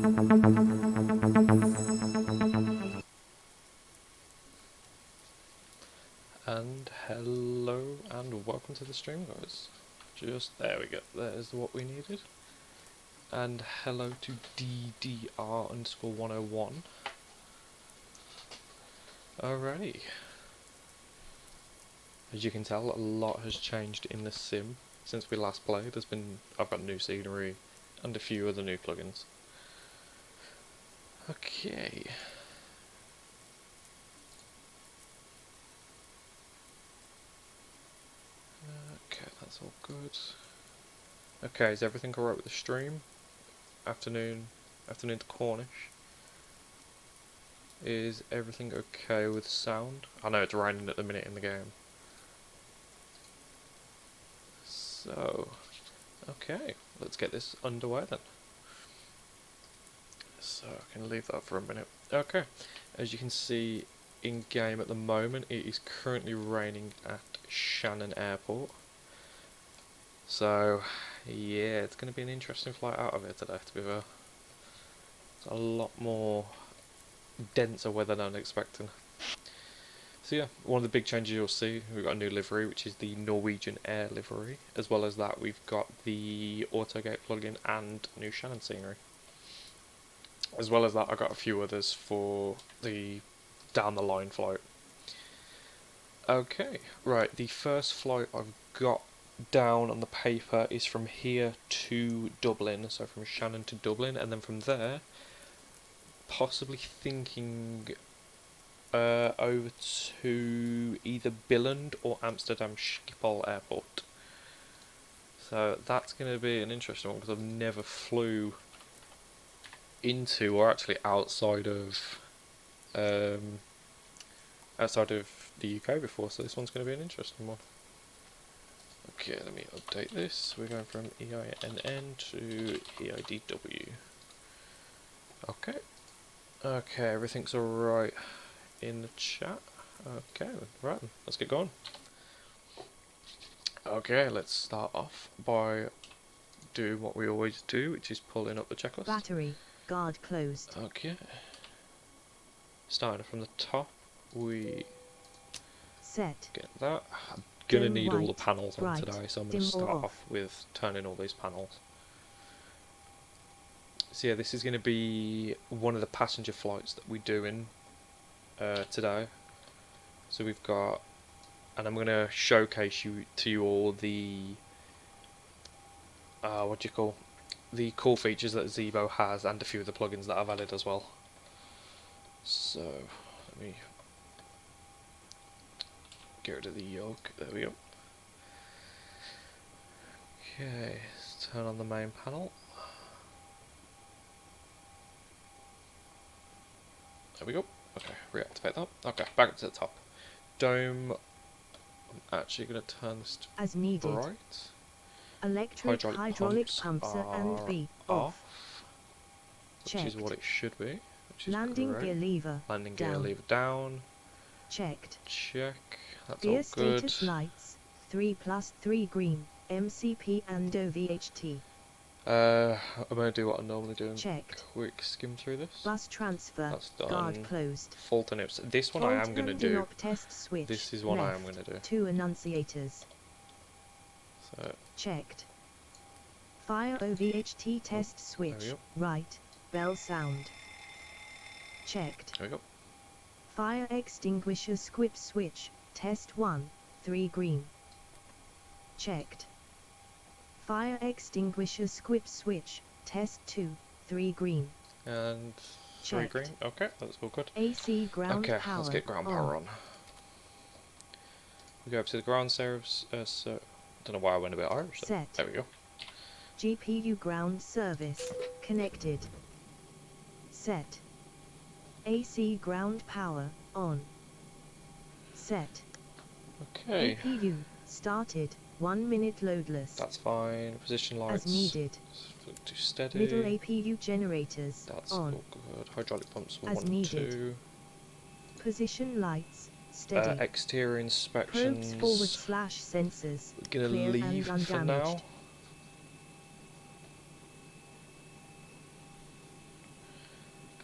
And hello and welcome to the stream, guys. Just there we go, there's what we needed. And hello to DDR_101. Alrighty. As you can tell, a lot has changed in the sim since we last played. I've got new scenery and a few other new plugins. Okay. Okay, that's all good. Okay, is everything alright with the stream? Afternoon to Cornish. Is everything okay with sound? I know it's raining at the minute in the game. So, okay, let's get this underway then. So I can leave that for a minute. Okay, as you can see in game at the moment, it is currently raining at Shannon Airport. So, yeah, it's going to be an interesting flight out of here today, to be fair. It's a lot more denser weather than I was expecting. So yeah, one of the big changes you'll see, we've got a new livery, which is the Norwegian Air livery. As well as that, we've got the AutoGate plugin and new Shannon scenery. As well as that, I got a few others for the down the line flight. Okay, right, the first flight I've got down on the paper is from here to Dublin, so from Shannon to Dublin, and then from there, possibly thinking over to either Billund or Amsterdam Schiphol Airport. So that's going to be an interesting one because I've never flew into or actually outside of the UK before, so this one's going to be an interesting one. Okay, let me update this. We're going from EINN to EIDW. Okay. Okay, everything's alright in the chat. Okay, right, let's get going. Okay, let's start off by doing what we always do, which is pulling up the checklist. Battery, guard closed. Okay. Starting from the top, we set. Get that. I'm gonna Dim need all the white, panels on bright, today, so I'm gonna dim or start off. off with turning all these panels. So yeah, this is going to be one of the passenger flights that we're doing today. So we've got, and I'm going to showcase to you all the the cool features that Zeebo has, and a few of the plugins that I've added as well. So let me get rid of the yoke. There we go. Okay, let's turn on the main panel. There we go. Okay, reactivate that. Okay, back up to the top. Dome. I'm actually going to turn this to as needed. bright. Electric hydraulic pumps and B off. Which is what it should be. Which is landing great. gear lever. Landing gear down. lever down. Checked. Check. That's Gear all good. status lights 3+3 green. MCP and OVHT. I'm going to do what I normally do and checked. Quick skim through this. Bus transfer. That's done. Guard closed. Fault and ips. This one I am going to do. Test switch. This is what left. I am going to do. 2 annunciators. So. Checked. Fire OVHT test switch. Right. Bell sound. Checked. There we go. Fire extinguisher squip switch. Test 1. 3 green. Checked. Fire extinguisher squip switch. Test 2. 3 green. And 3 green. Okay, that's all good. AC ground power. Okay, let's get ground power on. We go up to the ground service. Don't know why I went a bit Irish there. Set. There we go. GPU ground service connected. Set. AC ground power on. Set. Okay. APU started. 1 minute loadless. That's fine. Position lights. As needed. To steady. Middle APU generators. That's on. all good. Hydraulic pumps 1 As and needed. 2. Position lights. Steady. Exterior inspections. Probes /sensors. Gonna clear leave and for undamaged. now.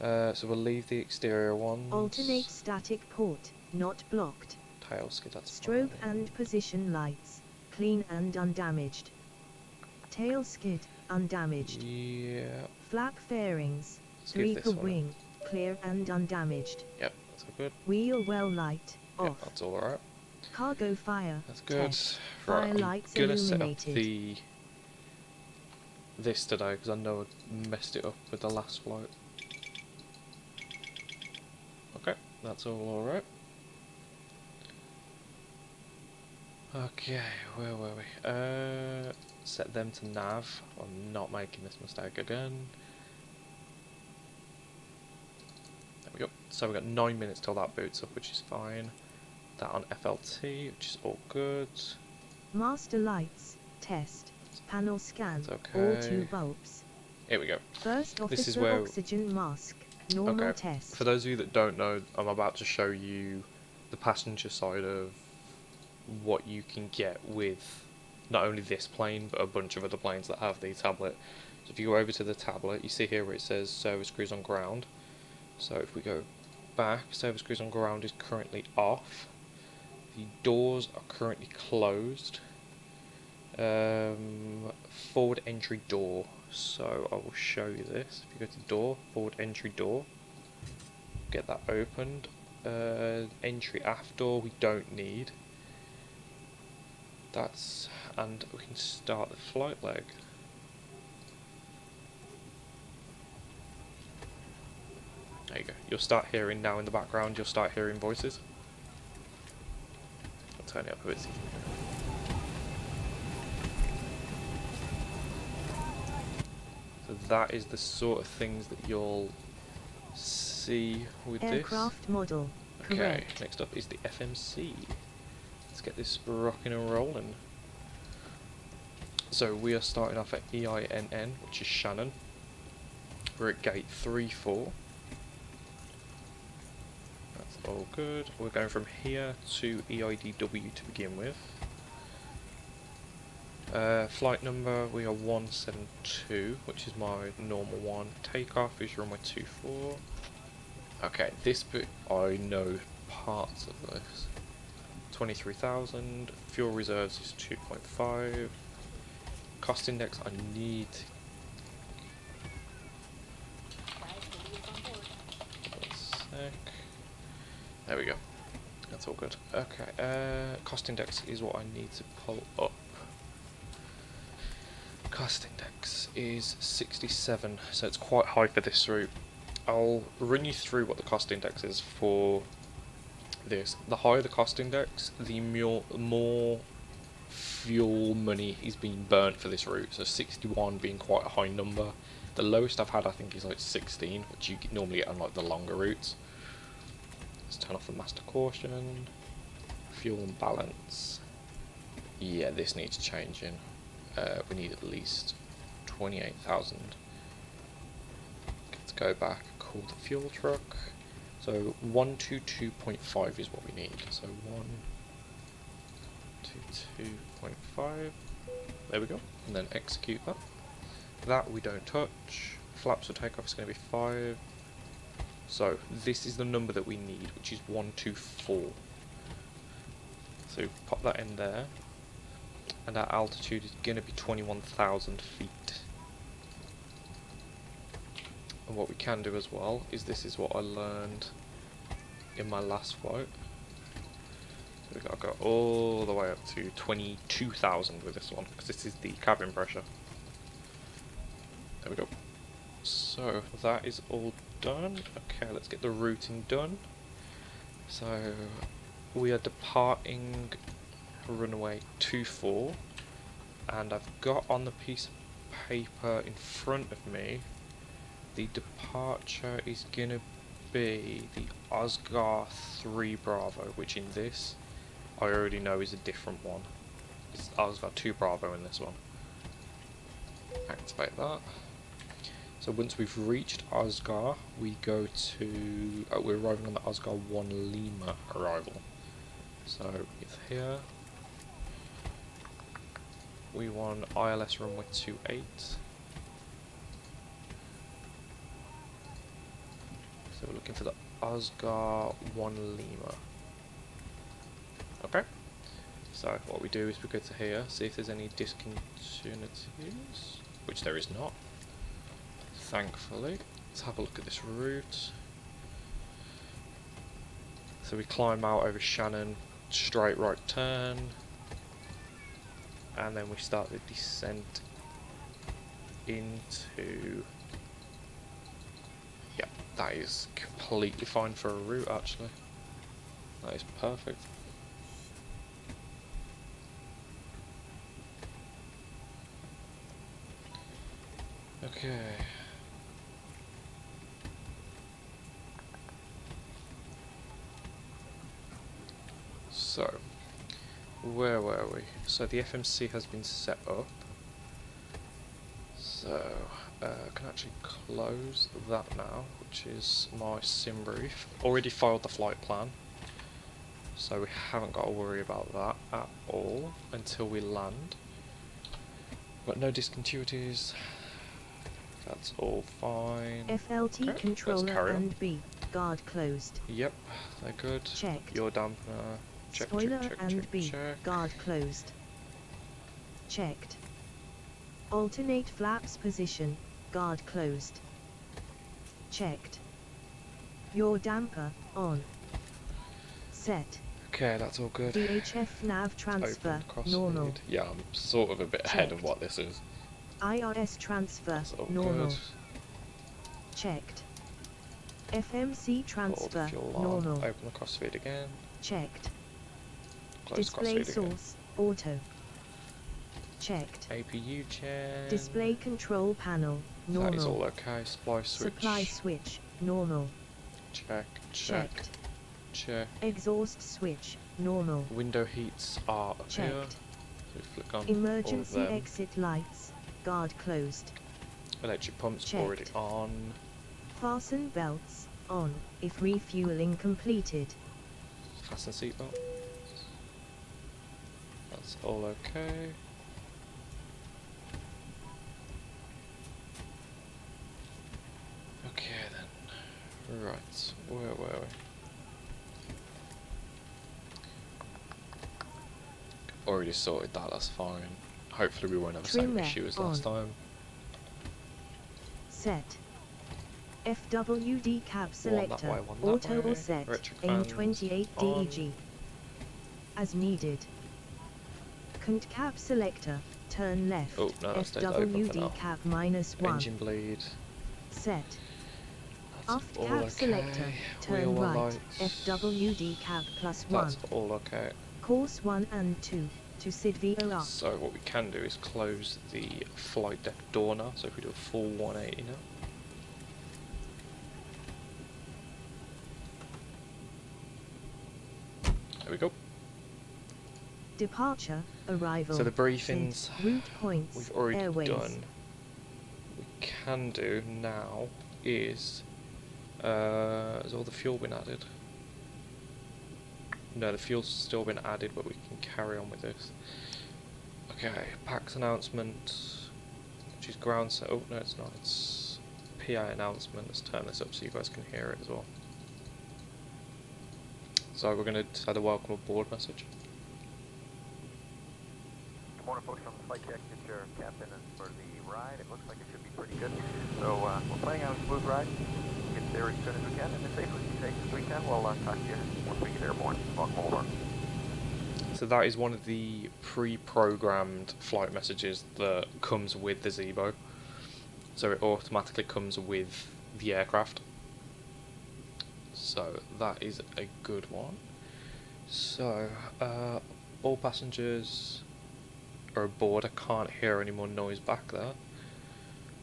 So we'll leave the exterior ones. Alternate static port, not blocked. Tail skid, that's Strobe fine. and position lights, clean and undamaged. Tail skid, undamaged. Yeah. Flap fairings, Let's give 3 this per one wing, clear and undamaged. Yep, that's all good. Wheel well light, Yep, off. that's all alright. Cargo fire, That's good. test. Right, Fire I'm lights gonna set up illuminated. this today because I know I messed it up with the last flight. Okay, that's all alright. Okay, where were we? Set them to nav. I'm not making this mistake again. There we go. So we've got 9 minutes till that boots up, which is fine. That on FLT, which is all good. Master lights, test. Panel scan, That's all okay. 2 bulbs. Here we go. First This is officer where- oxygen mask, normal Okay. test. For those of you that don't know, I'm about to show you the passenger side of what you can get with not only this plane, but a bunch of other planes that have the tablet. So if you go over to the tablet, you see here where it says service crews on ground. So if we go back, service crews on ground is currently off. The doors are currently closed. Forward entry door. So I will show you this. If you go to door, forward entry door, get that opened. Entry aft door we don't need. And we can start the flight leg. There you go. You'll start hearing now in the background, you'll start hearing voices. I'll turn it up a bit. So that is the sort of things that you'll see with Aircraft model, this. Okay, correct. next up is the FMC. Let's get this rocking and rolling. So we are starting off at EINN, which is Shannon. We're at gate 34. That's all good. We're going from here to EIDW to begin with. Flight number, we are 172, which is my normal one. Takeoff is runway 24. Okay, this bit, I know parts of this. 23,000, fuel reserves is 2.5. Cost index, I need... One sec. There we go. That's all good. Okay, cost index is what I need to pull up. Cost index is 67, so it's quite high for this route. I'll run you through what the cost index is for this. The higher the cost index, the more fuel money is being burnt for this route. So 61 being quite a high number. The lowest I've had I think is like 16, which you normally get on like the longer routes. Let's turn off the master caution. Fuel and balance. Yeah, this needs changing. We need at least 28,000. Let's go back, call the fuel truck. So 122.5 is what we need. So 122.5. There we go. And then execute that. That we don't touch. Flaps for takeoff is going to be 5. So this is the number that we need, which is 124. So pop that in there. And our altitude is going to be 21,000 feet. And what we can do as well is this is what I learned in my last flight. So we got to go all the way up to 22,000 with this one, because this is the cabin pressure. There we go. So that is all done. Okay, let's get the routing done. So we are departing runway 24, and I've got on the piece of paper in front of me the departure is gonna be the Oscar 3 Bravo, which in this I already know is a different one. It's Oscar 2 Bravo in this one. Activate that. So once we've reached Oscar, we go to we're arriving on the Oscar 1 Lima arrival. So it's here. We want ILS runway 28. So we're looking for the Oscar 1 Lima. Okay. So what we do is we go to here, see if there's any discontinuities, which there is not, thankfully. Let's have a look at this route. So we climb out over Shannon, straight right turn, and then we start the descent into... Yeah, that is completely fine for a route actually. That is perfect. Okay. So, where were we? So the FMC has been set up. So, I can actually close that now, which is my sim brief. Already filed the flight plan, so we haven't got to worry about that at all until we land. Got no discontinuities. That's all fine. FLT Okay, controller and B. Guard closed. Yep, they're good. Checked. Your dampener. Check, Spoiler check, check, and check, B. check. Guard closed. Checked. Alternate flaps position. Guard closed. Checked. Your damper on. Set. Okay, that's all good. VHF nav transfer. Open cross Normal. feed. Yeah, I'm sort of a bit ahead of Checked. what this is. IRS transfer. That's all Normal. good. Checked. FMC Hold the transfer. fuel on. Normal. Open the crossfeed again. Checked. Close Display crossfeed again. source. Auto. Checked. APU chain. Display control panel. Normal. That is all okay. Supply switch. Supply switch. Normal. Check, check, Checked. check. Exhaust switch. Normal. Window heats are up here. Checked. So we flick on Emergency all of them. exit lights. Guard closed. Electric pumps Checked. already on. Fasten belts. On, if refueling completed. Fasten seatbelt. That's all okay. Okay then. Right, where were we? Already sorted that, that's fine. Hopefully we won't have the Trim same rack issue as last on. time. Set. FWD cab selector. one that Auto way. or set. Electric Aim fans 28 on. DEG. As needed. Cont cab selector. Turn left. Oh, no, that stays open for now. FWD cab -1. Engine bleed. Set. That's Aft all cab okay. selector. Turn Wheel well right. lights. FWD cab +1. That's all okay. Course 1 and 2. To Sidvio up. So what we can do is close the flight deck door now. So if we do a full 180 now. There we go. Departure. Arrival. So the briefings Sid, route points. we've already Airways. done. What we can do now is has all the fuel been added? No, the fuel's still been added, but we can carry on with this. Okay, PAX announcement, which is ground set. Oh no, it's not. It's PA announcement. Let's turn this up so you guys can hear it as well. So we're going to add a welcome aboard message. Good morning, folks. On the flight deck, get your captain and for the ride. It looks like it should be pretty good. So we're planning on a smooth ride. Get there as soon as we can and as safely as we can. We'll talk to you once we get airborne. Welcome over. So that is one of the pre-programmed flight messages that comes with the Zebo. So it automatically comes with the aircraft. So that is a good one. So all passengers are aboard. I can't hear any more noise back there.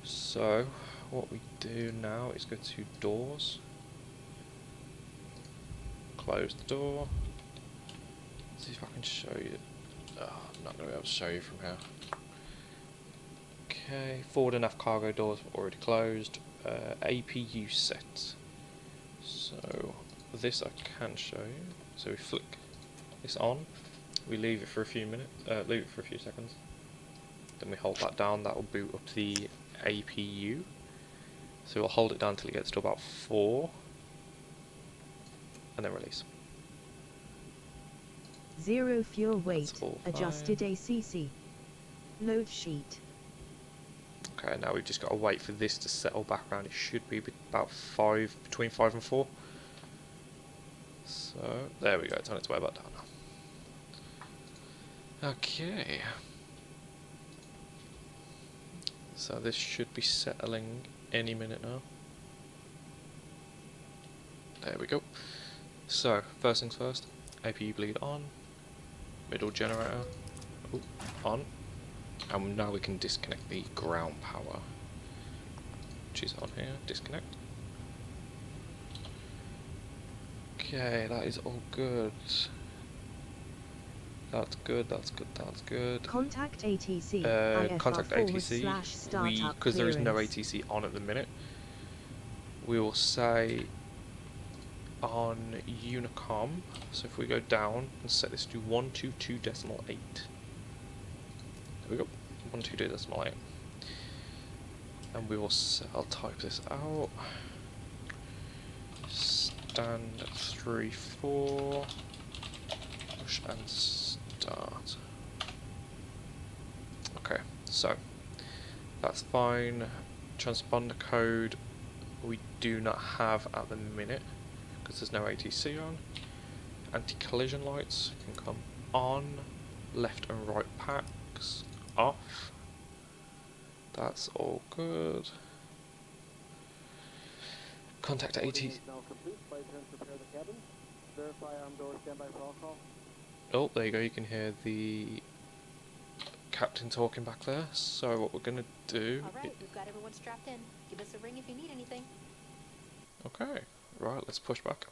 So what we do now is go to doors, close the door. See if I can show you. Oh, I'm not going to be able to show you from here. Okay, forward and aft cargo doors already closed. APU set. So this I can show you. So we flick this on. We leave it for a few minutes. Leave it for a few seconds. Then we hold that down. That will boot up the APU. So we'll hold it down until it gets to about 4. and then release. 0 fuel weight, That's all adjusted fine. ACC. Load sheet. Okay, now we've just got to wait for this to settle back around. It should be about between 5 and 4. So, there we go, it's on its way back down now. Okay. So this should be settling any minute now. There we go. So, first things first, APU bleed on, middle generator, on, and now we can disconnect the ground power, which is on here, disconnect. Okay, that is all good. That's good, that's good, that's good. Contact ATC. Contact ATC, /startup because there is no clearance. ATC on at the minute, we will say on Unicom, so if we go down and set this to 122.8, there we go, 122.8, and we will I'll type this out, stand 3-4, push and start. Okay, so that's fine. Transponder code we do not have at the minute because there's no ATC on. Anti-collision lights can come on. Left and right packs off. That's all good. Contact ATC. Oh, there you go, you can hear the captain talking back there. So what we're going to do... Alright, we've got everyone strapped in. Give us a ring if you need anything. Okay, right, let's push back.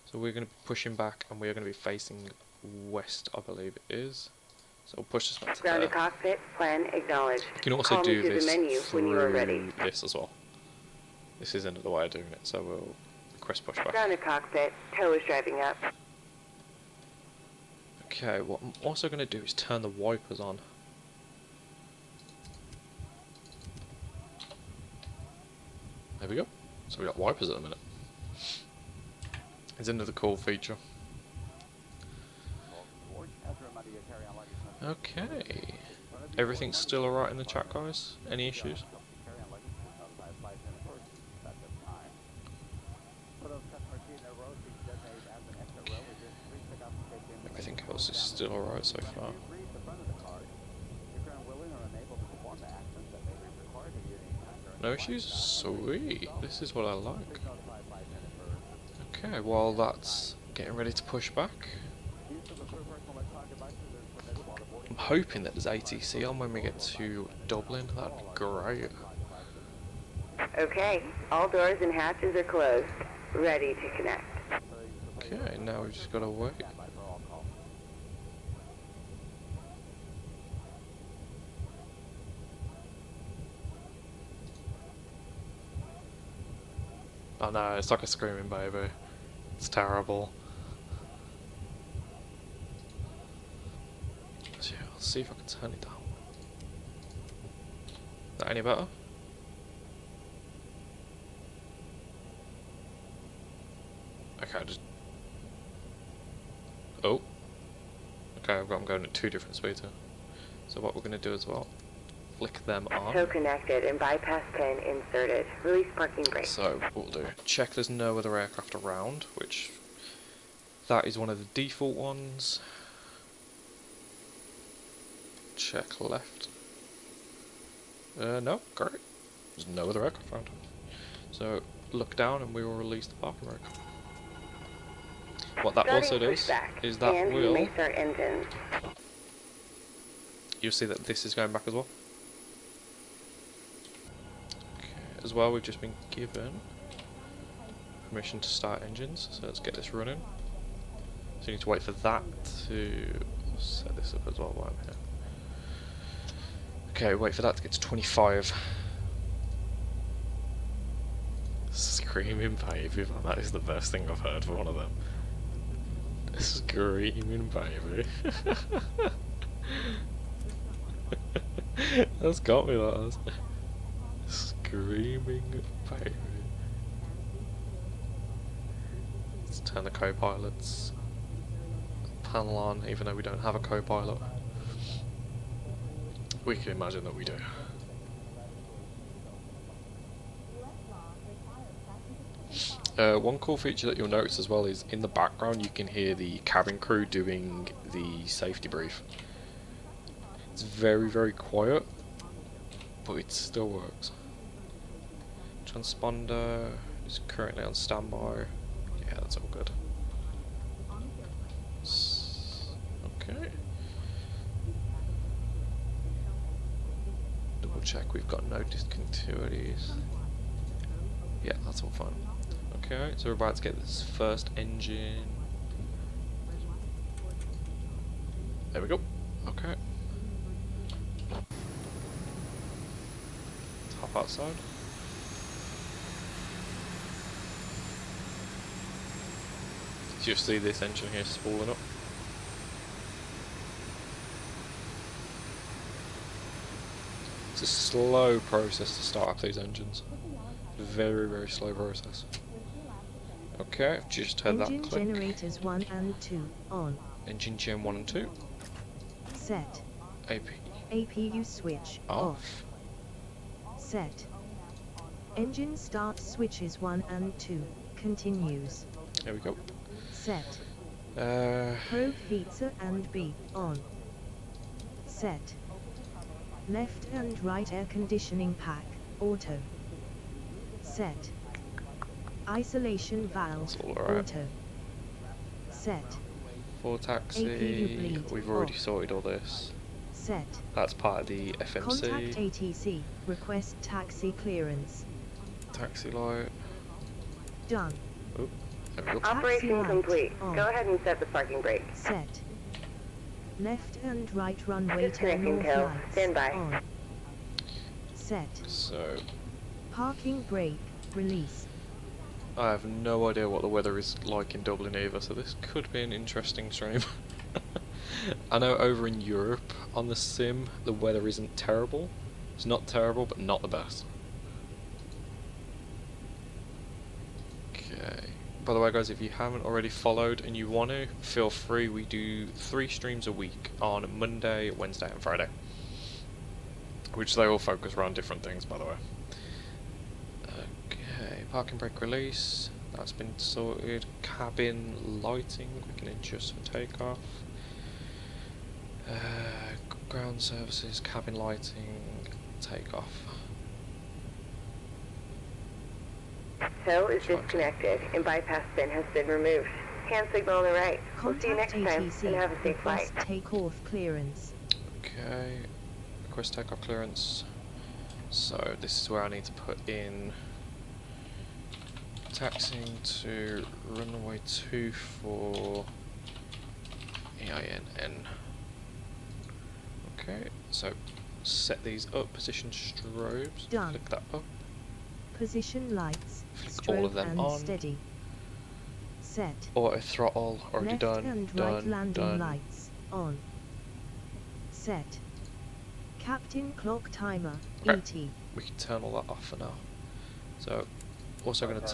So we're going to be pushing back and we're going to be facing west, I believe it is. So we'll push this back to Ground to there. cockpit, plan acknowledged. You can also Call me do through the this menu when you are ready. through this as well. This is another way of doing it, so we'll request pushback. Ground to cockpit, tow is driving up. Okay, what I'm also going to do is turn the wipers on. There we go. So we got wipers at the minute. It's another cool feature. Okay. Everything's still alright in the chat, guys? Any issues? Everything else is still alright so far. No issues? Sweet. This is what I like. Okay, while that's getting ready to push back, I'm hoping that there's ATC on when we get to Dublin. That'd be great. Okay, all doors and hatches are closed. Ready to connect. Okay, now we've just got to wait. Oh no, it's like a screaming baby. It's terrible. So yeah, I'll see if I can turn it down. Is that any better? Okay, just... Oh. Okay, I'm going at 2 different speeds here. So what we're going to do as well, flick them on. Tow connected and bypass pin inserted. Release parking brake. So what we'll do, check there's no other aircraft around, which that is one of the default ones. Check left. No, great. There's no other aircraft around. So look down and we will release the parking brake. What that also does is that and will... we may start engines. You'll see that this is going back as well. Okay, as well, we've just been given permission to start engines, so let's get this running. So you need to wait for that to set this up as well while I'm here. Okay, wait for that to get to 25. Screaming baby, man, that is the best thing I've heard for one of them. Screaming baby. That's got me, that has. Screaming baby. It's turn the co-pilot's panel on, even though we don't have a co-pilot. We can imagine that we do. One cool feature that you'll notice as well is in the background you can hear the cabin crew doing the safety brief. It's very, very quiet, but it still works. Transponder is currently on standby. Yeah, that's all good. Okay. Double check we've got no discontinuities. Yeah, that's all fine. Okay, so we're about to get this first engine. There we go. Okay. Hop outside. You see this engine here spooling up. It's a slow process to start up these engines. Very, very slow process. Okay, I've just heard Engine that click. generators 1 and 2 on. Engine gen 1 and 2. Set. AP APU switch off. Set. Engine start switches 1 and 2 continues. There we go. Set. Uh, Probe heater and B on. Set. Left and right air conditioning pack auto. Set. Isolation valve That's all alright. auto. Set. for APU taxi, bleed we've already off. sorted all this. Set. That's part of the Contact FMC. ATC. Request taxi clearance. Taxi light. Done. Oop, there we go. Taxi Operation light complete. on. Go ahead and set the parking brake. Set. Left and right runway turn Disconnecting north tail. lights Stand by. on. Set. So, Parking brake release. I have no idea what the weather is like in Dublin either, so this could be an interesting stream. I know over in Europe, on the sim, the weather isn't terrible. It's not terrible, but not the best. Okay. By the way guys, if you haven't already followed and you want to, feel free. We do 3 streams a week on Monday, Wednesday and Friday. Which they all focus around different things, by the way. Okay, parking brake release. That's been sorted. Cabin lighting, we can adjust for takeoff. Ground services, cabin lighting, takeoff. Tow is disconnected and bypass bin has been removed. Hand signal on the right. We'll see you Contact next time ATC. and have a safe flight. Request takeoff clearance. Okay, request takeoff clearance. So this is where I need to put in taxiing to runway 2 for EINN. Okay, so set these up, position strobes, Done. click that up, Position lights. Flick all of Strobe them and on. steady. Set. auto throttle, already Left done, and right done, landing done. lights on. Set. Captain clock timer. Okay. ET. We can turn all that off for now. So, also going to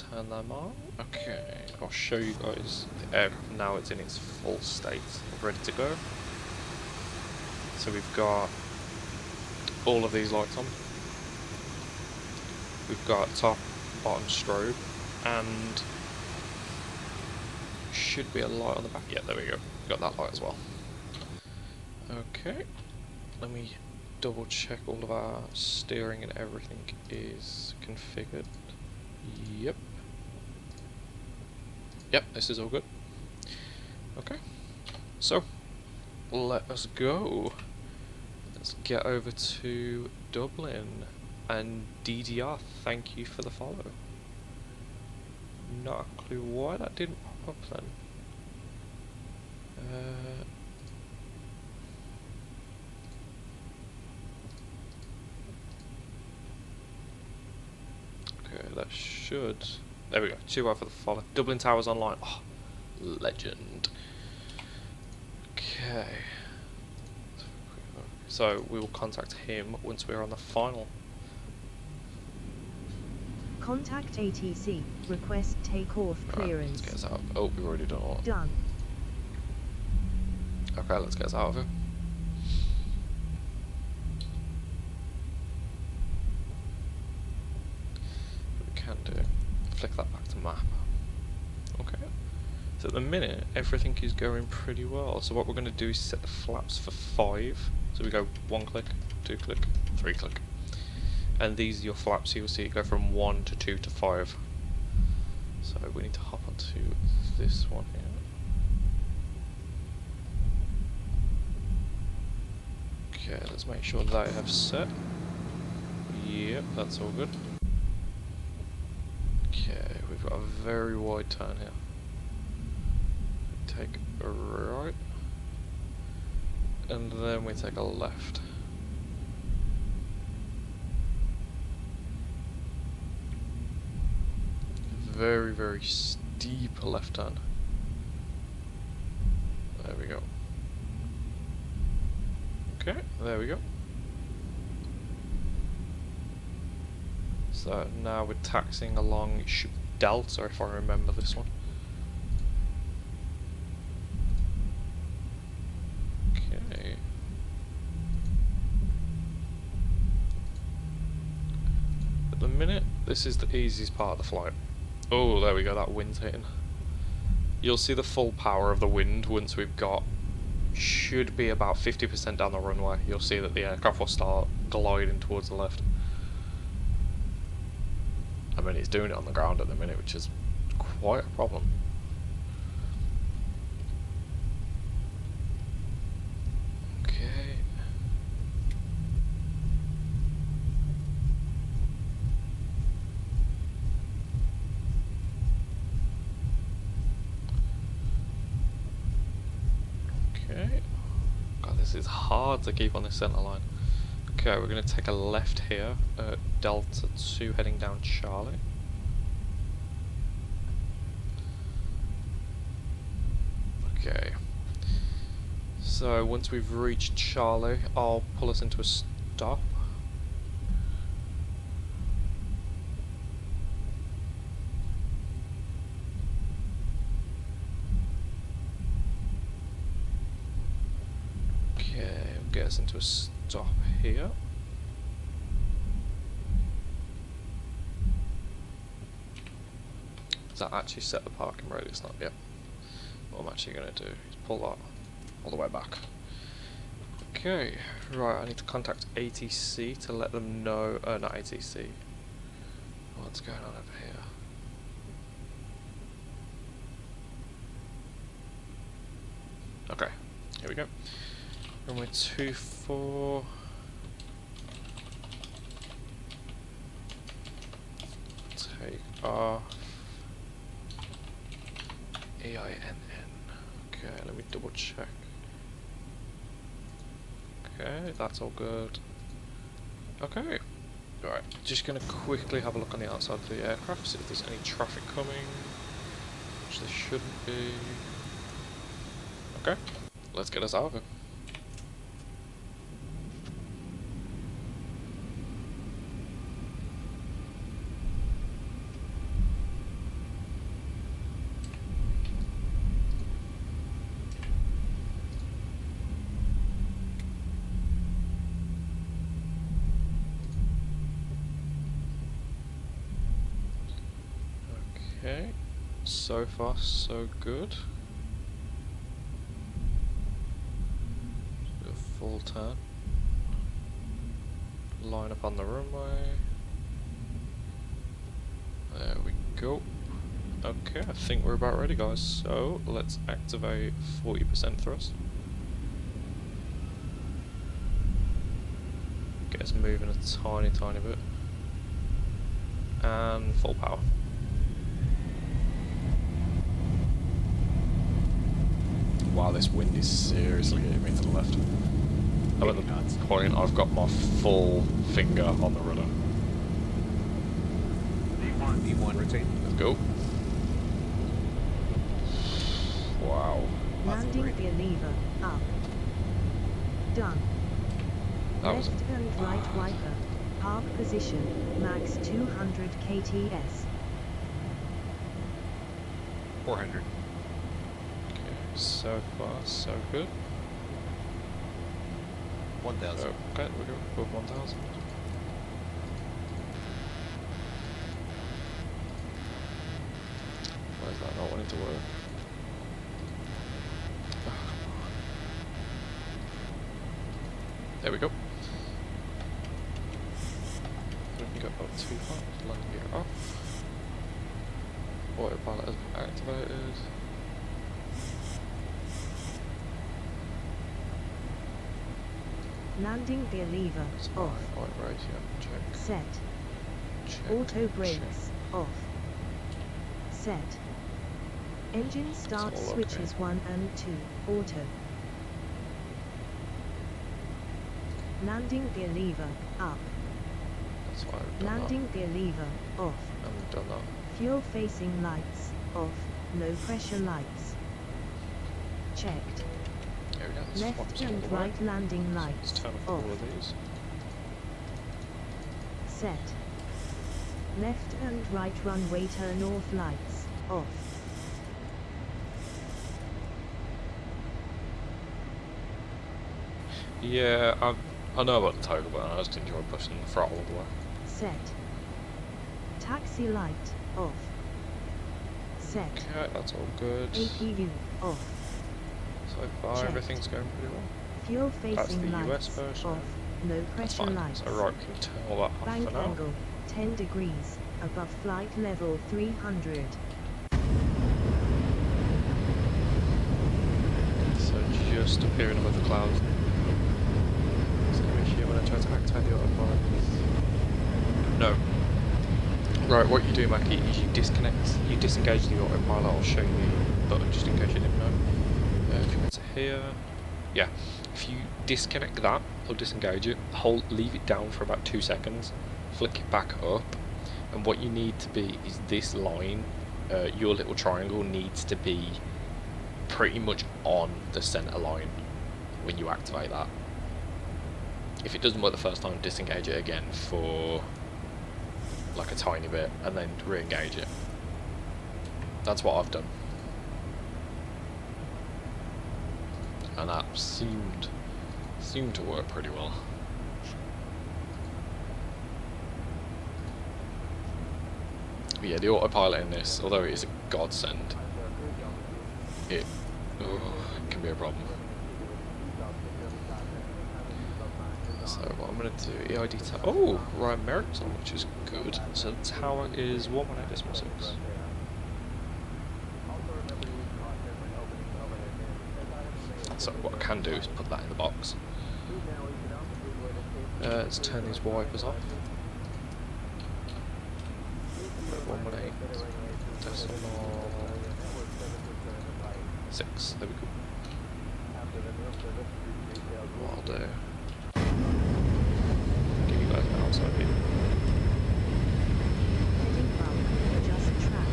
turn them on. Okay, I'll show you guys the aircraft now. It's in its full state, ready to go. So we've got all of these lights on. We've got top, bottom strobe, and should be a light on the back. Yeah, there we go. Got that light as well. Okay, let me double check all of our steering and everything is configured. Yep. Yep, this is all good. Okay, so let us go. Let's get over to Dublin. And DDR, thank you for the follow. Not a clue why that didn't pop up then. Okay, that should... There we go, 2 out for the follow. Dublin Towers online. Oh, legend. Okay. So we will contact him once we're on the final. Contact ATC. Request takeoff Right, clearance. let's get us out. Oh, we've already done all. Done. Okay, let's get us out of here. What we can do, flick that back to map. Okay. So at the minute, everything is going pretty well. So what we're going to do is set the flaps for 5. So we go 1 click, 2 click, 3 click. And these are your flaps, you'll see it go from 1 to 2 to 5. So we need to hop onto this one here. Okay, let's make sure that I have set. Yep, that's all good. Okay, we've got a very wide turn here. Take a right, and then we take a left. Very, very steep left turn. There we go. Okay, there we go. So now we're taxiing along Delta, if I remember this one. Okay. At the minute, this is the easiest part of the flight. Oh, there we go, that wind's hitting. You'll see the full power of the wind once we've got, should be about 50% down the runway. You'll see that the aircraft will start gliding towards the left. I mean, it's doing it on the ground at the minute, which is quite a problem. Okay. Okay. God, this is hard to keep on this center line. Okay, we're going to take a left here at Delta 2 heading down Charlie. Okay. So once we've reached Charlie, I'll pull us into a stop. Okay, get us into a stop here. Does that actually set the parking radius? Not yet. What I'm actually going to do is pull that all the way back. Okay, right, I need to contact ATC to let them know, not ATC, what's going on over here. Okay, here we go. Runway 24. Take off. AINN. Okay, let me double check. Okay, that's all good. Okay. Right, just gonna quickly have a look on the outside of the aircraft, see if there's any traffic coming. Which there shouldn't be. Okay, let's get us out of here. Okay, so far so good. Do a full turn. Line up on the runway. There we go. Okay, I think we're about ready, guys. So let's activate 40% thrust. Get us moving a tiny bit. And full power. Wow, this wind is seriously getting me to the left. I'm at the point I've got my full finger on the rudder. D1 rotate. Let's go. Wow. Landing gear lever up. Done. That was Left and right wiper. Park position, max 200 kts. 400. Okay, so far so good. 1,000. Okay, we're going above 1,000. Why is that not wanting to work? Oh, come on. There we go. Looking up about 2 parts, landing gear off. Autopilot has been activated. Landing gear lever, It's off. fine. Right, yeah, check. Set. Check. Auto brakes, off. Set. Engine start all switches okay. 1 and 2, auto. Landing gear lever, up. That's why I've done Landing gear lever, off. that. I haven't done that. Fuel facing lights, off. Low pressure lights. Checked. There we go. Let's swap Left some and of the way. right landing Let's lights, turn off off. all of these. Set. Left and right runway turn off lights, off. Yeah, I know about the toggle button. I just enjoy pushing the throttle all the way. Set. Taxi light, off. Set. Okay, that's all good. APU, off. So far, Checked. everything's going pretty well. Fuel That's facing the US lights, version. off. Low That's pressure fine. lights. So right, can you turn all that off Bank for now? angle, 10 degrees, above flight level 300. So just appearing above the clouds. So if you want to try to activate the autopilot. No. Right, what you do, Mackie, is you disengage the autopilot. I'll show you the button just in case you didn't know. If you go to here, yeah. If you disconnect that or disengage it, leave it down for about 2 seconds, flick it back up, and what you need to be is this line. Your little triangle needs to be pretty much on the center line when you activate that. If it doesn't work the first time, disengage it again for like a tiny bit and then re-engage it. That's what I've done, and that seemed to work pretty well. But yeah, the autopilot in this, although it is a godsend, it can be a problem. So what I'm going to do, EID tower, oh, right, merits on, which is good. So the tower is 118.6. So what I can do is put that in the box. Let's turn these wipers off. 118 decimal 6, there we go. What I'll do, give you guys an outside view. Heading bump, adjust track.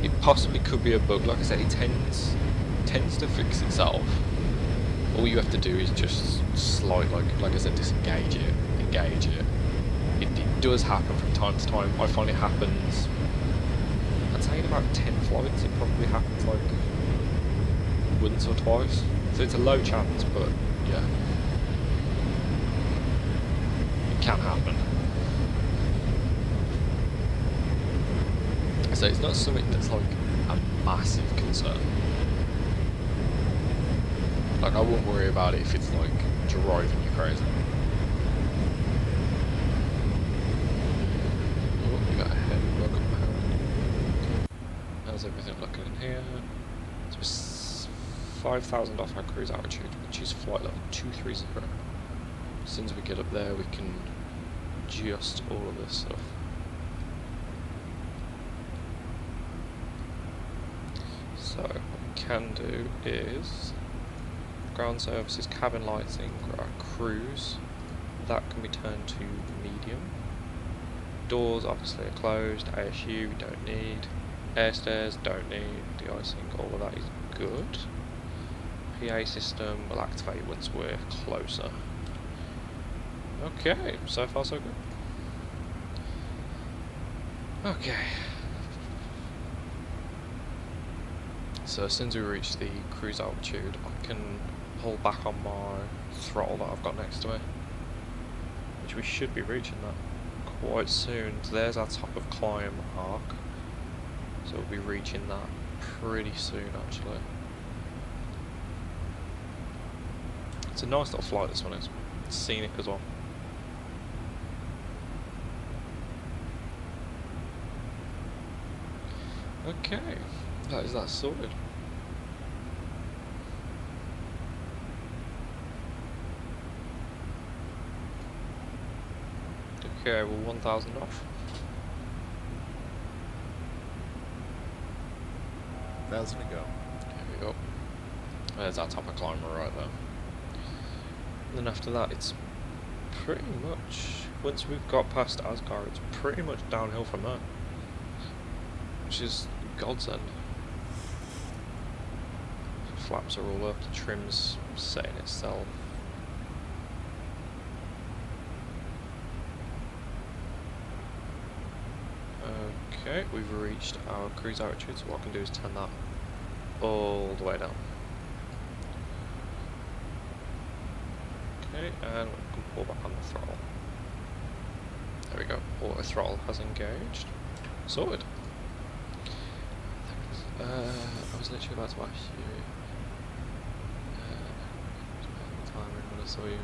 It possibly could be a bug, like I said, it tends to fix itself. All you have to do is just slide, like I said, disengage it, engage it. It does happen from time to time. I find it happens, I'd say in about 10 flights it probably happens like once or twice. So it's a low chance, but yeah, it can happen. So it's not something that's like a massive concern. Like, I wouldn't worry about it if it's like driving you crazy. Oh, we got a heavy bug compound. How's everything looking in here? So it's 5,000 off our cruise altitude, which is flight level 230. As soon as we get up there, we can adjust all of this stuff. So what we can do is ground services, cabin lighting, our cruise, that can be turned to medium. Doors obviously are closed, ASU we don't need, air stairs don't need, de-icing, all of that is good. PA system will activate once we're closer. Okay, so far so good. Okay. So as soon as we reach the cruise altitude, I can pull back on my throttle that I've got next to me, which we should be reaching that quite soon. So there's our top of climb arc, so we'll be reaching that pretty soon actually. It's a nice little flight, this one is. It's scenic as well. Okay, that is that sorted. Okay, we're 1,000 off. 1,000 to go. Here we go. There's our top of climber right there. And then after that, it's pretty much, once we've got past Asgard, it's pretty much downhill from there. Which is godsend. Flaps are all up, the trim's setting itself. Okay, we've reached our cruise altitude, so what I can do is turn that all the way down. Okay, and we can pull back on the throttle. There we go, auto throttle has engaged. Sorted. I was literally about to ask you the timing when I saw you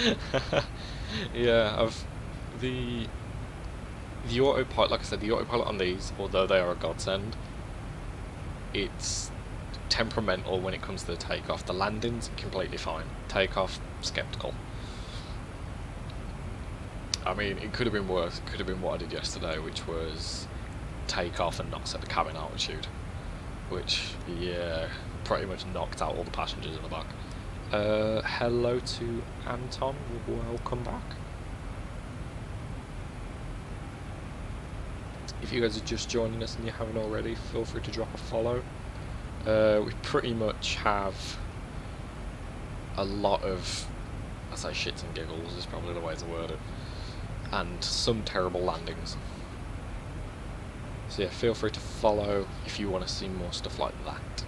engage. Yeah, the autopilot, like I said, the autopilot on these, although they are a godsend, it's temperamental when it comes to the takeoff. The landing's completely fine. Takeoff, skeptical. I mean, it could have been worse. It could have been what I did yesterday, which was take off and not set the cabin altitude, which, yeah, pretty much knocked out all the passengers in the back. Hello to Anton, welcome back. If you guys are just joining us and you haven't already, feel free to drop a follow. We pretty much have a lot of, I say shits and giggles is probably the way to word it, and some terrible landings. So yeah, feel free to follow if you want to see more stuff like that.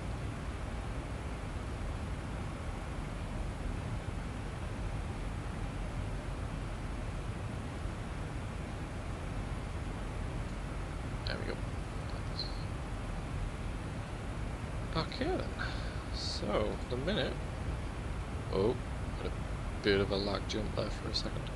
There we go. Okay then. So, the minute... Oh, had a bit of a lag jump there for a second.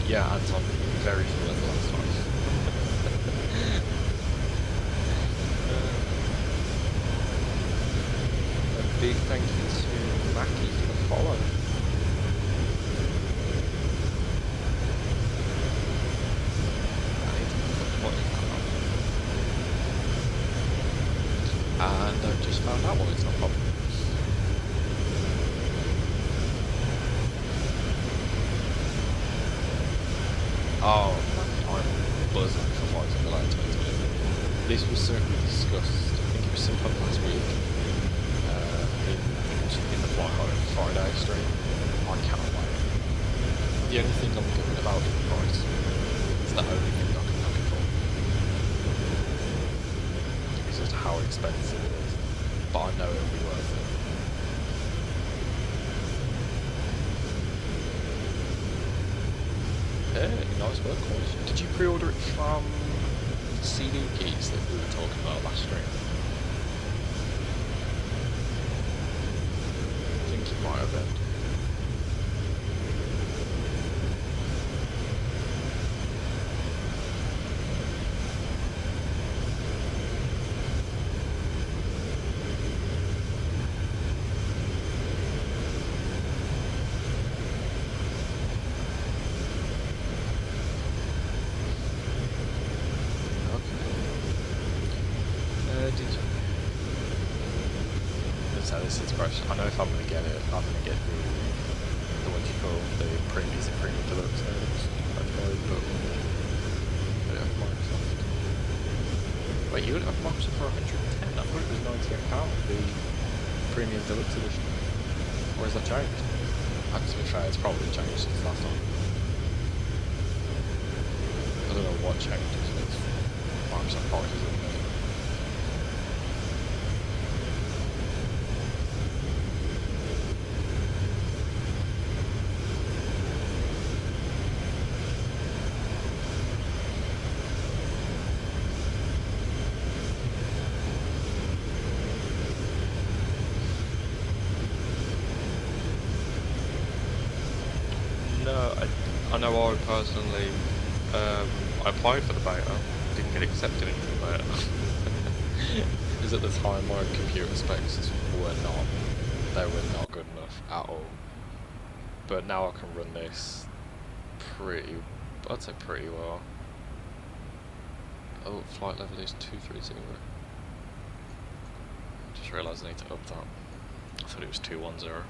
Yeah, Anton, very similar to last time. A big thank you to Mackie for the follow. I need to put what it's on. And I've just found out what it's not on. Oh, I'm buzzing for Flight Simulator 2020. This was certainly discussed, I think it was sometime last week, in the Flight Home Friday stream. I cannot wait. The only thing I'm giving about is the price. It's the only thing I can knock it for. It's just how expensive it is. But I know it'll be worth it. Hey, nice work, boys. Did you pre-order it from CD Keys that we were talking about last stream? I think it might have been. So this is fresh. I know if I'm going to get it, I'm gonna get the what you call the premium deluxe items. That's my book. Yeah, Microsoft. Wait, you would have Microsoft for 110? I thought it was £98, the premium deluxe edition. Or has that changed? To be fair, it's probably changed since last time. I don't know what changed since Microsoft prices at the minute. No, I know I personally, I applied for the beta, didn't get accepted into the beta. Because at the time my computer specs were not good enough at all. But now I can run this I'd say pretty well. Oh, flight level is 230. Just realised I need to up that. I thought it was 210.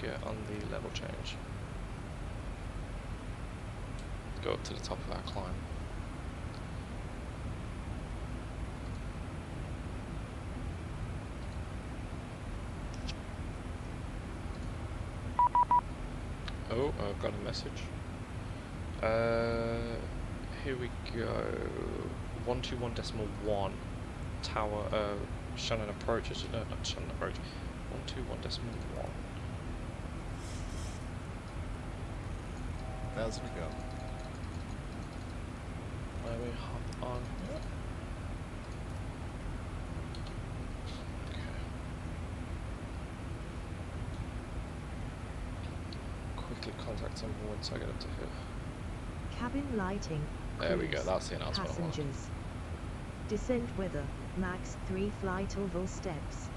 Get on the level change. Go up to the top of that climb. Oh, I've got a message. Here we go. 121.1 tower. Shannon approaches. Not Shannon approach. 121.1. 1,000 to go. Where we hop on here. Okay. Quickly contact someone once I get up to here. Cabin lighting. There we go, cruise, that's the announcement I want. Passengers. Descent weather, max 3 flight oval steps.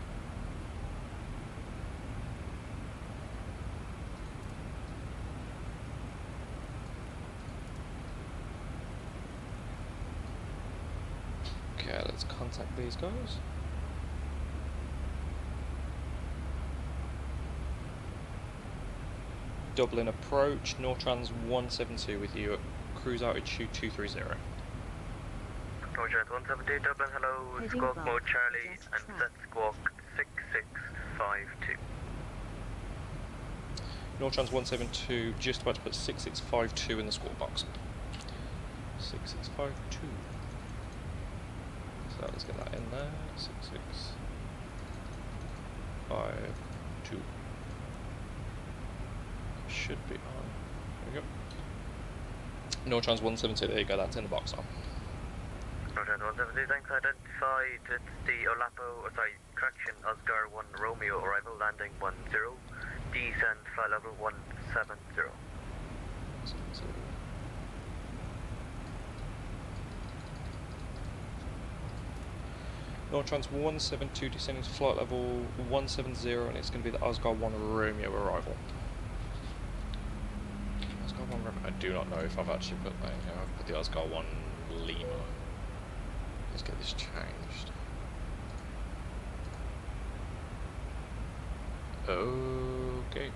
Okay, let's contact these guys. Dublin approach, Nortrans 172 with you at cruise altitude 230. Nortrans 172, Dublin, hello, Heading squawk back, mode Charlie, just and track. set squawk 6652. Nortrans 172, just about to put 6652 in the squawk box. 6652. So let's get that in there. 6652. Should be on. There we go. Nortrans 172, there you go, that's in the box now. Nortrans 172, thanks, identified, it's the correction, Oscar 1 Romeo, arrival, landing 10, descent, flight level 170. Nortrans 172 descending to flight level 170 and it's going to be the Oscar 1 Romeo arrival. Oscar 1 Romeo, I do not know if I've actually put that in here. I've put the Oscar 1 Lima. Let's get this changed. Okay.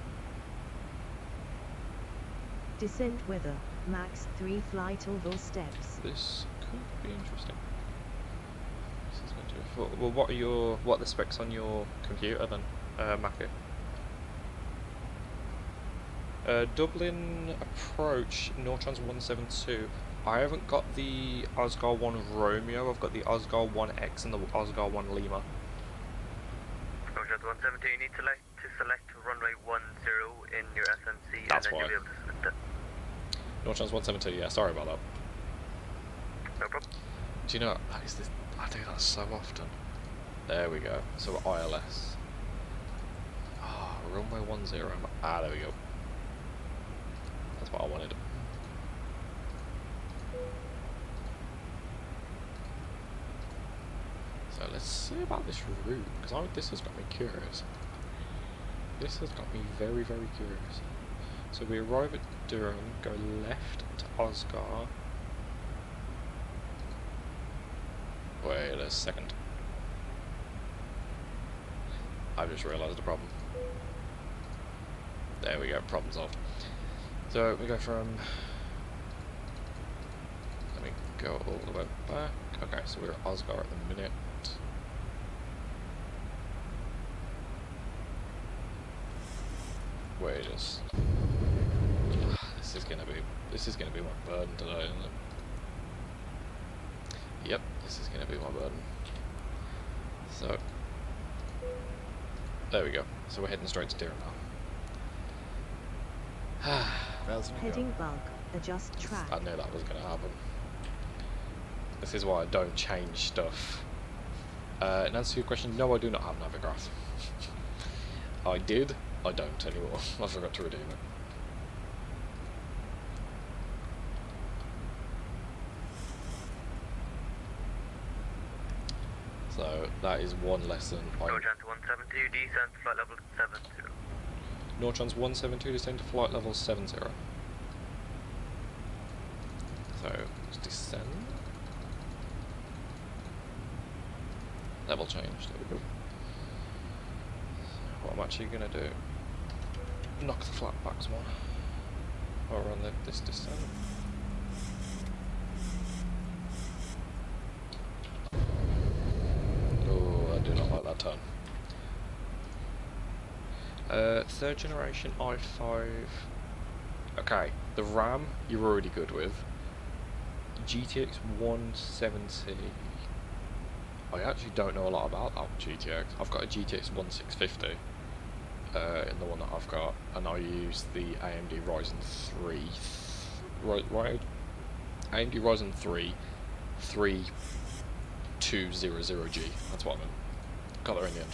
Descent weather, max 3 flight oval steps. This could be interesting. This is going to. Well, what are the specs on your computer then, Mackie? Dublin approach, Nortrans 172. I haven't got the Oscar 1 Romeo, I've got the Oscar 1X and the Oscar 1 Lima. Nortrans 172, you need to select runway 10 in your SMC, That's and then why. you'll be able to select it. Nortrans 172, yeah, sorry about that. No problem. Do you know, I do that so often. There we go, so ILS. Ah, runway 10, there we go. That's what I wanted. So let's see about this route, because this has got me curious. This has got me very, very curious. So we arrive at Durham, go left to Oscar. Wait a second. I've just realised the problem. There we go, problem solved. So we go from... Let me go all the way back. Okay, so we're at Oscar at the minute. Wait, just... This is gonna be my burden today, isn't it? Yep, this is gonna be my burden. So... There we go. So we're heading straight to Durham now. Heading bug. Adjust track. I knew that was going to happen. This is why I don't change stuff. In answer to your question, no, I do not have Navigraph. I did, I don't anymore. I forgot to redeem it. So that is one lesson. Nortrans 172, descent flight level 70. Nortrans 172, descend to flight level 70. So, let's descend. Level change, there we go. What I'm actually going to do, knock the flatbacks one. Or run this descent. Oh, I do not like that turn. Third generation i5. Okay, the RAM you're already good with. GTX 170. I actually don't know a lot about that GTX. I've got a GTX 1650 in the one that I've got, and I use the AMD Ryzen 3. Right, AMD Ryzen 3 3200G. That's what I meant. Got there in the end.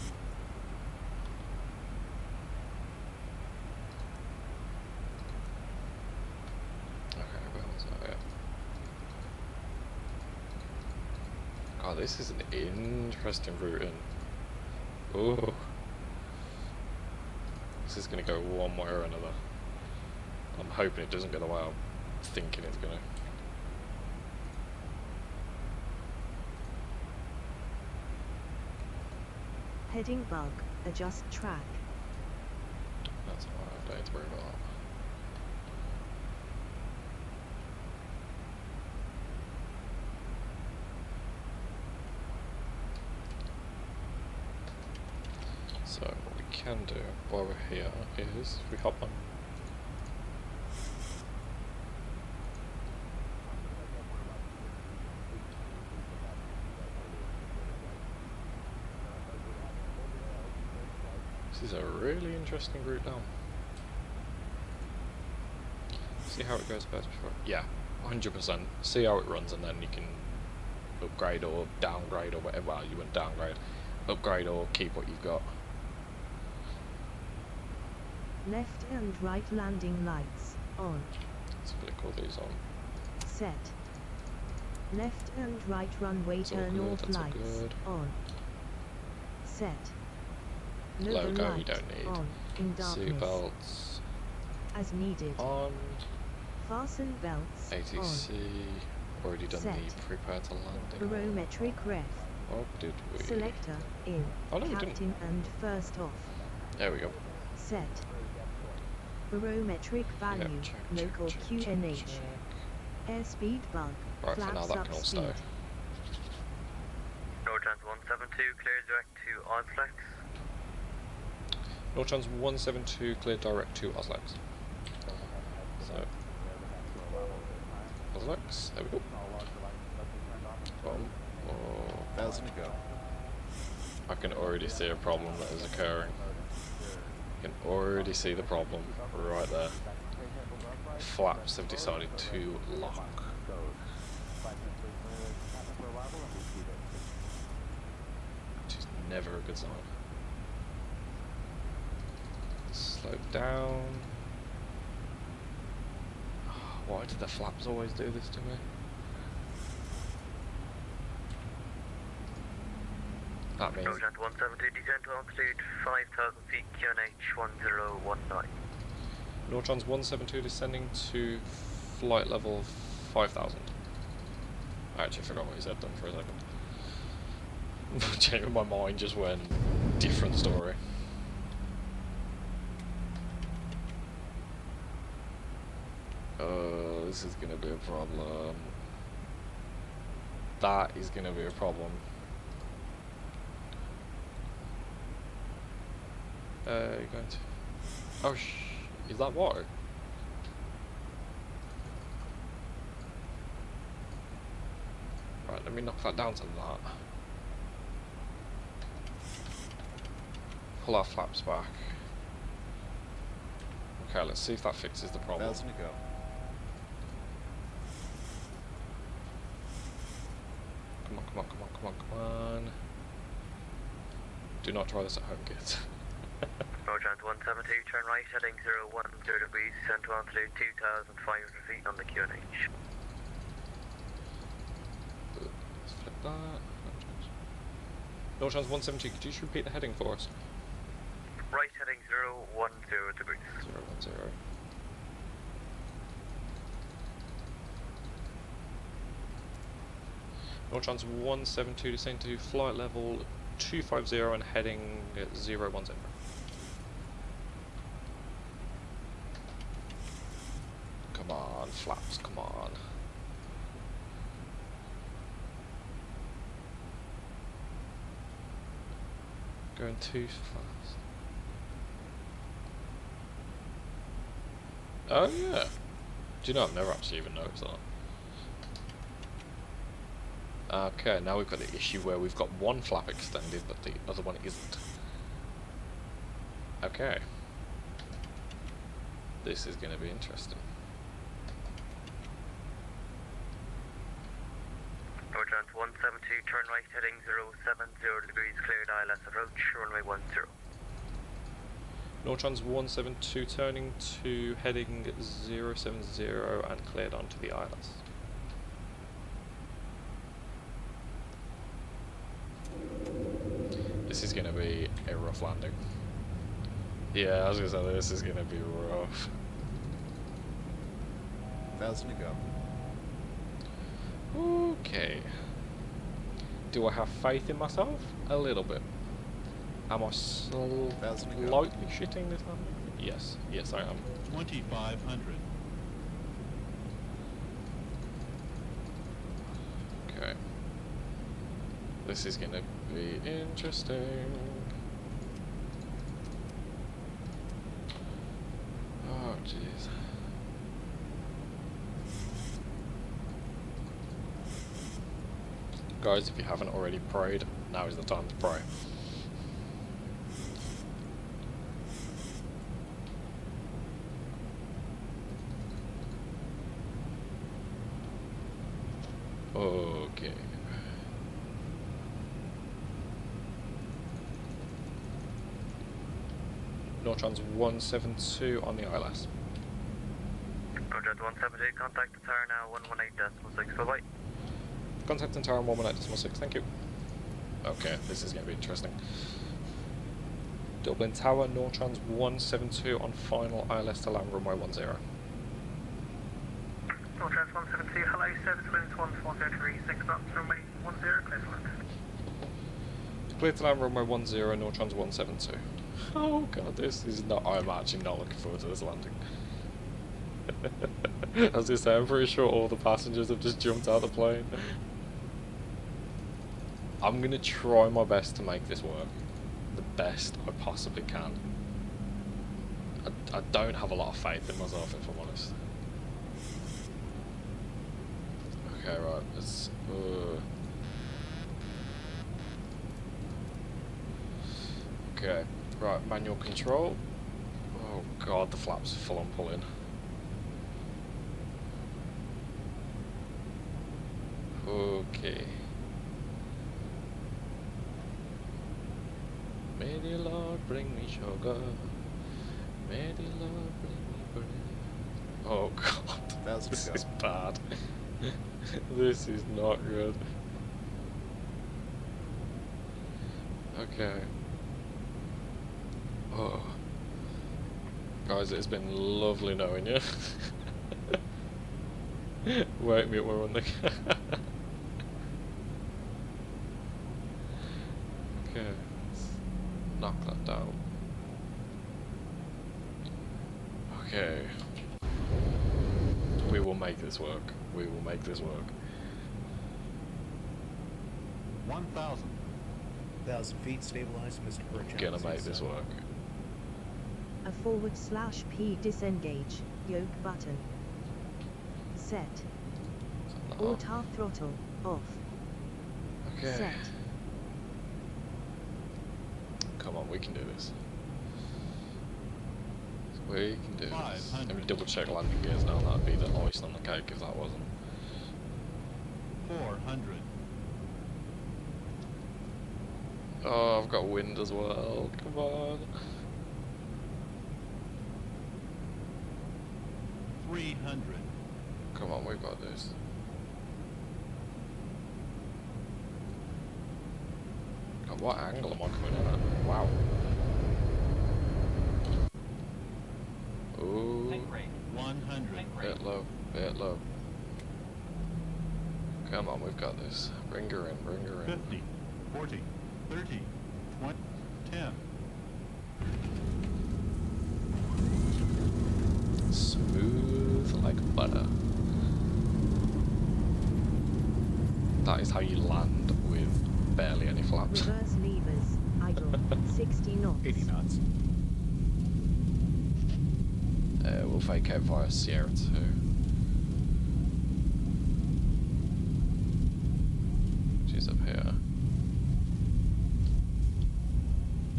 Oh, this is an interesting route in. Oh, this is going to go one way or another. I'm hoping it doesn't go the way I'm thinking it's going to. Heading bug. Adjust track. That's alright, I don't need to worry about that. So what we can do while we're here is, if we hop on. This is a really interesting route down. See how it goes first before. Yeah, 100%. See how it runs, and then you can upgrade or downgrade or whatever. Well, you wouldn't downgrade, upgrade or keep what you've got. Left and right landing lights on. Let's click all these on. Set. Left and right runway That's all turn good, off that's all lights good. on. Set. Logo you light don't need. on in darkness. Seat belts As needed. on. Fasten belts ATC. Already done Set. the prepare to landing. on. Barometric ref. Oh, did we? Selector in. Oh, no, we didn't. Captain and first off. There we go. Set. Barometric value. Yep, check, Local check, QNH. check. Airspeed bug. Right, for now Flaps that up can all speed. stay. Nortrans 172, clear direct to Oslex. Nortrans 172 clear direct to Oslex. So, Oslex, there we go. Oh, 1,000 to go. I can already see a problem that is occurring. I can already see the problem right there. Flaps have decided to lock. Which is never a good sign. Slow down. Why do the flaps always do this to me? That means Roger, 172, descent to altitude 5,000 feet, QNH 1019. Nortron's 172 descending to flight level 5,000. I actually forgot what he said then for a second. Changing my mind just went different story. This is gonna be a problem. That is gonna be a problem. You're going to... Oh, is that water? Right, let me knock that down to that. Pull our flaps back. Okay, let's see if that fixes the problem. 1,000 to go. Come on, come on, come on, come on, come on. Do not try this at home, kids. Roger, 172, turn right, heading 010 degrees, descent to altitude 2,500 feet on the QNH. Let's flip that. No chance 170, could you just repeat the heading for us? Right, heading 010 degrees. 010. No chance 172 descending to flight level 250 and heading 010. Come on, flaps, come on. Going too fast. Oh yeah. Do you know, I've never actually even noticed that. Okay, now we've got the issue where we've got one flap extended but the other one isn't. Okay. This is going to be interesting. Roger, 172, turn right, heading 070 degrees, cleared ILS approach, runway 10. Nortron's 172 turning to heading 070 and cleared onto the ILS. This is going to be a rough landing. Yeah, I was going to say this is going to be rough. 1,000 to go. Okay. Do I have faith in myself? A little bit. Am I slightly shitting this time? Yes, yes I am. 2,500. Okay. This is gonna be interesting. Oh jeez. Guys, if you haven't already prayed, now is the time to pray. Okay. Nortron's 172 on the ILS. Roger, 172, contact the tower now, 118.6, bye-bye. Contact and tower 118.6, thank you. Okay, this is going to be interesting. Dublin Tower, Nortron's 172 on final ILS to land runway 10. Nortron's 172, hello, service winds 140 degrees, 6 knots, runway 10, clear for land. Clear to land runway 10, Nortron's 172. Oh god, this is not, I'm actually not looking forward to this landing. As I say, I'm pretty sure all the passengers have just jumped out of the plane. I'm gonna try my best to make this work. The best I possibly can. I don't have a lot of faith in myself, if I'm honest. Okay, right, let's... Okay, right, manual control. Oh god, the flaps are full on pulling. Okay. May the Lord bring me sugar. May the Lord bring me bread. Oh god, this is bad. This is not good. Okay. Oh. Guys, it's been lovely knowing you. Wake me up when we're on the... Okay. Let's knock that down. Okay. We will make this work. We will make this work. 1,000. 1,000 feet stabilized, Mr. Birch. Gonna make this work. A /P disengage, yoke button. Set. Auto throttle, off. Okay. Set. Come on, we can do this. We can do this. 500. Let me double check landing gears now. That'd be the icing on the cake if that wasn't. 400. Oh, I've got wind as well. Come on. 300. Come on, we've got this. God, what angle am I coming in at? Wow. Ooh. 100. Bit low, bit low. Come on, we've got this. Bring her in, bring her in. 50. 40. 30. 20. 10. Smooth like butter. That is how you land with barely any flaps. Reverse levers, idle, 60 knots. 80 knots. We'll vacate via Sierra 2. She's up here.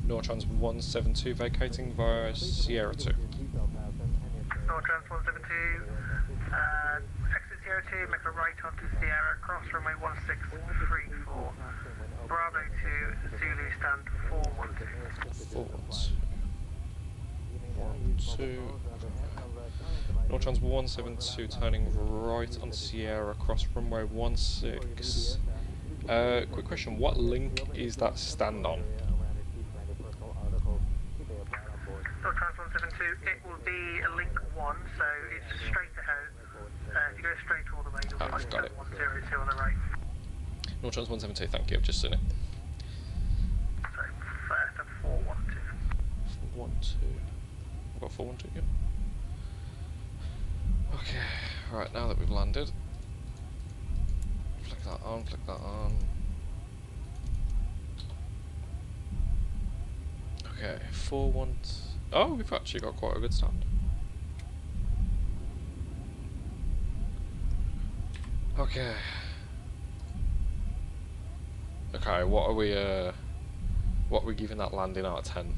Nortrans 172 vacating via Sierra 2. Nortrans 172, exit Sierra 2, make a right onto Sierra, cross runway 1634. Bravo 2, Zulu stand 412. 412. 1-2. Nortrans 172 turning right on Sierra across runway 16. Quick question, what link is that stand on? Nortrans 172, it will be a link 1, so it's straight ahead. If you go straight all the way, you'll find got it. 102 on the right. Nortrans 172, thank you, I've just seen it. So first and 412. 412. I've got 412, yep. Okay, right, now that we've landed, flick that on, flick that on. Okay, 412. Oh, we've actually got quite a good stand. Okay. Okay, what are we giving that landing out of 10?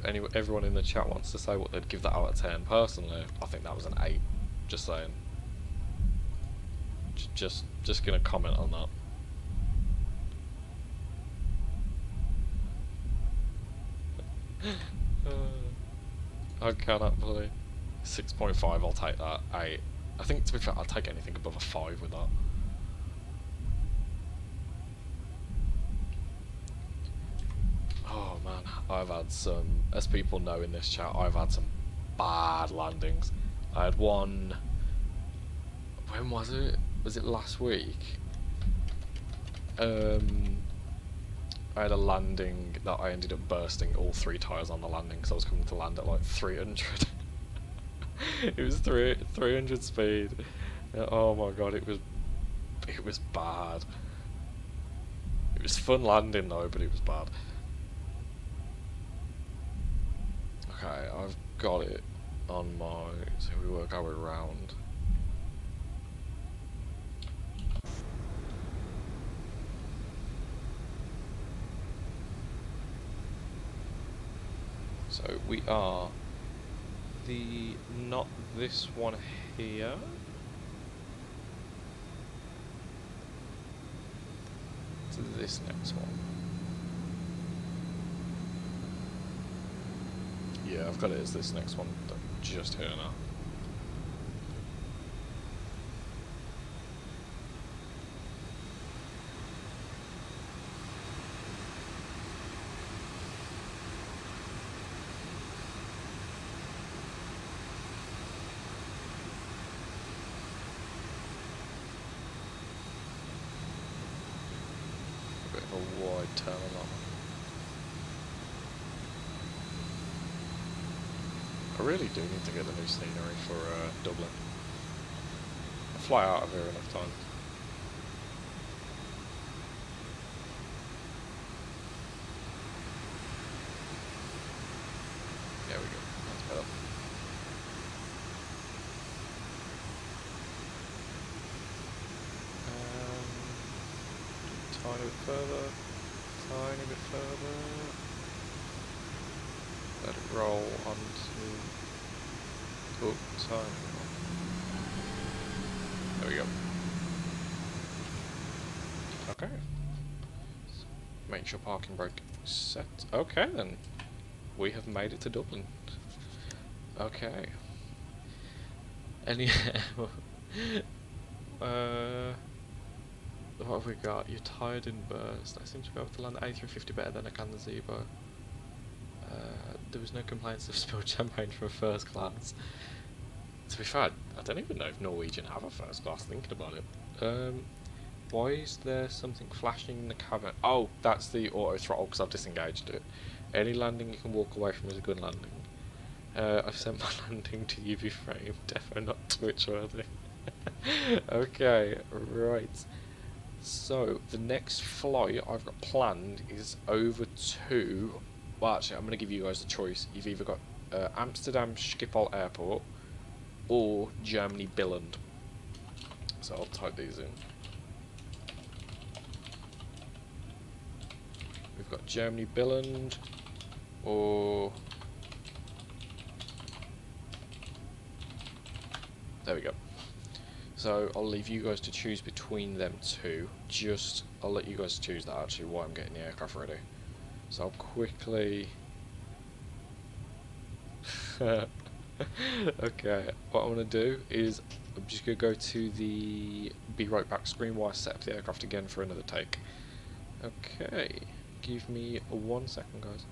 If everyone in the chat wants to say what they'd give that out of 10. Personally, I think that was an 8. Just saying. Just gonna comment on that. I cannot believe 6.5. I'll take that. 8. I think, to be fair, I'll take anything above a 5 with that. Oh man, I've had some, as people know in this chat, I've had some bad landings. I had one, when was it? Was it last week? I had a landing that I ended up bursting all 3 tyres on the landing because I was coming to land at like 300. It was 300 speed. Oh my god, it was bad. It was fun landing though, but it was bad. Okay, I've got it on my, so we work our way around. So we are not this one here. To this next one. Yeah, I've got it as this next one, just here now. wide turn on that one. I really do need to get the new scenery for Dublin. I fly out of here enough times. There we go. That's better. Tiny bit further. Tiny bit further. Let it roll onto... Oh, tiny. There we go. Okay. Make sure parking brake is set. Okay then. We have made it to Dublin. Okay. Any... what have we got? You're tired in burst. I seem to be able to land the A350 better than I can the Zebo. There was no complaints of spilled champagne from first class. To be fair, I don't even know if Norwegian have a first class, thinking about it. Why is there something flashing in the cabin? Oh, that's the auto throttle because I've disengaged it. Any landing you can walk away from is a good landing. I've sent my landing to UV frame, defo not Twitch worthy. Okay, right. So, the next flight I've got planned is over to... Well, actually, I'm going to give you guys the choice. You've either got Amsterdam Schiphol Airport or Germany Billund. So I'll type these in. We've got Germany Billund or... There we go. So I'll leave you guys to choose between them two. I'll let you guys choose that actually while I'm getting the aircraft ready. So I'll quickly... Okay, what I'm going to do is I'm just going to go to the be right back screen while I set up the aircraft again for another take. Okay, give me 1 second guys.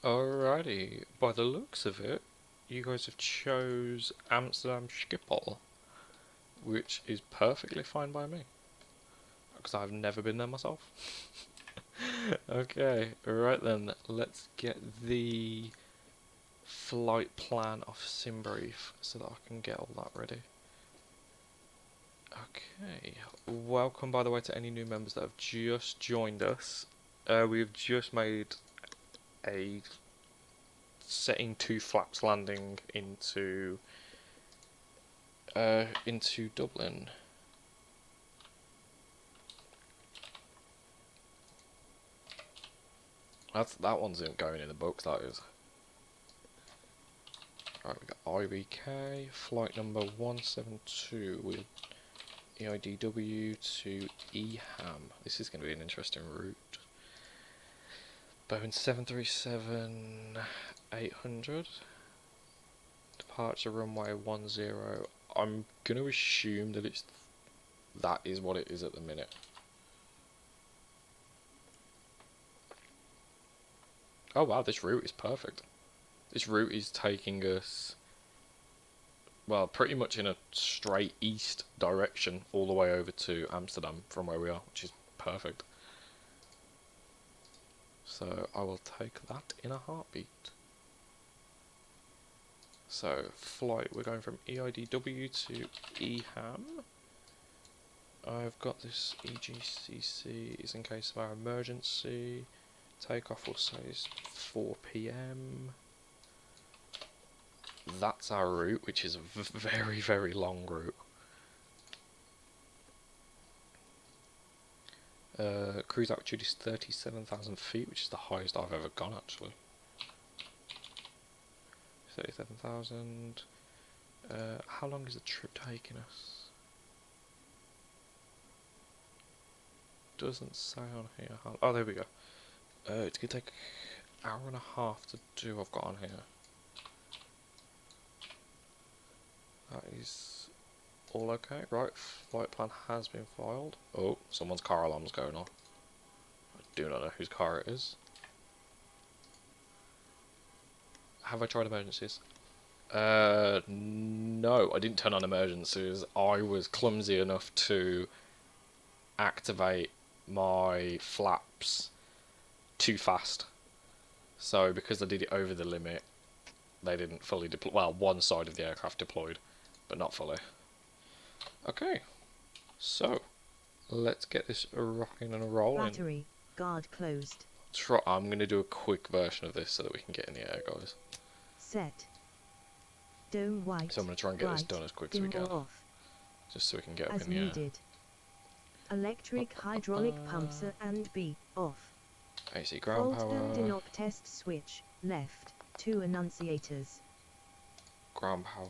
Alrighty, by the looks of it, you guys have chose Amsterdam Schiphol, which is perfectly fine by me, because I've never been there myself. Okay, right then, let's get the flight plan off SimBrief so that I can get all that ready. Okay, welcome by the way to any new members that have just joined us. We've just made a setting 2 flaps landing into into Dublin. That one's isn't going in the books, that is. Right, we got IBK, flight number 172 with EIDW to EHAM. This is going to be an interesting route. Boeing 737-800. Departure runway 10. I'm going to assume that that is what it is at the minute. Oh wow, this route is perfect. This route is taking us, well, pretty much in a straight east direction all the way over to Amsterdam from where we are, which is perfect. So I will take that in a heartbeat. So flight, we're going from EIDW to EHAM. I've got this EGCC is in case of our emergency. Takeoff will say is 4 PM. That's our route, which is a very, very long route. Cruise altitude is 37,000 feet, which is the highest I've ever gone actually. 37,000. How long is the trip taking us? Doesn't say on here. Oh, there we go. It's gonna take an hour and a half to do. I've got on here. That is all okay. Right, flight plan has been filed. Oh, someone's car alarm's going on. I do not know whose car it is. Have I tried emergencies? No, I didn't turn on emergencies. I was clumsy enough to activate my flaps too fast. So because I did it over the limit, they didn't fully deploy. Well, one side of the aircraft deployed, but not fully. Okay, so let's get this rocking and rolling. Battery, guard closed. I'm going to do a quick version of this so that we can get in the air, guys. Set. Dome white. So I'm going to try and get this bright, done as quick as we gimbal can. off. Just so we can get up As in the air. needed. Electric hydraulic pumps are and B off. AC ground Fault and power. knock test switch left. 2 annunciators. Ground power.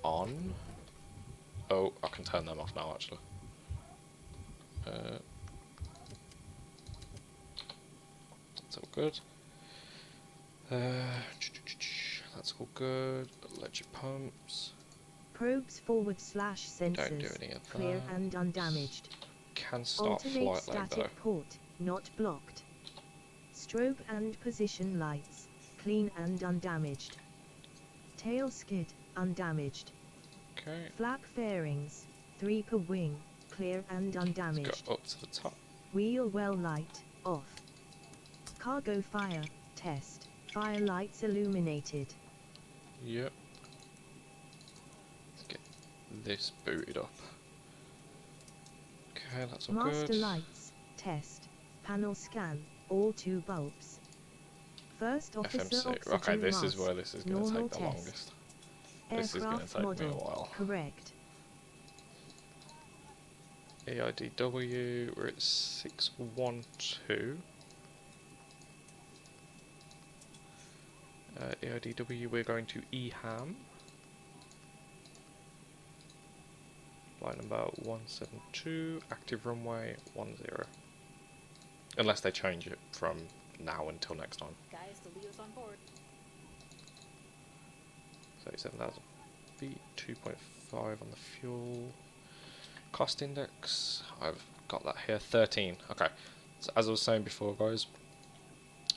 On. Oh, I can turn them off now actually. That's all good. That's all good. Electric pumps. Probes forward / sensors. Don't do any of clear that. and undamaged. Can start Alternate flight leg static though. port, not blocked. Strobe and position lights, clean and undamaged. Tail skid, undamaged. Okay. Flap fairings, 3 per wing, clear and undamaged. Let's go up to the top. Wheel well light, off. Cargo fire, test, fire lights illuminated. Yep. Let's get this booted up. Okay, that's all Master good. lights, test, panel scan, all 2 bulbs. First officer FMC. oxygen Okay, this is mask, where this is going to normal take the test. longest. This is going to Aircraft take me a model, while. correct. EIDW, we're at 612. EIDW, we're going to EHAM. Flight number 172, active runway 10. Unless they change it from now until next time. Guys, the Leo's on board. 37,000 feet, 2.5 on the fuel. Cost index, I've got that here, 13. Okay, so as I was saying before, guys,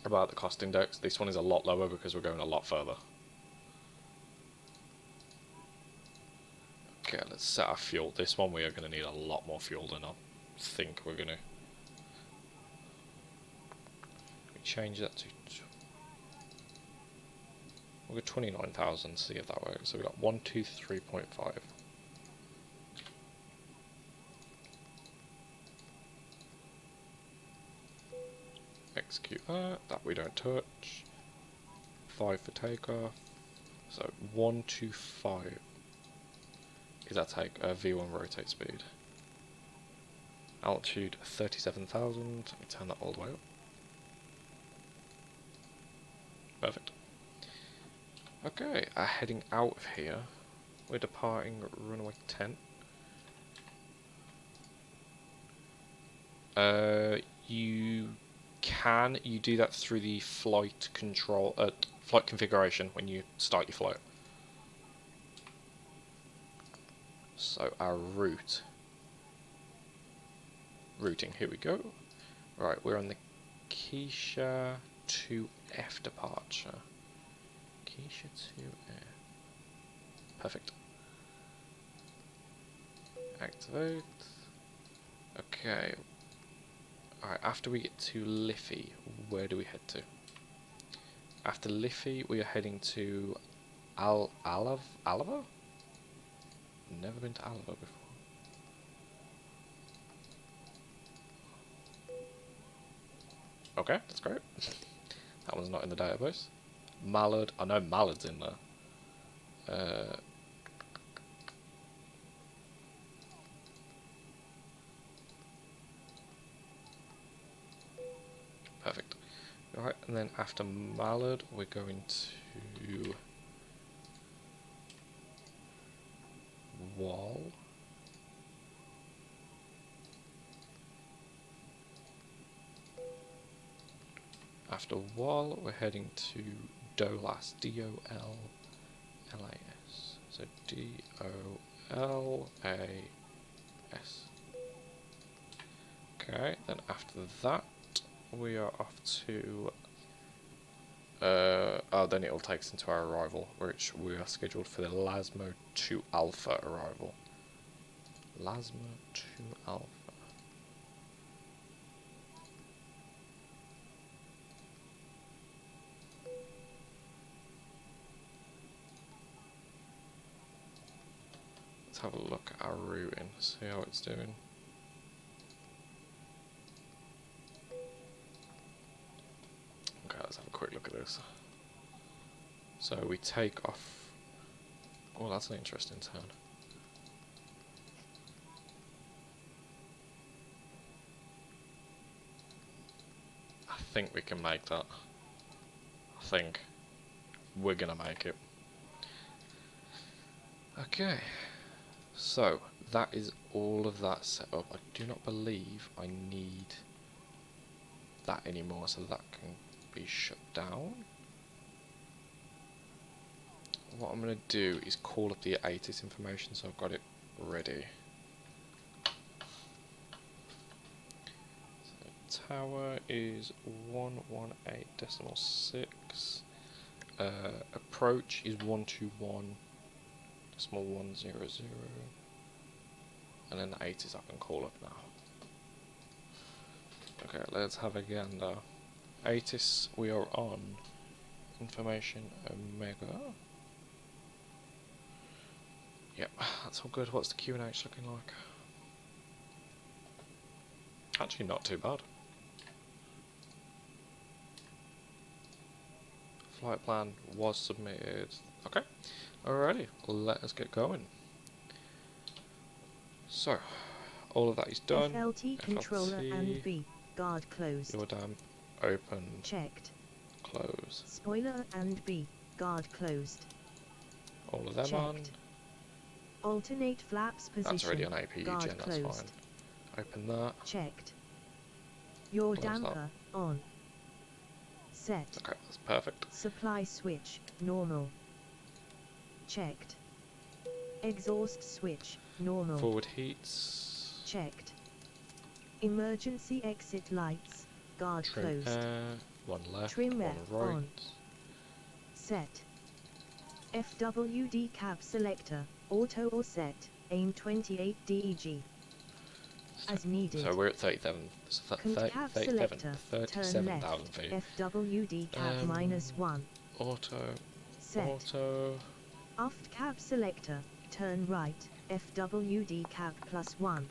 about the cost index, this one is a lot lower because we're going a lot further. Okay, let's set our fuel. This one we are going to need a lot more fuel than I think we're going to. We change that to. We'll go 29,000, see if that works. So we got 123.5. Execute that. That we don't touch. 125 for takeoff. So 125 is our V1 rotate speed. Altitude 37,000. Let me turn that all the way up. Perfect. Okay, heading out of here. We're departing runway 10. You do that through the flight configuration when you start your flight. So our routing, here we go. Right, we're on the Keisha 2F departure. Keisha 2F. Perfect. Activate. Okay. Alright, after we get to Liffey, where do we head to? After Liffey, we are heading to Alava? Never been to Alava before. Okay, that's great. That one's not in the database. Mallard, I know Mallard's in there. Perfect. Alright, and then after Mallard, we're going to Wall. After Wall, we're heading to Dolas, D-O-L-L-A-S. So D-O-L-A-S. Okay, then after that, we are off to... then it'll take us into our arrival, which we are scheduled for the Lasmo 2 Alpha arrival. Lasmo 2 Alpha. Let's have a look at our routing, see how it's doing. Okay, let's have a quick look at this. So we take off... Oh, that's an interesting turn. I think we can make that. I think we're gonna make it. Okay. So, that is all of that set up. I do not believe I need that anymore, so that can be shut down. What I'm going to do is call up the ATIS information, so I've got it ready. So, tower is 118.6. Approach is 121.100. And then the 80s I can call up now. Okay, let's have a gander. ATIS, we are on information Omega. Yep, that's all good. What's the QNH looking like? Actually not too bad. Flight plan was submitted. Okay, alrighty, let us get going. So, all of that is done. FLT controller and B. Guard closed. Your damp open. Checked. Close. Spoiler and B. Guard closed. All of them Checked. on. Alternate flaps position. That's already on APU Guard gen, that's closed. fine. Open that. Checked. Your Close damper that. on. Set. Okay, that's perfect. Supply switch normal. Checked. Exhaust switch normal. Forward heats. Checked. Emergency exit lights. Guard Trim closed. air. One left, Trim one air right. on. Set. FWD cab selector. Auto or set. Aim 28 DEG. As needed. So we're at 37. So Cab selector. Turn left. feet. FWD cab -1. Auto. Set. Auto. Aft cab selector. Turn right. FWD cab +1.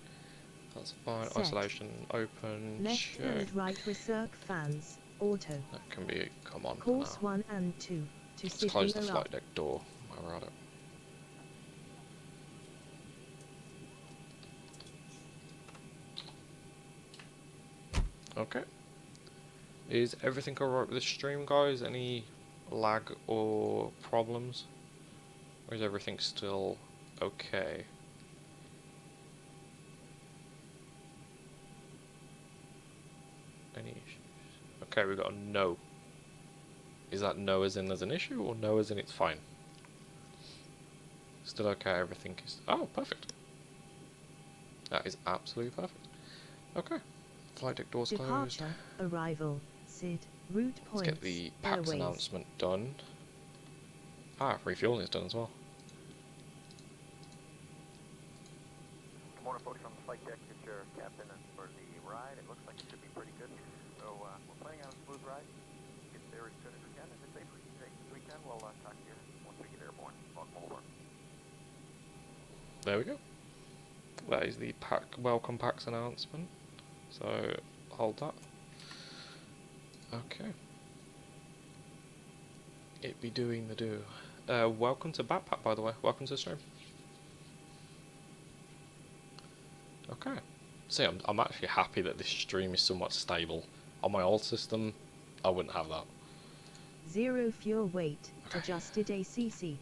That's fine. Set. Isolation open. Left Check. and right recirc fans. Auto. That can be come on. Course for now. 1 and 2. to Let's close the Sidwinger flight up. deck door while we're at it. Okay. Is everything alright with the stream, guys? Any lag or problems? Or is everything still okay? Any issues? Okay, we got a no. Is that no as in there's an issue, or no as in it's fine? Still okay, everything is... Oh, perfect. That is absolutely perfect. Okay. Flight deck doors closed. Departure, arrival, SID, route Let's points, get the PAX airways. announcement done. Ah, refueling is done as well. Good morning, folks. On the flight deck, get your captain and for the ride. It looks like it should be pretty good. So we're planning on a smooth ride. Get there as soon as we can, and as safely as we can. We'll talk to you once we get airborne. Welcome over. There we go. That is the welcome PAX announcement. So hold that. Okay. It be doing the do. Welcome to Backpack, by the way. Welcome to the stream. Okay. See, I'm actually happy that this stream is somewhat stable. On my old system, I wouldn't have that. 0 fuel weight, adjusted ACC.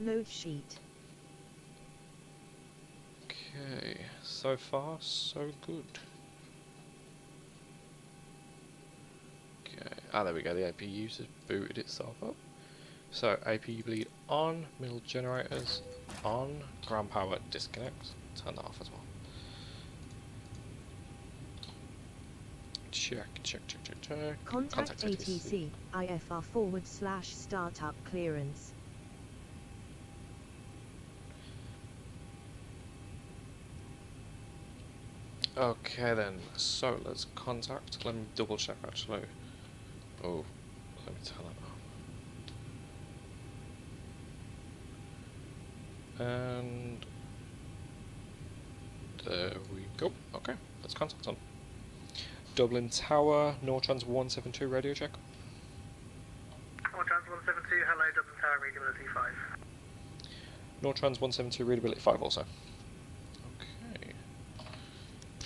Load sheet. Okay, so far so good. Okay, there we go, the APU has booted itself up. So, APU bleed on, middle generators on, ground power disconnect, turn that off as well. Check. Contact ATC, IFR / startup clearance. Okay then, so let's contact, let me double check actually. Oh, let me turn that off. And there we go. Okay, let's contact them. Dublin Tower, Nortrans 172 radio check. Nortrans 172, hello, Dublin Tower, readability 5. Nortrans 172 readability 5 also. Okay.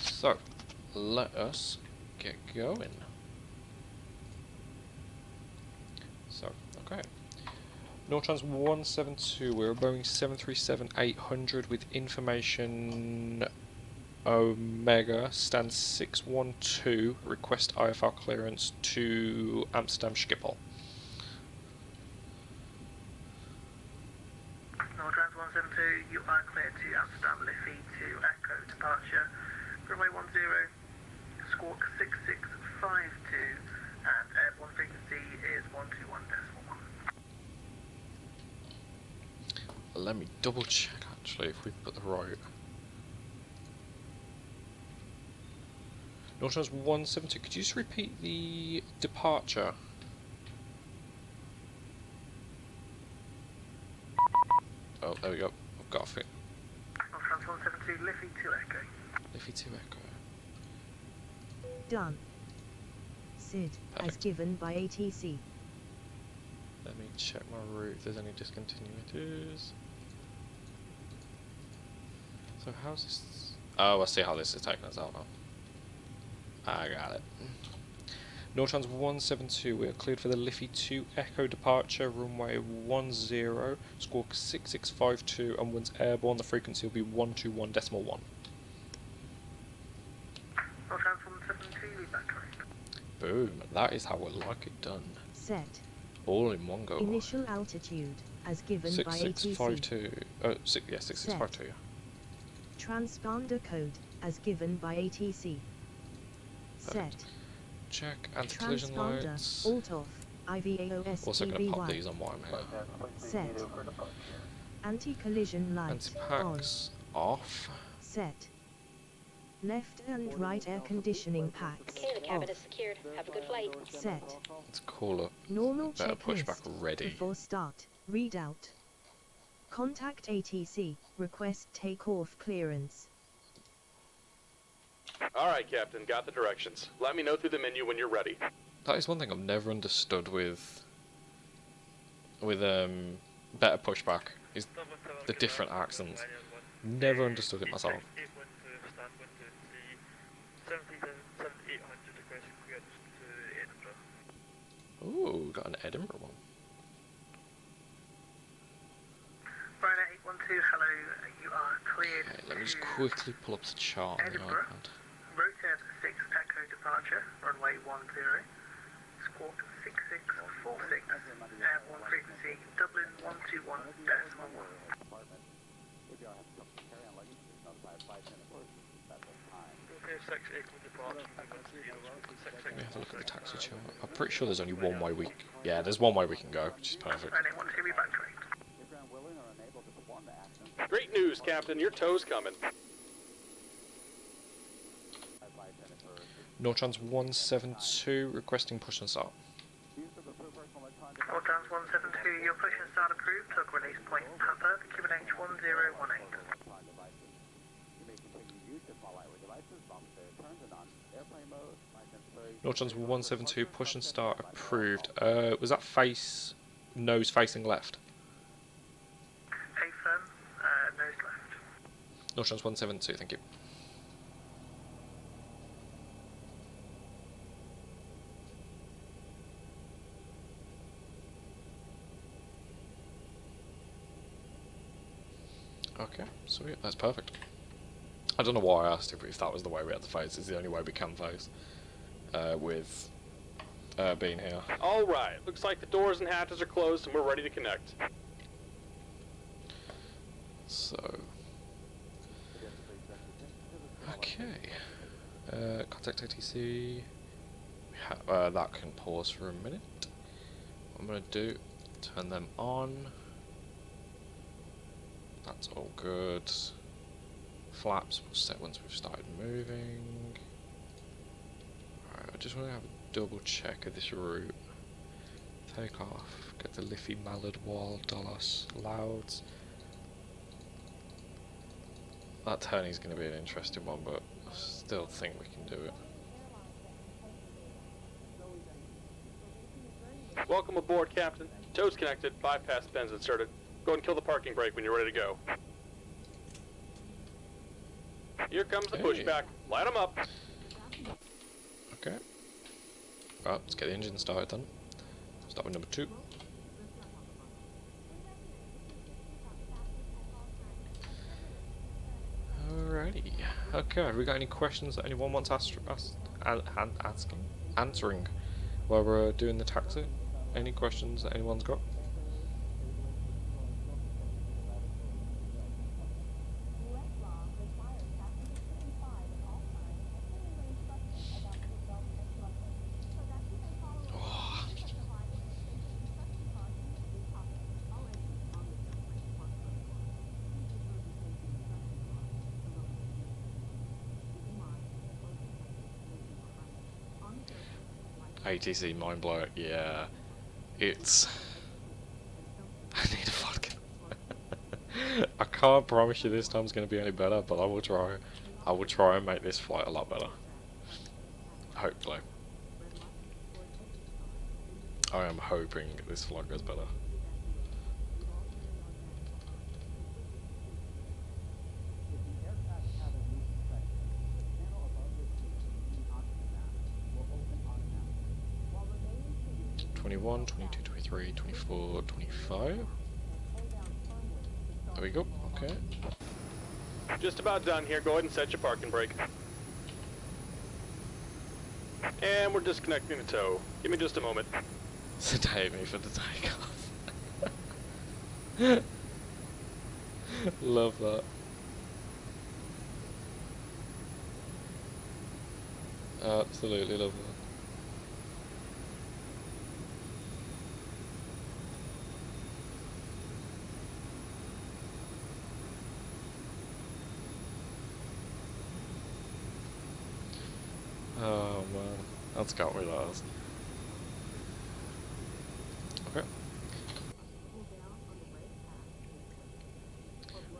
So, let us get going. So, okay. Nortrans 172, we're a Boeing 737-800 with information Omega, stand 612, request IFR clearance to Amsterdam Schiphol. Nortrans 172, you are clear to Amsterdam Liffey to Echo departure. Runway 10, squawk 6652, and airborne frequency is 121.1. Let me double check actually if we put the right. Nortrans 172, could you just repeat the departure? Oh, there we go. I've got a fit. Nortrans 172, Liffey to Echo. Liffey to Echo. Done. SID, as Perfect. given by ATC. Let me check my route if there's any discontinuities. So how's this? Oh, I see how this is taking us out now. I got it. Nortrans 172, we are cleared for the Liffey 2 Echo departure, runway 10, squawk 6652, and once airborne the frequency will be 121.1. Nortrans 172, lead back correct. Boom, that is how we like it done. Set. All in one go. Initial altitude, as given by ATC. 6652. Yeah, 6652. Transponder code, as given by ATC. Set. Check anti-collision Transponder, lights. alt off, IVAOS Also going to pop TBY. these on while I'm here. Set. Anti-collision light, on. Anti-packs off. Set. Left and right air conditioning packs, Okay, the cabin off. is secured. Have a good flight. Set. Let's call up. Normal Better pushback checklist, ready. before start, readout. Contact ATC, request takeoff clearance. Alright, Captain, got the directions. Let me know through the menu when you're ready. That is one thing I've never understood with with better pushback is the different accents. Never understood it myself. Ooh, got an Edinburgh one. Ryder 812, hello, you are cleared. Okay, let me just to quickly pull up the chart on the Edinburgh. iPad. Rotor 6 Echo departure, runway 10, squawk 6646, airborne frequency Dublin 121.1. Let me have a look at the taxi chart. I'm pretty sure there's only one way we... Yeah, there's one way we can go, which is perfect. Ryder 812, be back correct. Great news, Captain. Your tow's coming. Nortrans 172 requesting push and start. Nortrans 172, your push and start approved. Tug release point Papa, QNH 1018. Nortrans 172 push and start approved. Was that nose facing left? A-firm, nose left. Nortrans 172, thank you. Okay, sweet, that's perfect. I don't know why I asked if that was the way we had to face. It's the only way we can face with being here. All right. Looks like the doors and hatches are closed and we're ready to connect. So, okay. Contact ATC. That can pause for a minute. What I'm gonna do, turn them on. That's all good. Flaps will set once we've started moving. Alright, I just want to have a double check of this route. Take off, get the Liffey Mallard Wall, Dollos, Louds. That turning's going to be an interesting one, but I still think we can do it. Welcome aboard, Captain. Tow's connected, bypass pins inserted. Go ahead and kill the parking brake when you're ready to go. Here comes the pushback. Light them up. Okay. Right, let's get the engine started then. Start with number 2. Alrighty. Okay, have we got any questions that anyone wants answering while we're doing the taxi? Any questions that anyone's got? ATC mind blower, yeah. It's... I need a vodka. I can't promise you this time's going to be any better, but I will try. I will try and make this flight a lot better. Hopefully. I am hoping this flight goes better. (21, 22, 23, 24, 25). There we go. Okay. Just about done here. Go ahead and set your parking brake. And we're disconnecting the tow. Give me just a moment. Sedate me for the takeoff. Love that. Absolutely love that. Oh man, that's got me last. Okay.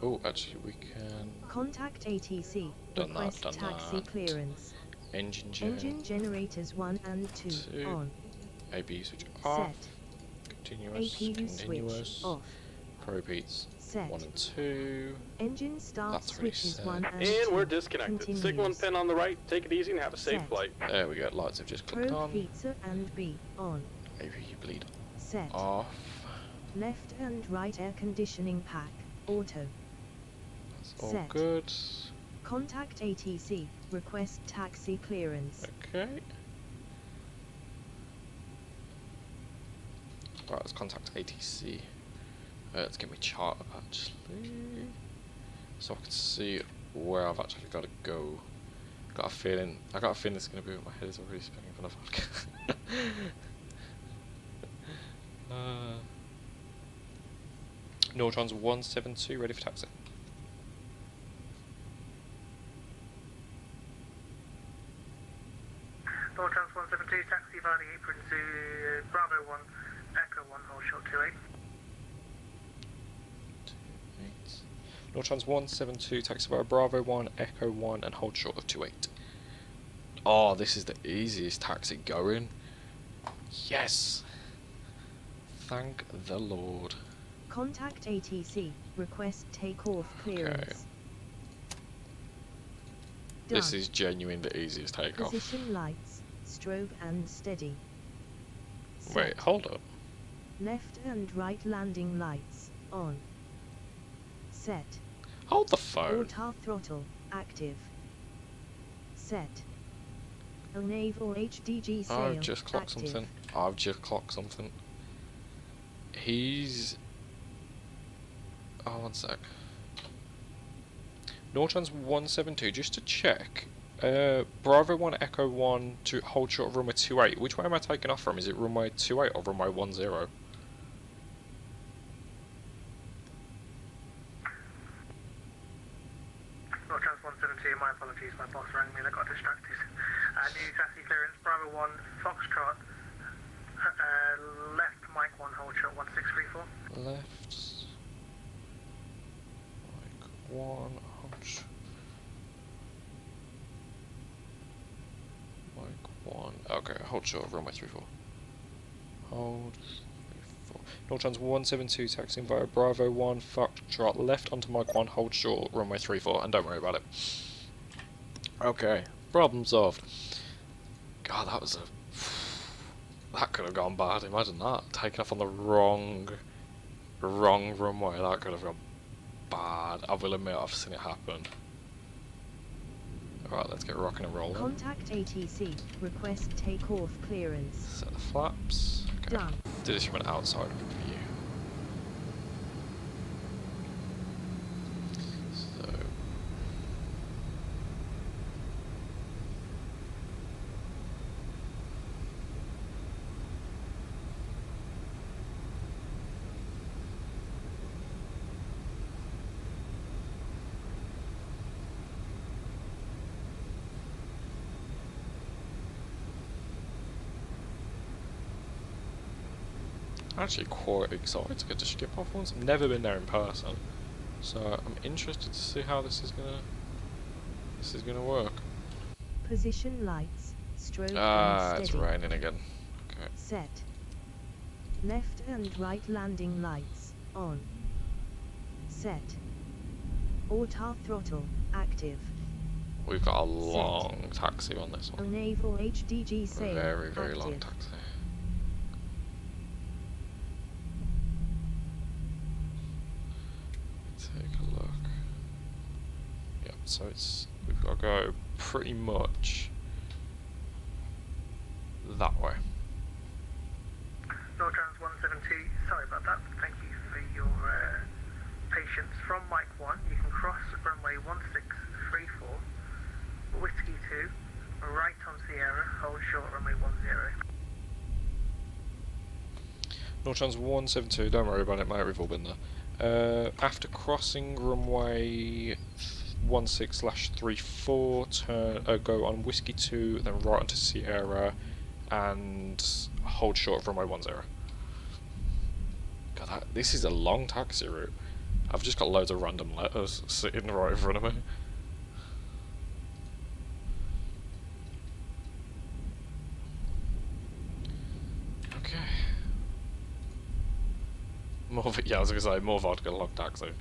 Oh, actually we can... Contact ATC. Done that, Request done taxi that. clearance. Engine Engine generators 1 and 2 on. AB switch off. Set. Continuous, APU switch continuous. off. Probe heats Set. 1 and 2. Engine start That's already switches set. 1 and And 2. we're disconnected. Continues. Signal and pin on the right. Take it easy and have a safe Set. flight. There we go, lights have just clicked Probe on. heats A and B on. APU bleed Set. off. Left and right air conditioning pack auto. That's all Set. good. Contact ATC. Request taxi clearance. Okay. Right, let's contact ATC. Let's get me chart up actually, so I can see where I've actually got to go. I got a feeling it's going to be. My head is already spinning from the vodka. Nortron's 172 ready for taxi. Nortrans 172, taxi via the apron to Bravo 1, Echo 1, hold short 28. Nortrans 172 taxi via Bravo 1, Echo 1 and hold short of 28. Oh, this is the easiest taxi going. Yes! Thank the Lord. Contact ATC. Request takeoff clearance. Done. This is genuine the easiest takeoff. Position lights, strobe and steady. Set. Wait, hold up. Left and right landing lights on. Set. Hold the phone. Auto throttle active. Set. LNAV or HDG sail I've just clocked active. something. I've just clocked something. He's... Oh, one sec. Nortrans 172, just to check. Bravo 1, Echo 1 to hold short of runway 28. Which way am I taking off from? Is it runway 28 or runway 10? Nortrans 172, my apologies, my boss rang me and I got distracted. New taxi clearance, Bravo 1, Foxtrot, left Mike 1, hold short 1634. Left. Like 1, hold short. Mike 1. Okay, hold short of runway 34. Hold 34. Nortrans 172 taxiing via Bravo 1, Foxtrot left onto Mike 1, hold short runway 34, and don't worry about it. Okay, problem solved. God, that was a... That could have gone bad, imagine that. Taking off on the wrong runway, that could have gone bad. I will admit I've seen it happen. Alright, let's get rocking and rolling. Contact ATC. Request takeoff clearance. Set the flaps. Okay. Done. Do this from an outside view. So... Actually quite excited to get to skip off once. I've never been there in person, so I'm interested to see how this is gonna work. Position lights, strobe Ah, and it's steady. raining again. Okay. Set. Left and right landing lights on. Set. Auto throttle active. We've got a long taxi on this one. LNAV or HDG sail Very, very long active. taxi. Take a look. Yep, so we've got to go pretty much that way. Nortrans 172, sorry about that. Thank you for your patience. From Mike 1, you can cross runway 1634, Whiskey 2, right on Sierra, hold short runway 10. Nortrans 172, don't worry about it mate, we've all been there. After crossing runway 16/34, turn go on Whiskey 2, then right onto Sierra, and hold short of runway 10. God, this is a long taxi route. I've just got loads of random letters sitting right in front of me. Okay. Yeah, I was gonna say more vodka, log taxi.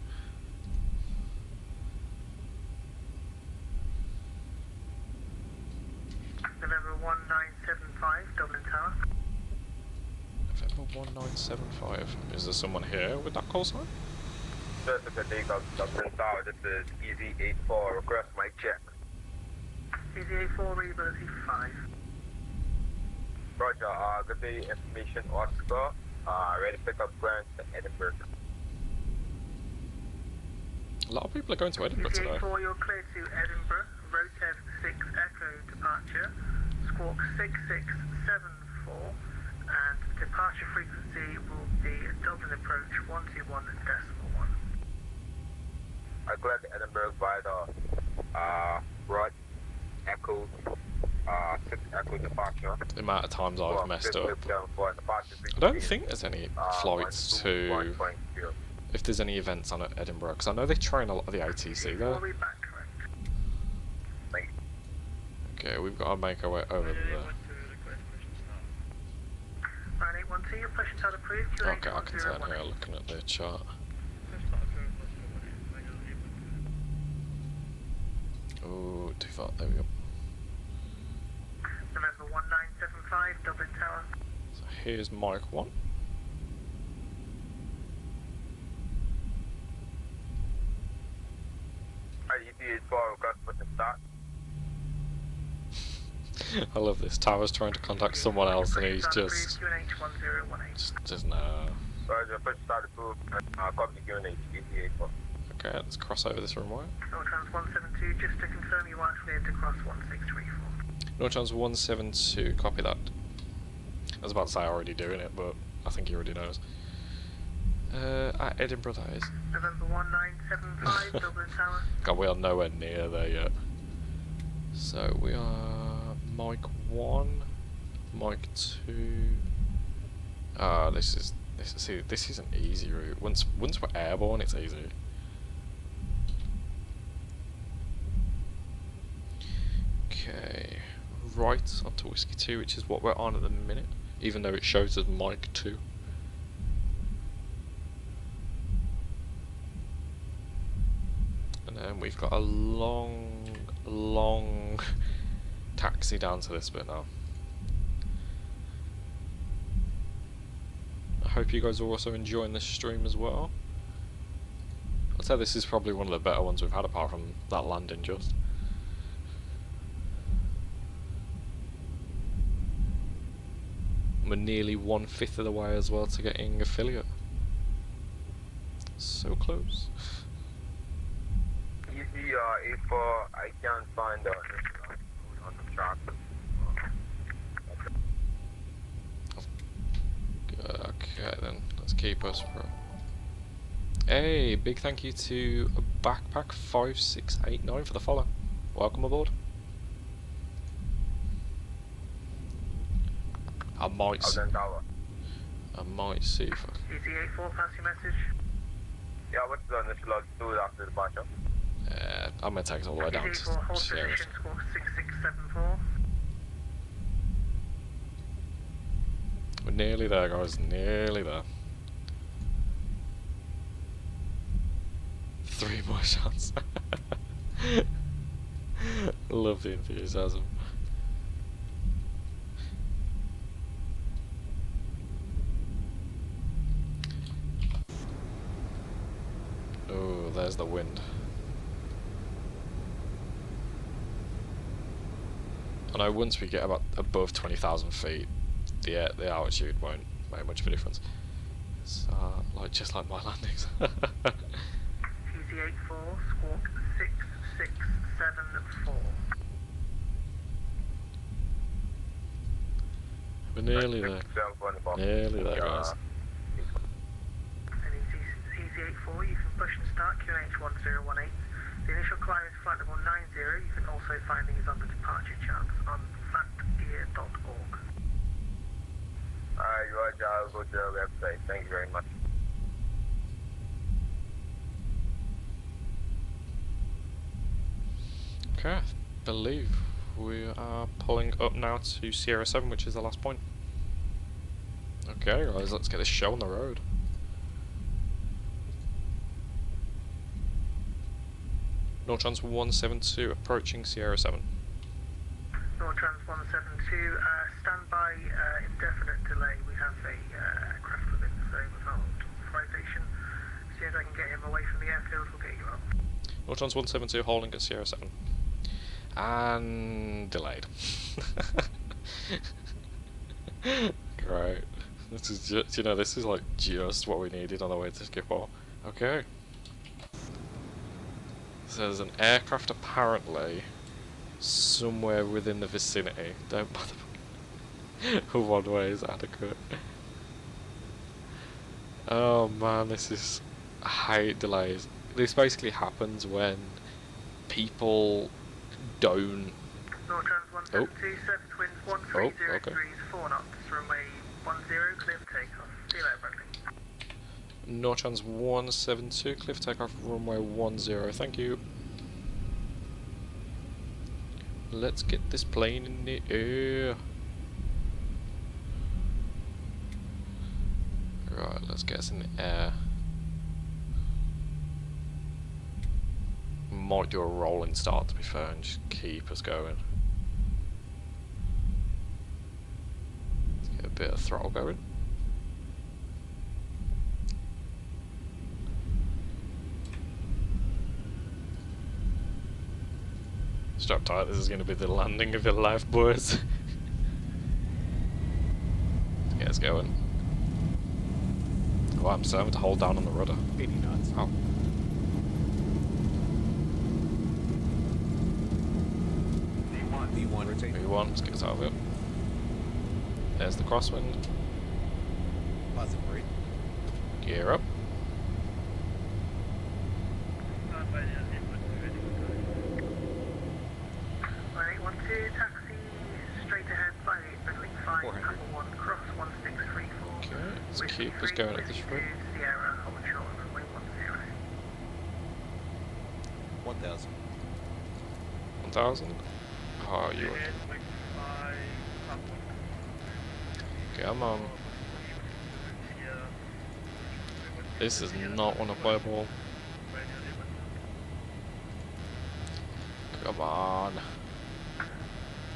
November 1975, Dublin Tower. November 1975. Is there someone here with that call sign? Just a good day, Dublin Tower. This is Easy 84. Request mic check. Easy 84, readability 5. Roger, good day, information Oscar. Ready to pick up clearance to Edinburgh. A lot of people are going to Edinburgh Easy today. 84, you're clear to Edinburgh. Rotev 6 Echo departure. Squawk 6674. And departure frequency will be Dublin approach 121.1. I cleared the Edinburgh via the Rod Echo 6 Echo departure. The amount of times I've messed up. I don't think there's any flights to... If there's any events on at Edinburgh, because I know they train a lot of the ATC there. Okay, we've got to make our way over there. 9812, your push inside approved. Okay, I can turn here looking at the chart. Oh, too far. There we go. November 1975, Dublin Tower. So here's mic 1. I love this. Tower's trying to contact someone else and he's just no. Okay, let's cross over this runway. Nortrans 172, just to confirm you are cleared to cross 1634. Nortrans 172, copy that. I was about to say I'm already doing it, but I think he already knows. At Edinburgh that is. November 1975, Dublin Tower. God, we are nowhere near there yet. So we are mic 1, mic 2. Ah, this is an easy route. Once we're airborne, it's easy. Okay, right onto Whiskey 2, which is what we're on at the minute, even though it shows as mic 2. And then we've got a long taxi down to this bit now. I hope you guys are also enjoying this stream as well. I'd say this is probably one of the better ones we've had apart from that landing just. We're nearly 1/5 of the way as well to getting affiliate. So close. Easy 84, I can't find on the chart. Okay then, let's keep us bro. Hey, big thank you to Backpack 5689 for the follow. Welcome aboard. I might see if Easy 84, pass your message. Yeah, what's the initial altitude after departure? I'm gonna take it all the way down to Easy 84, hold Sierra. position, squawk 6674. We're nearly there, guys, nearly there. 3 more shots. Love the enthusiasm. Oh, there's the wind. I know once we get about above 20,000 feet, the altitude won't make much of a difference. It's just like my landings. Easy 84, squawk 6674. We're nearly there. Nearly there, guys. And Easy 84, you can push and start QNH 1018. The initial climb is flight level 90. You can also find these on the departure charts on fatgear.org. Alright, Roger, I'll go to the website. Thank you very much. Okay, I believe we are pulling up now to Sierra 7, which is the last point. Okay guys, let's get this show on the road. Nortrans 172 approaching Sierra 7. Nortrans 172, stand by, indefinite delay. We have a craft within the zone of authorization. As soon as I can get him away from the airfield, we'll get you up. Nortrans 172 holding at Sierra 7. And delayed. Great. This is just, you know, this is like just what we needed on the way to Schiphol. Okay. So there's an aircraft apparently somewhere within the vicinity. Don't bother. One way is adequate. Oh man, this is... I hate delays. This basically happens when people don't... Nortrans 172, Seventh Winds 1303 is 4 knots, runway 10, clear for takeoff. See you later, Bradley. Nortrans 172, clear for takeoff, runway 10, thank you. Let's get this plane in the air. Right, let's get us in the air. Might do a rolling start to be fair and just keep us going. Let's get a bit of throttle going. Strap tight, this is going to be the landing of your life, boys. Let's get us going. Oh, I'm still having to hold down on the rudder. 80 knots. Oh. V1 rotate. V1, let's get us out of it. There's the crosswind. Positive rate. Gear up. 1812, taxi straight ahead, flight 5, 400. Papa 1, cross 1634. Okay, let's keep us going at this rate. Sierra, hold short, runway 10. 1,000. 1000. Oh, you would. Come on. This is not one to play ball. Come on.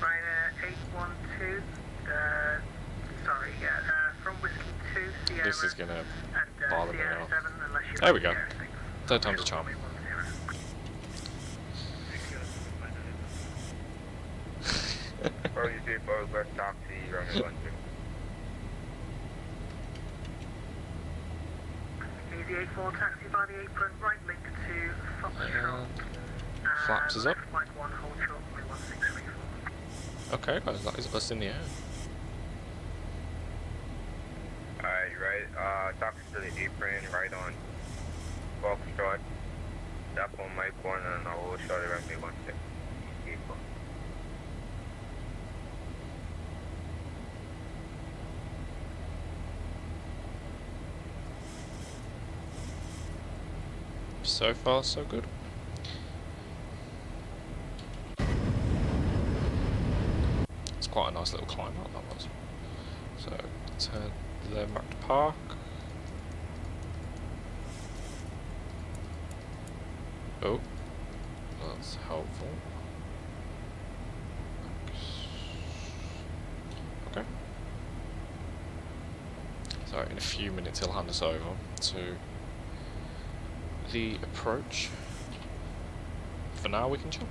Ryanair 812, sorry, from Whiskey 2, Sierra. This is gonna and, bother me Sierra now. 7, unless you There we like go. the airspace. Third time's a charm. Runway 10. Bro, you see, bro, let's talk to you, runway 10. Easy 84, taxi by the apron, right link to Foxtrot. Flaps is up. Flight 1, hold short, runway 1634. Okay, guys, that is us in the air. Alright, right, taxi to the apron, right on Foxtrot. Stop on Mike 1 and I'll hold short at runway 16. So far, so good. It's quite a nice little climb out that was. So, turn them back to park. Oh, that's helpful. Okay. So, in a few minutes, he'll hand us over to the approach. For now, we can chill.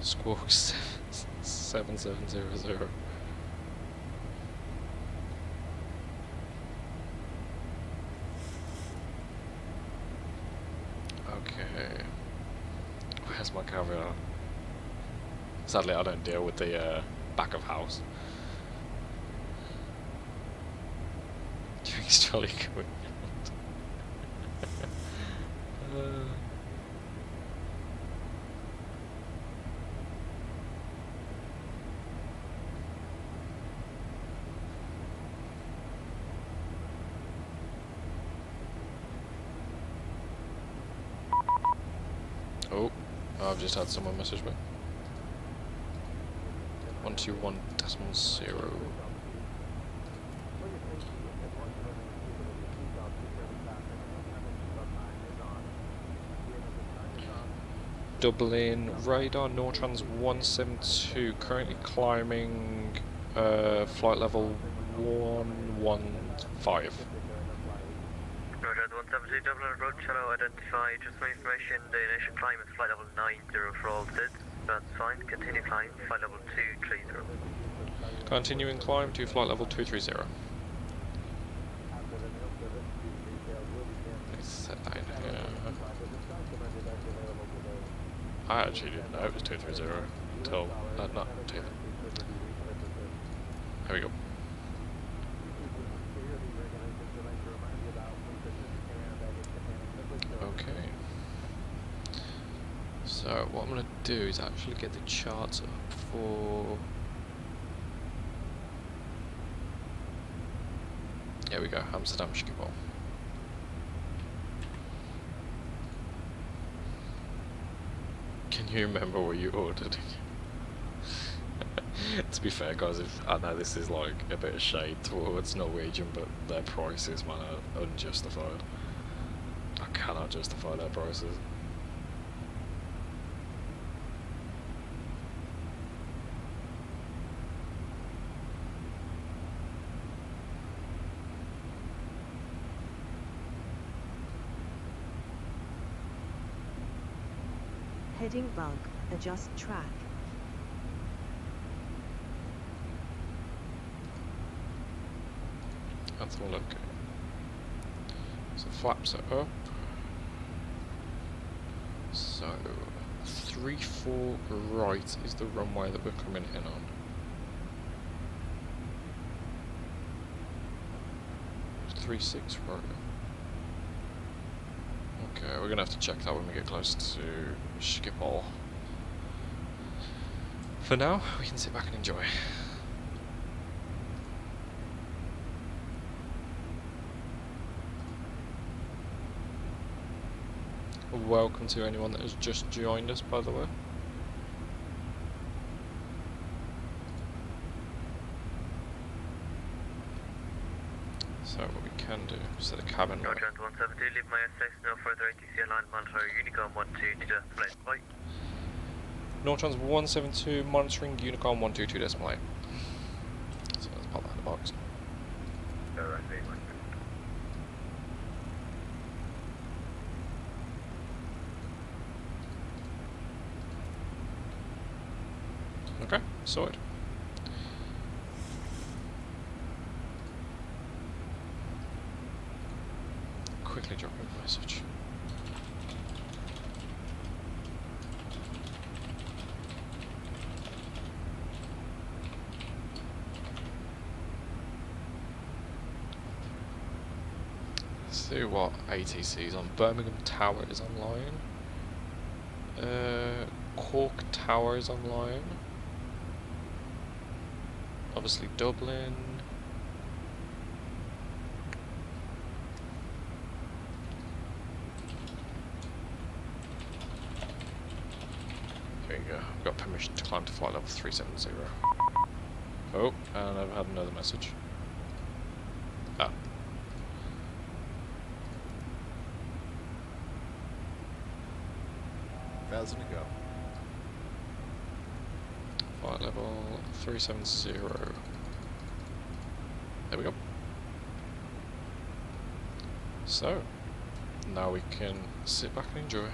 Squawk 7700. Okay. Where's my caviar? Sadly, I don't deal with the back of house. Drinks jolly going out. Oh, I've just had someone message me. 121.0. Dublin, radar Nortrans 172, currently climbing flight level 115. Roger, 172 Dublin approach, hello, identify, just for information, the initial climb is flight level 90 for all bids. That's fine, continue climb, flight level 230. Continuing climb to flight level 230. Let's set that in here. I actually didn't know it was 230 until, not until. Here we go. Okay. So what I'm going to do is actually get the charts up for... There we go, Amsterdam Schiphol. Can you remember what you ordered? To be fair guys, I know this is like a bit of shade towards Norwegian, but their prices, man, are unjustified. I cannot justify their prices. Heading bug, adjust track. That's all okay. So flaps are up. So 3-4 right is the runway that we're coming in on. 3-6 right. Okay, we're gonna have to check that when we get close to Schiphol. For now, we can sit back and enjoy. Welcome to anyone that has just joined us, by the way. So what we can do, set the cabin light. Roger, 172, leave my airspace, no further ATC line, monitor Unicom 12, flight. Nortrans 172, monitoring Unicom 122.8. So let's pop that in the box. Okay, sorted. Quickly drop a message. Let's see what ATC is on. Birmingham Tower is online. Cork Tower is online. Obviously Dublin. There you go. I've got permission to climb to flight level 370. Oh, and I've had another message. Ah. $1,000 to go. Flight level 370. There we go. So, now we can sit back and enjoy.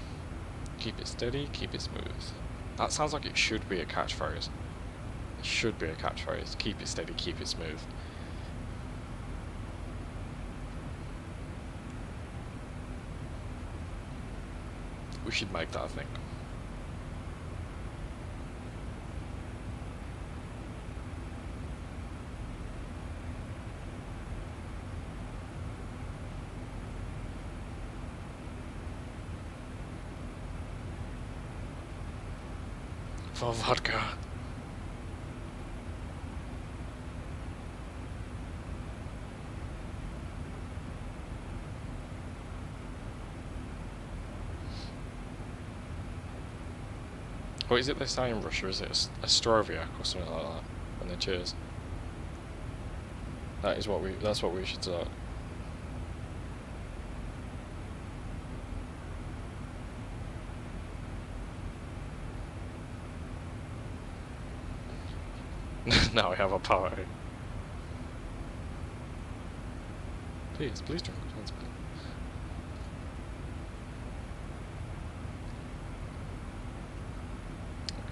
Keep it steady, keep it smooth. That sounds like it should be a catchphrase. It should be a catchphrase. Keep it steady, keep it smooth. We should make that a thing. For vodka. What is it they say in Russia? Is it a Stroviak or something like that when they cheers? That's what we should start. Now we have a party. Please drive responsibly.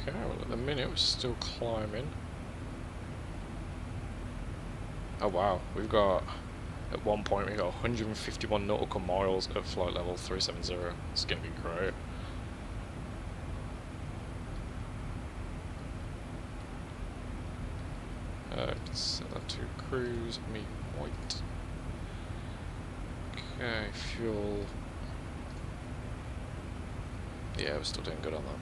Okay, well at the minute we're still climbing. Oh wow, we've got, at one point we got 151 nautical miles at flight level 370. It's going to be great. Set that to cruise, me white. Okay, fuel. Yeah, we're still doing good on that.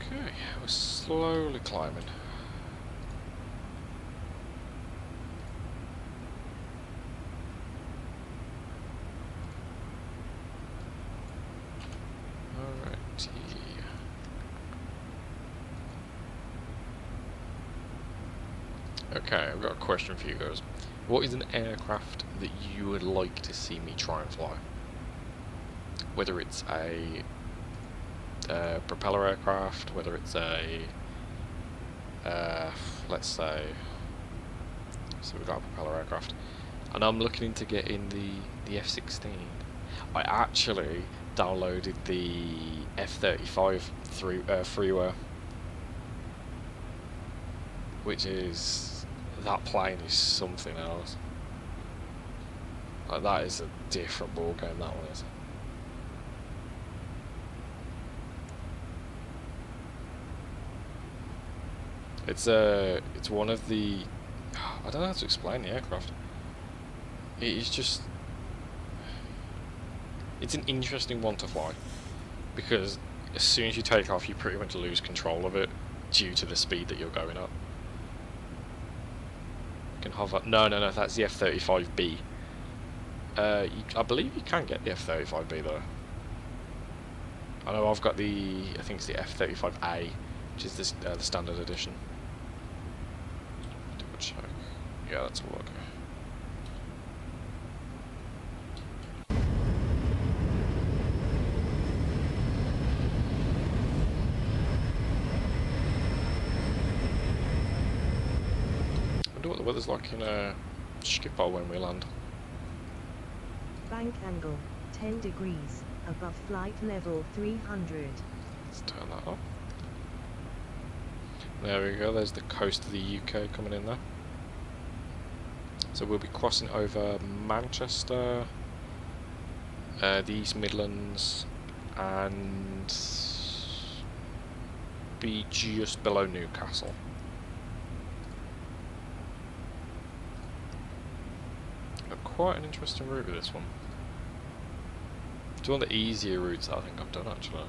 Okay, we're slowly climbing. Alrighty. Okay, I've got a question for you guys. What is an aircraft that you would like to see me try and fly? Whether it's a propeller aircraft, whether it's a let's say, so we've got a propeller aircraft, and I'm looking into getting the F-16. I actually downloaded the F-35 freeware, which is, that plane is something else. Like, that is a different ball game, that one is. It's one of the, I don't know how to explain the aircraft. It is just, it's an interesting one to fly, because as soon as you take off you pretty much lose control of it due to the speed that you're going up. You can hover, no, that's the F-35B. I believe you can get the F-35B though. I know I've got the, I think it's the F-35A, which is the standard edition. Double check. Yeah, that's all okay. I wonder what the weather's like in Schiphol when we land. Bank angle, 10 degrees, above flight level 300. Let's turn that up. There we go, there's the coast of the UK coming in there. So we'll be crossing over Manchester, the East Midlands, and be just below Newcastle. Quite an interesting route with this one. It's one of the easier routes I think I've done actually.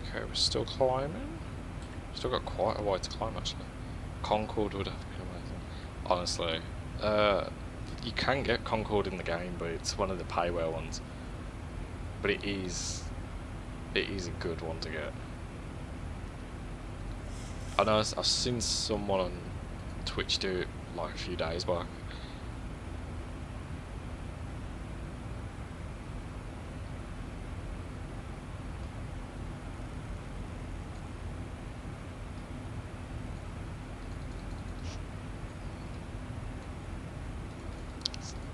Okay, we're still climbing. Still got quite a way to climb actually. Concorde would have been amazing. Honestly, you can get Concorde in the game, but it's one of the payware ones. But it is a good one to get. I know I've seen someone on Twitch do it like a few days back.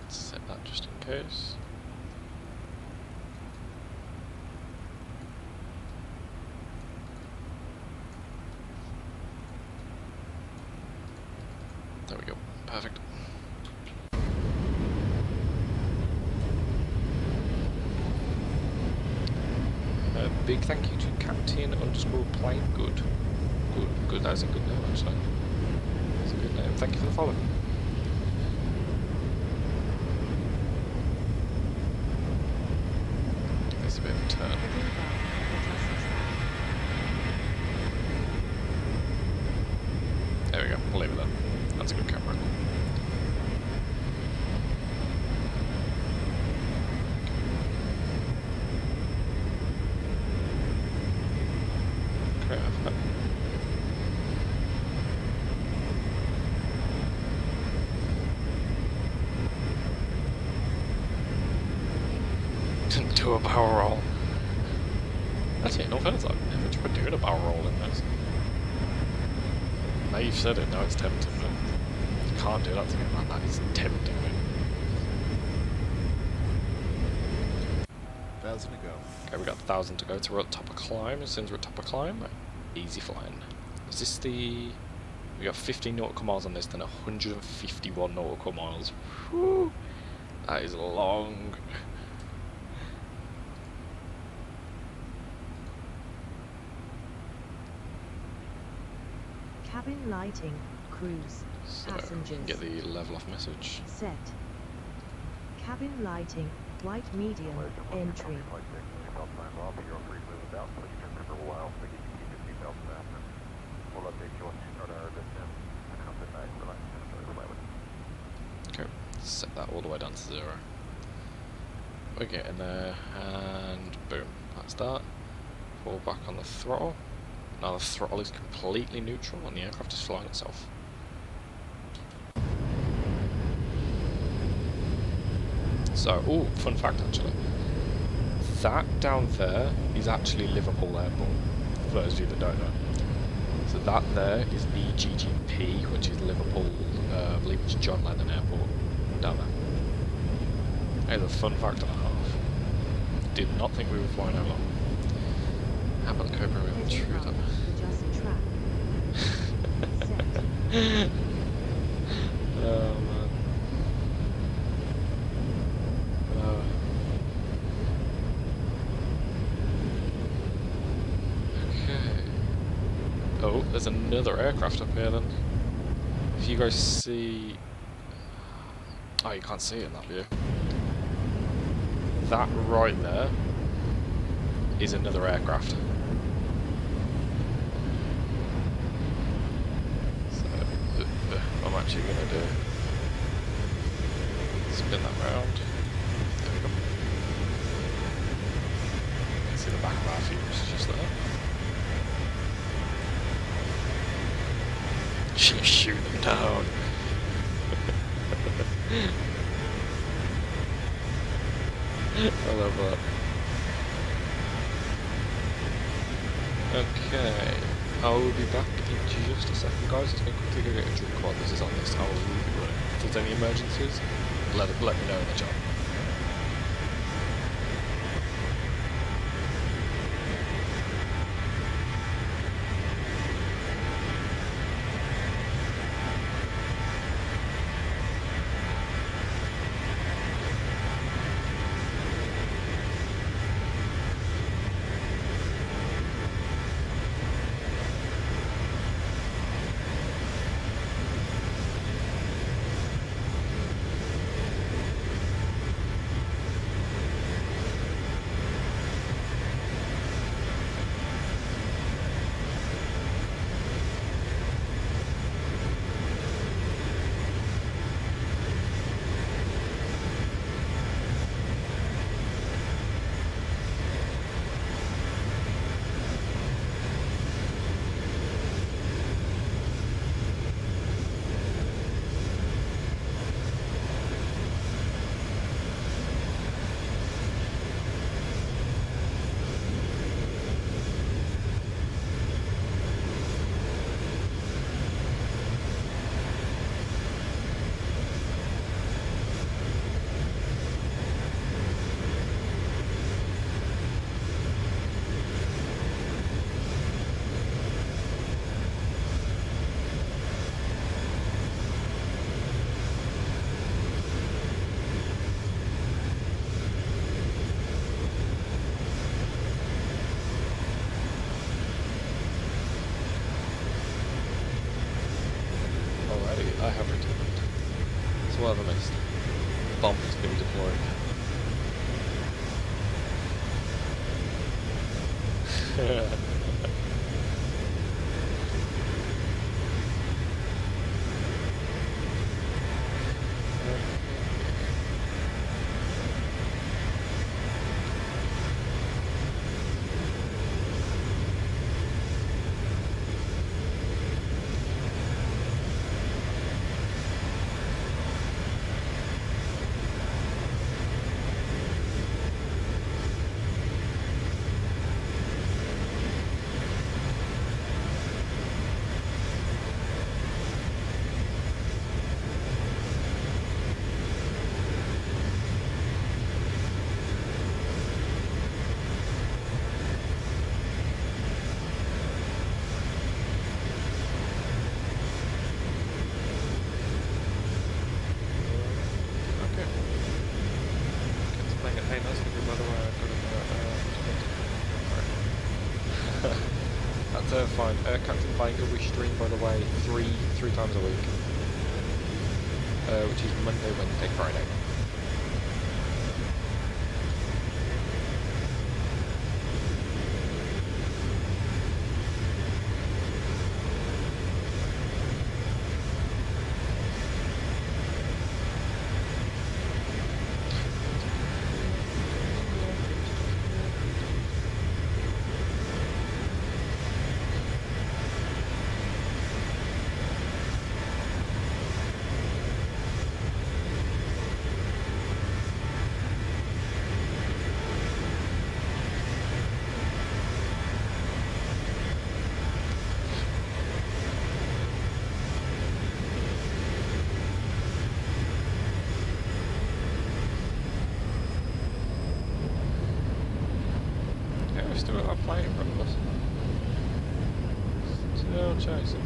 Set that just in case. There we go. Perfect. big thank you to Captain_Plane. Good. That is a good name, actually. That's a good name. Thank you for the follow. There's a bit of a turn. There we go. We'll leave it there. That's a good camera angle. Didn't do a barrel roll. Actually, no offense, I've never tried doing a barrel roll in this. Now you've said it, now it's tempting, but you can't do that to me, man. That is tempting me. 1,000 to go. Okay, we got 1,000 to go to we're at top of climb. As soon as we're at top of climb, easy flying. Is this the... We got 15 nautical miles on this, then 151 nautical miles. Whew. That is long. Cabin lighting, cruise, So, passengers. get the level off message. Set. Cabin lighting, white medium, entry. Okay, set that all the way down to 0. We're getting there, and boom, that's that. Fall back on the throttle. Now the throttle is completely neutral and the aircraft is flying itself. So, oh, fun fact actually. That down there is actually Liverpool Airport, for those of you that don't know. So that there is EGGP, which is Liverpool, I believe it's John Lennon Airport, down there. It's a fun fact and a half. Did not think we were flying that long. How about the Cobra with intruder? Oh man. Okay. Oh, there's another aircraft up here then. If you guys see... Oh, you can't see it in that view. That right there is another aircraft. So, what I'm actually going to do, spin that round. There we go. You can see the back of our fuse just there. Shoot them down. I love that. Okay, I will be back in just a second, guys. Just going to quickly go get a drink while this is on this. I will be running. If there's any emergencies, let me know in the chat. it's going to be deployed. Fine. Captain Banger, we stream, by the way, three times a week, which is Monday, Wednesday, Friday. Still got a plane in front of us. Still chasing.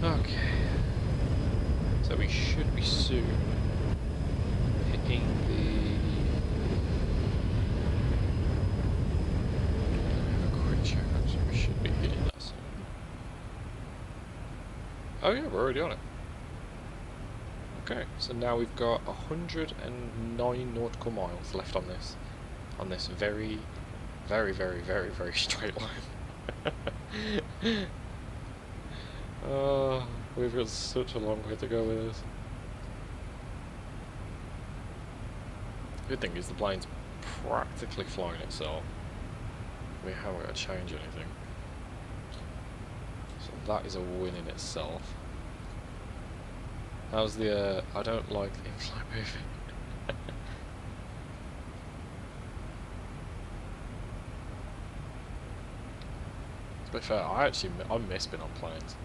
Okay. So we should be soon hitting the... We should be hitting that soon. Oh yeah, we're already on it. Okay, so now we've got 109 nautical miles left on this very, very, very, very, very straight line. We've got such a long way to go with this. Good thing is the plane's practically flying itself. We haven't got to change anything. So that is a win in itself. How's the, I don't like the in-flight movie. To be fair, I miss being on planes.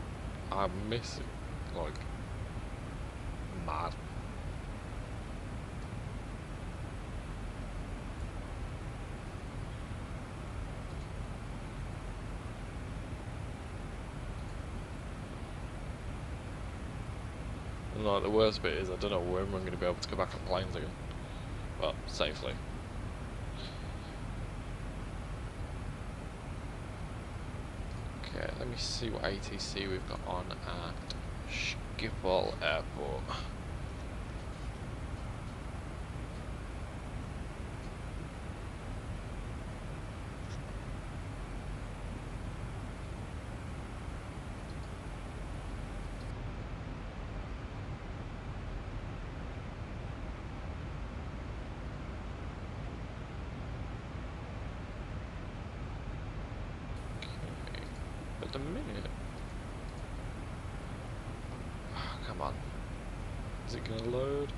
I miss it, like, mad. And like the worst bit is I don't know when we're going to be able to go back on planes again. Well, safely. Okay, let me see what ATC we've got on at Schiphol Airport. A minute. Oh, come on. Is it gonna load?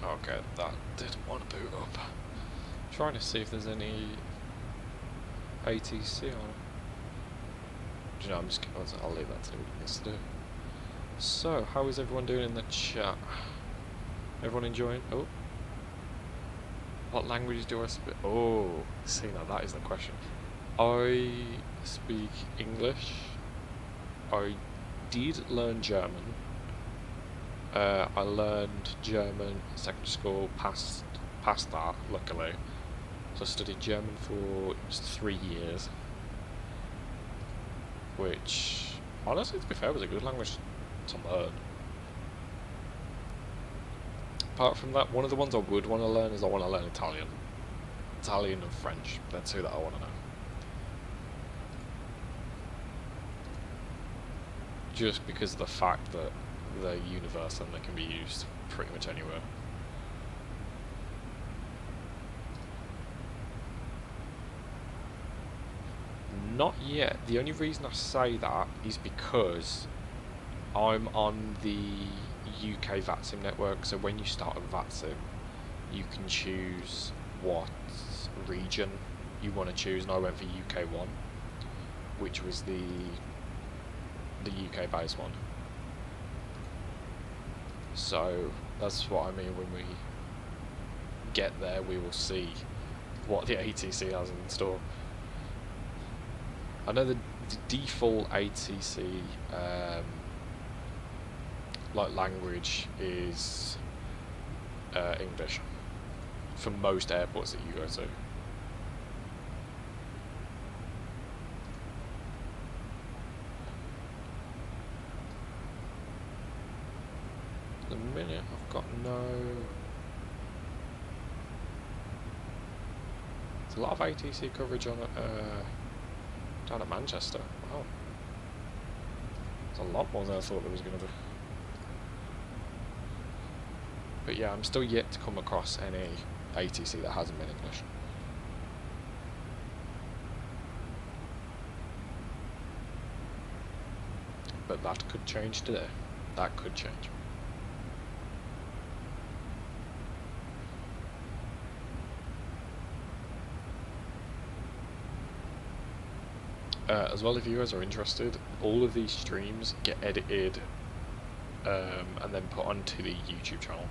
Okay, that didn't want to boot up. Trying to see if there's any ATC on it. Do you know, I'll leave that to what it needs to do. So, how is everyone doing in the chat? Everyone enjoying? Oh. What languages do I speak? Oh, see, now that is the question. I speak English, I did learn German. I learned German in secondary school, passed that, luckily. So I studied German for just 3 years. Which, honestly, to be fair, was a good language to learn. Apart from that, one of the ones I would want to learn is I want to learn Italian. Italian and French, they're two that I want to know. Just because of the fact that they're universal and they can be used pretty much anywhere. Not yet. The only reason I say that is because I'm on the UK VATSIM network, so when you start a VATSIM, you can choose what region you want to choose, and I went for UK1, which was the UK based one. So that's what I mean when we get there, we will see what the ATC has in store. I know the default ATC like language is English for most airports that you go to. At the minute I've got no... There's a lot of ATC coverage on down at Manchester. Wow. There's a lot more than I thought there was going to be. But yeah, I'm still yet to come across any ATC that hasn't been English. But that could change today. That could change. As well, if you guys are interested, all of these streams get edited and then put onto the YouTube channel,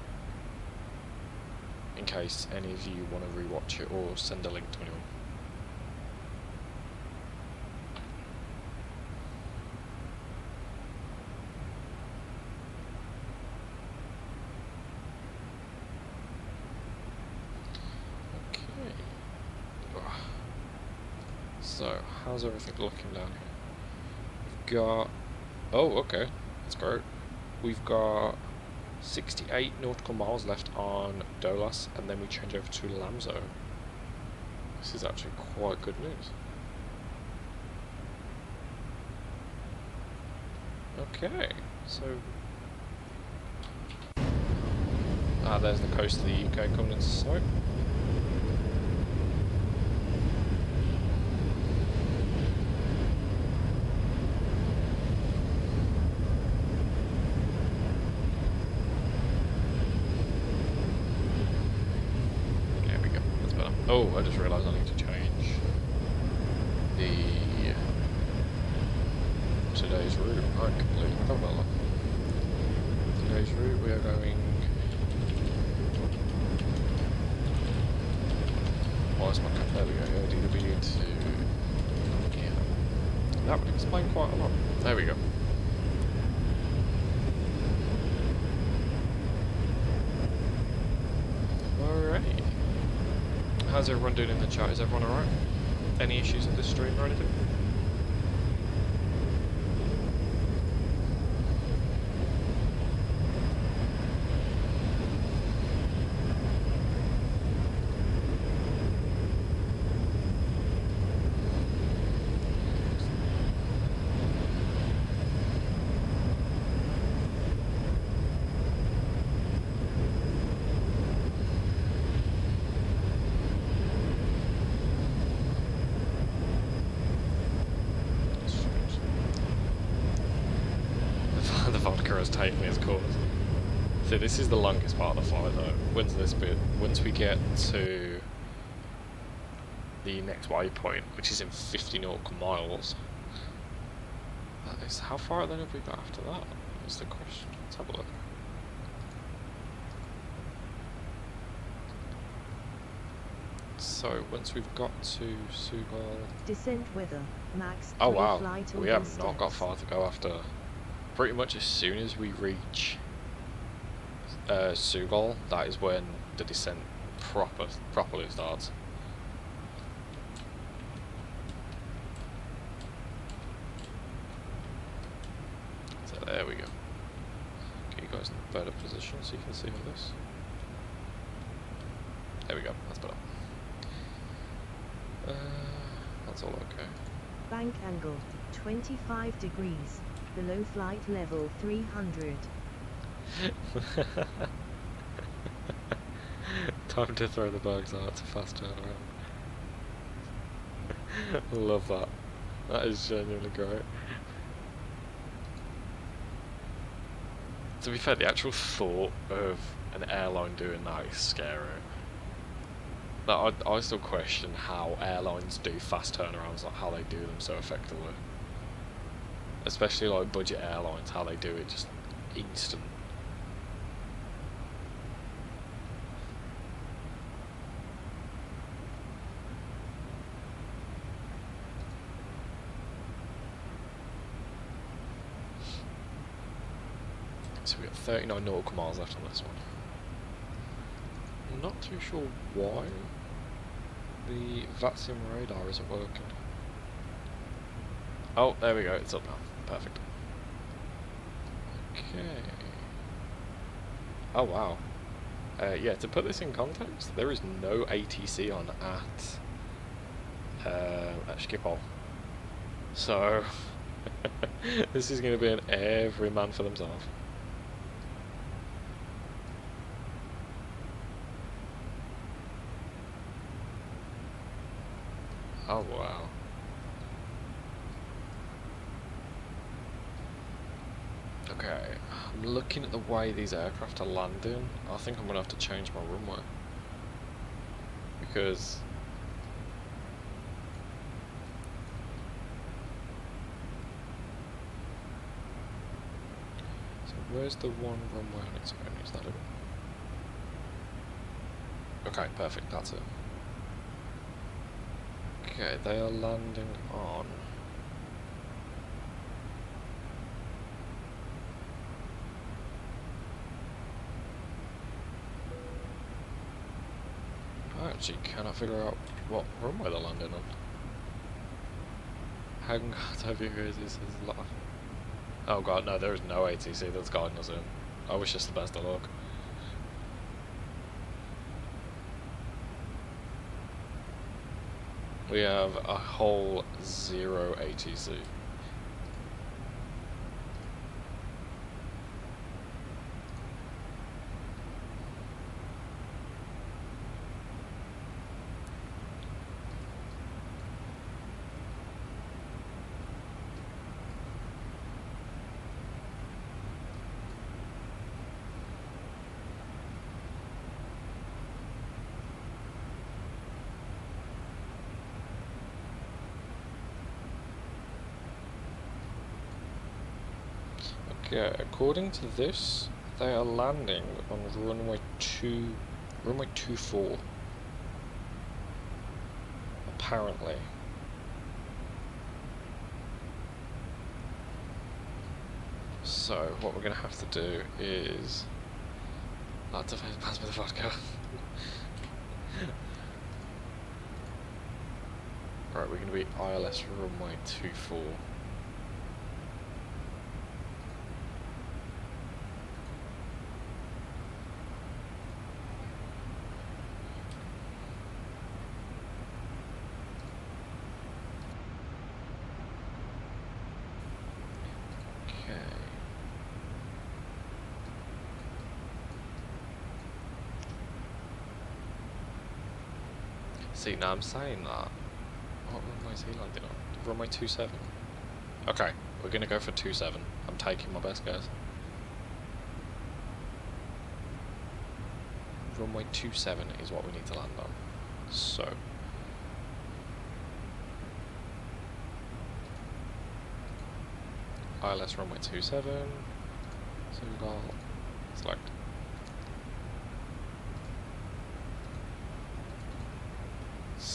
in case any of you want to rewatch it or send a link to anyone. So, how's everything looking down here? We've got... Oh, okay. That's great. We've got 68 nautical miles left on Dolas, and then we change over to Lamzo. This is actually quite good news. Okay, so... there's the coast of the UK coming into sight. Oh, I just realised I need to change today's route. I completely forgot about that. Today's route, we are going... Why is my car? There we go, DW to... Yeah. That would explain quite a lot. There we go. Alright. How's everyone doing in the chat? Is everyone alright? Any issues with this stream or anything? Taking its course. So this is the longest part of the flight though. When's this bit? Once we get to the next waypoint, which is in 50 nautical miles. That is, how far then have we got after that? Is the question. Let's have a look. Let's So once we've got to Sugal. Descent weather, max Oh 3 wow, flight we audio have not got steps. far to go after. Pretty much as soon as we reach Sugal, that is when the descent properly starts. So there we go. Get you guys in a better position so you can see all this. There we go, that's better. That's all okay. Bank angle, 25 degrees, below flight level 300. Time to throw the bags out, it's a fast turnaround. Love that. That is genuinely great. To be fair, the actual thought of an airline doing that is scary. Like, I still question how airlines do fast turnarounds, like how they do them so effectively. Especially like budget airlines, how they do it just instant. So we've got 39 nautical miles left on this one. I'm not too sure why the VATSIM radar isn't working. Oh, there we go, it's up now. Perfect. Okay. Oh wow. Yeah, to put this in context, there is no ATC on at Schiphol. So, this is going to be an every man for themselves. Oh wow. Okay, I'm looking at the way these aircraft are landing. I think I'm going to have to change my runway. Because... So where's the one runway on its own? Is that it? Okay, perfect, that's it. Okay, they are landing on... I actually cannot figure out what runway they're landing on. How have you guys this is live? Oh god, no, there is no ATC that's guiding us in. I wish us the best of luck. We have a whole 0 ATC. Okay, according to this, they are landing on runway 24. Apparently. So, what we're going to have to do is... Lots of pass me the vodka. Right, we're going to be ILS runway 24. See, now I'm saying that. What runway is he landing on? Runway 27. Okay, we're gonna go for 27. I'm taking my best guess. Runway 27 is what we need to land on. So. ILS runway 27. So we've got select.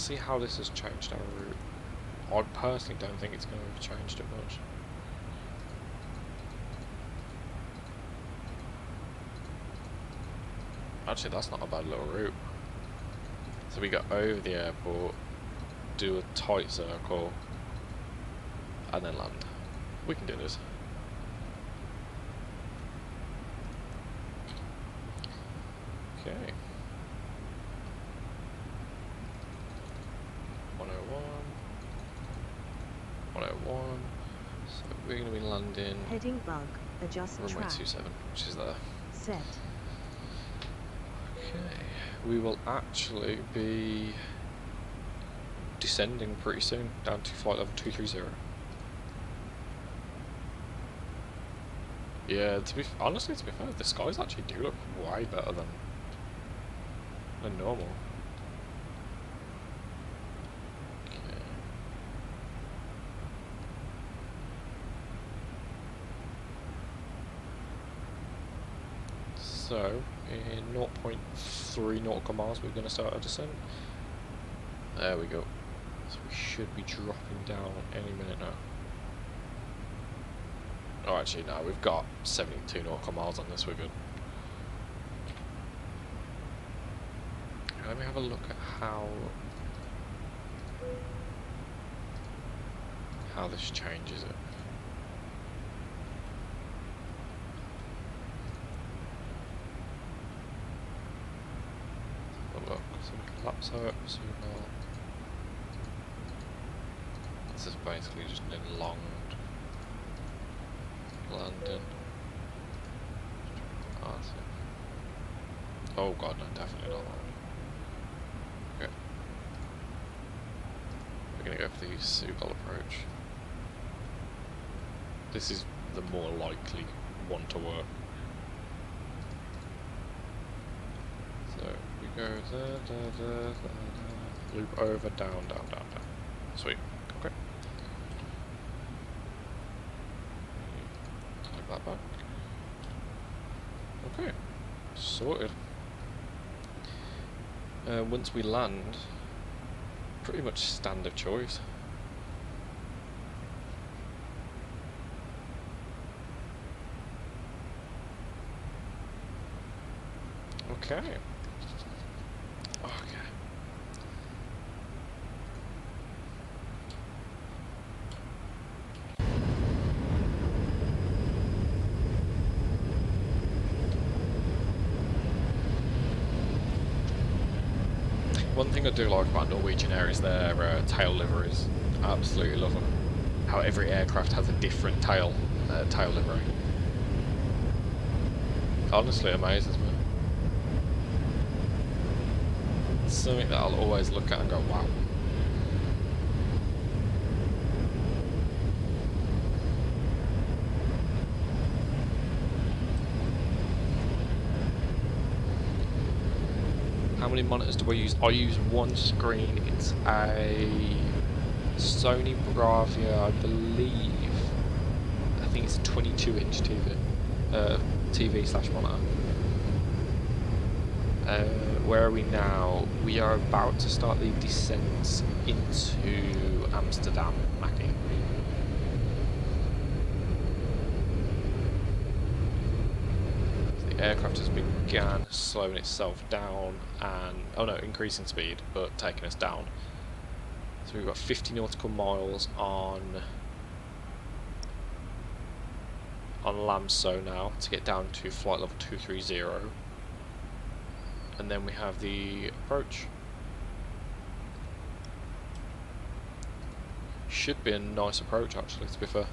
see how this has changed our route. I personally don't think it's going to have changed it much. Actually, that's not a bad little route. So we go over the airport, do a tight circle, and then land. We can do this. Okay. 101. 101. So we're going to be landing Heading bug. Adjust runway track. 27, which is there. Set. Okay. We will actually be descending pretty soon down to flight level 230. Yeah, honestly, to be fair, the skies actually do look way better than normal. Okay. So, in 0.3 nautical miles, we're going to start our descent. There we go. So we should be dropping down any minute now. Oh, actually, no, we've got 72 nautical miles on this, we're good. Let me have a look at how this changes it. Have a look, so we can lapse out, so now this is basically just an elonged landing. Oh god, no, definitely not that. Okay. We're gonna go for the seagull approach. This is the more likely one to work. So we go there, loop over, down. Sweet. Okay. Take that back. Okay. Sorted. Once we land, pretty much standard choice. Okay. One thing I do like about Norwegian Air is their tail liveries. I absolutely love them. How every aircraft has a different tail livery. Honestly, amazes me. It's something that I'll always look at and go, wow. How many monitors do I use? I use one screen. It's a Sony Bravia, I believe. I think it's a 22-inch TV/monitor. Where are we now? We are about to start the descent into Amsterdam, Mackie. The aircraft has began slowing itself down and, oh no, increasing speed, but taking us down. So we've got 50 nautical miles on Lamso now to get down to flight level 230. And then we have the approach. Should be a nice approach actually, to be fair.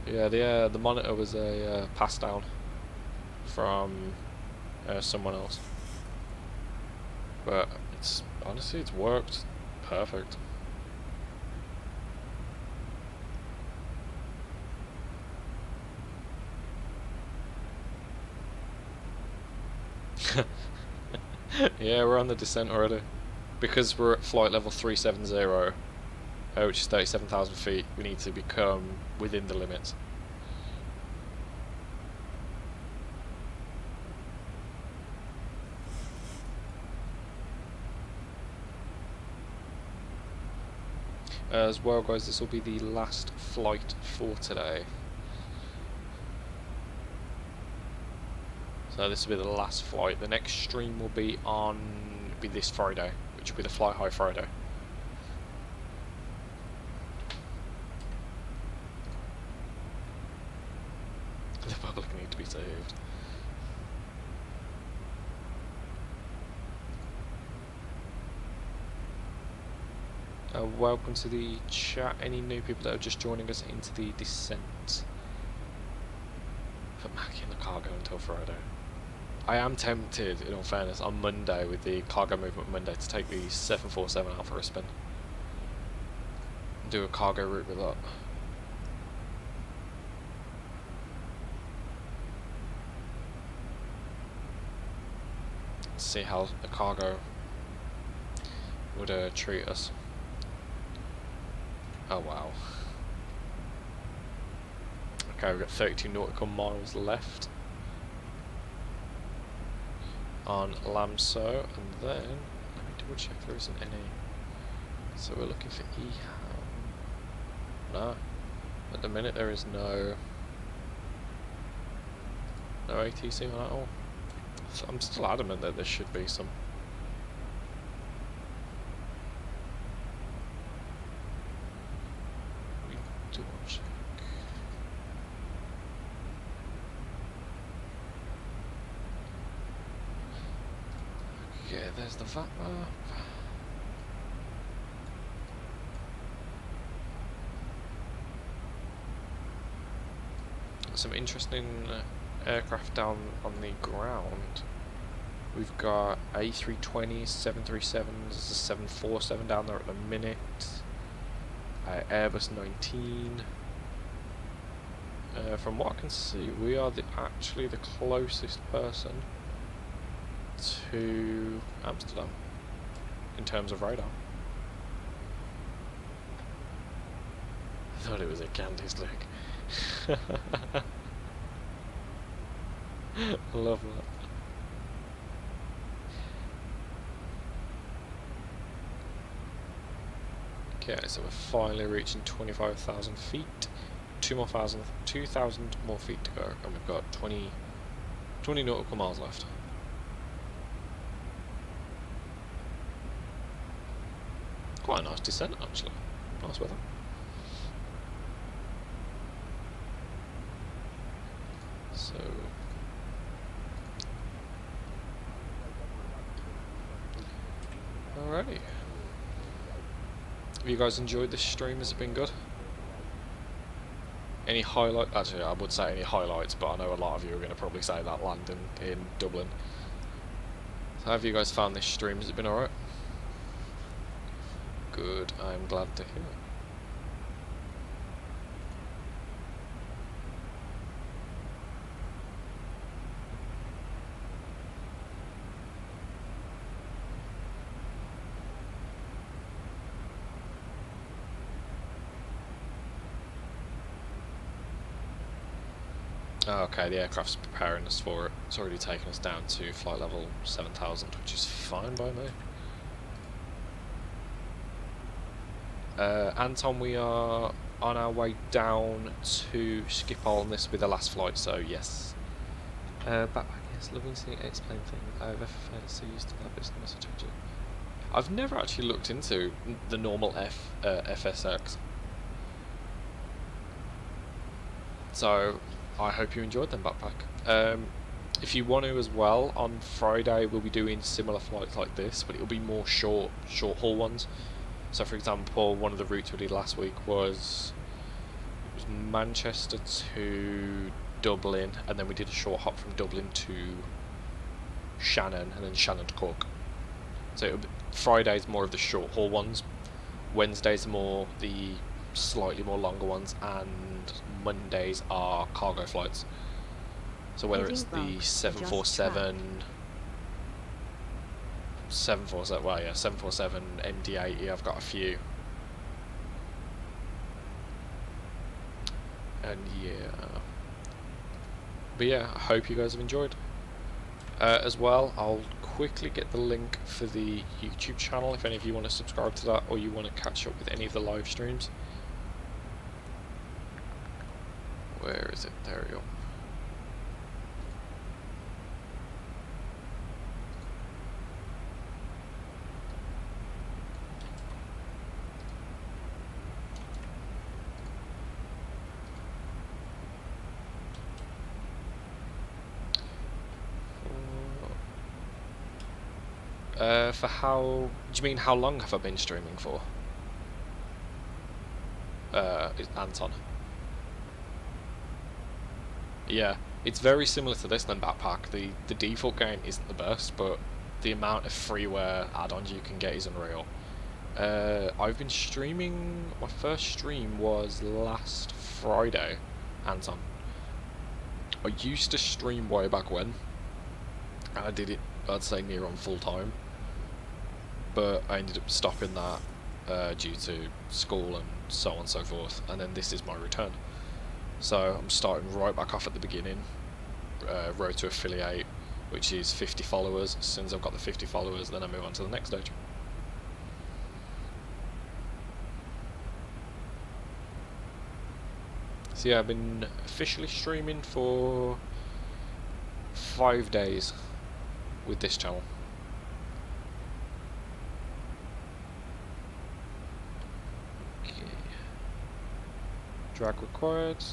Yeah, the monitor was a pass down from someone else, but honestly it's worked perfect. Yeah, we're on the descent already. Because we're at flight level 370, which is 37,000 feet, we need to become within the limits. As well, guys, this will be the last flight for today. So this will be the last flight. The next stream will be this Friday, which will be the Fly High Friday. The public need to be saved. Welcome to the chat. Any new people that are just joining us into the descent for Mackie and the cargo until Friday. I am tempted, in all fairness, on Monday with the cargo movement Monday to take the 747 out for a spin. Do a cargo route with that. See how the cargo would treat us. Oh wow. Okay, we've got 32 nautical miles left on Lamso, and then let me double check there isn't any. So we're looking for EHAM. No, at the minute there is no ATC on at all. So I'm still adamant that there should be some. Double check. Okay, there's the VAT map. Some interesting aircraft down on the ground. We've got A320s, 737s, a 747 down there at the minute. Airbus 19. From what I can see, we are actually the closest person to Amsterdam in terms of radar. I thought it was a Candy's leg. I love that. Okay, so we're finally reaching 25,000 feet. 2,000 more feet to go, and we've got 20 nautical miles left. Quite a nice descent, actually. Nice weather. So, alrighty. Have you guys enjoyed this stream? Has it been good? Any highlight? Actually, I would say any highlights, but I know a lot of you are going to probably say that landing in Dublin. So how have you guys found this stream? Has it been alright? Good, I'm glad to hear it. Oh, okay, the aircraft's preparing us for it. It's already taken us down to flight level 7,000, which is fine by me. Anton, we are on our way down to Schiphol, and this will be the last flight, so yes. Backpack, yes, loving seeing it explain things. I've FFA, so used to that business. I've never actually looked into the normal FSX. So, I hope you enjoyed them, Backpack. If you want to as well, on Friday we'll be doing similar flights like this, but it'll be more short haul ones. So for example, one of the routes we did last week was Manchester to Dublin, and then we did a short hop from Dublin to Shannon, and then Shannon to Cork. So Friday's more of the short haul ones, Wednesday's more the slightly more longer ones, and Mondays are cargo flights. So whether it's the 747, well yeah, 747, MD-80, I've got a few. And yeah. But yeah, I hope you guys have enjoyed. As well, I'll quickly get the link for the YouTube channel if any of you want to subscribe to that or you want to catch up with any of the live streams. Where is it? There we go. For how... Do you mean how long have I been streaming for? Is Anton. Yeah, it's very similar to this than Backpack. The default game isn't the best, but the amount of freeware add-ons you can get is unreal. I've been streaming... My first stream was last Friday, Anton. I used to stream way back when. I did it, I'd say, near on full time. But I ended up stopping that due to school and so on and so forth. And then this is my return. So I'm starting right back off at the beginning. Road to affiliate, which is 50 followers. As soon as I've got the 50 followers, then I move on to the next stage. So yeah, I've been officially streaming for 5 days with this channel. Okay. Drag required.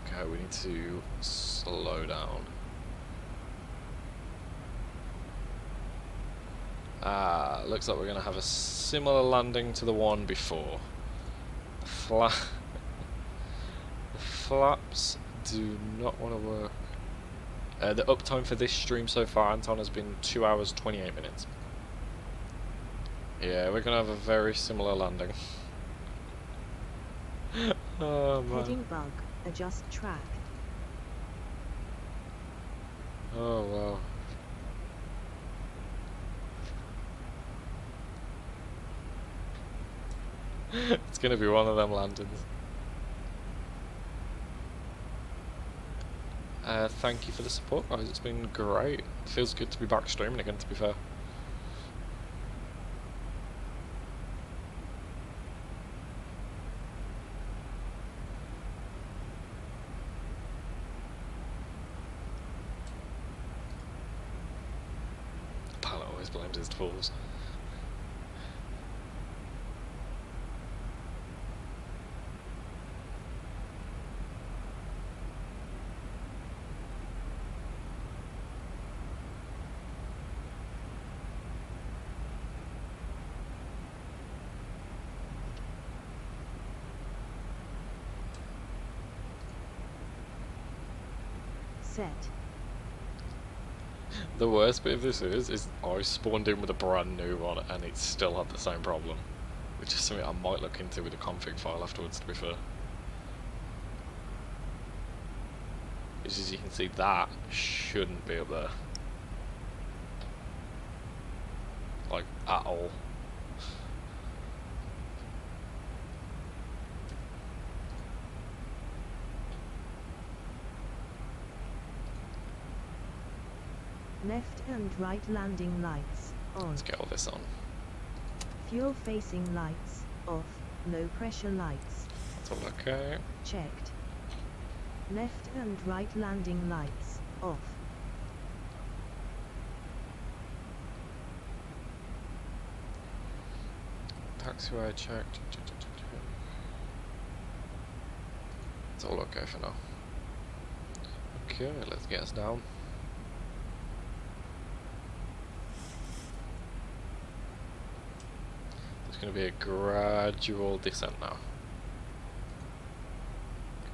Okay, we need to slow down. Looks like we're going to have a similar landing to the one before. The flaps do not want to work. The uptime for this stream so far, Anton, has been 2 hours 28 minutes. Yeah, we're going to have a very similar landing. Oh man. Heading bug. Adjust track. Oh wow. It's gonna be one of them landings. Thank you for the support, guys. It's been great. It feels good to be back streaming again, to be fair. Pilot always blames his tools. Set. The worst bit of this is I spawned in with a brand new one and it still had the same problem. Which is something I might look into with a config file afterwards, to be fair. Which, as you can see, that shouldn't be up there. Like, at all. Left and right landing lights on. Let's get all this on. Fuel facing lights off. Low pressure lights That's all okay. checked. Left and right landing lights off. Taxiway checked. It's all okay for now. Okay, let's get us down. It's going to be a gradual descent now.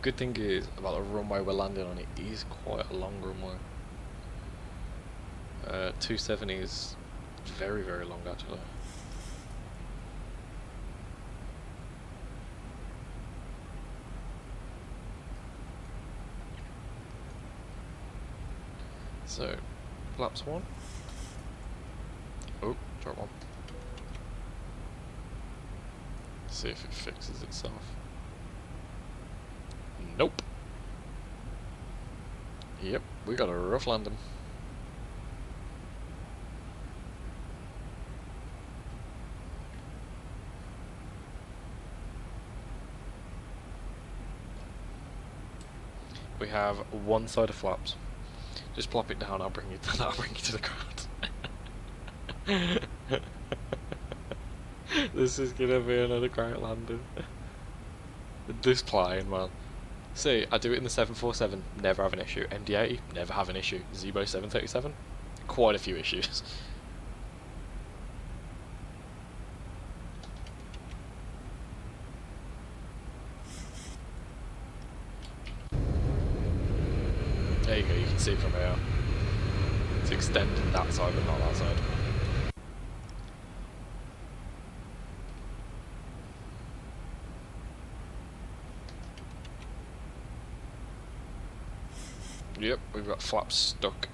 Good thing is about the runway we're landing on, it is quite a long runway. 270 is very, very long actually. So, flaps 1. Oh, drop one. See if it fixes itself. Nope. Yep, we got a rough landing. We have one side of flaps. Just plop it down, I'll bring you to the ground. This is gonna be another great landing. This plane, man. See, I do it in the 747, never have an issue. MD-80, never have an issue. Zebo 737, quite a few issues. There you go, you can see from here. It's extending that side, but not that side. Yep, we've got flaps stuck.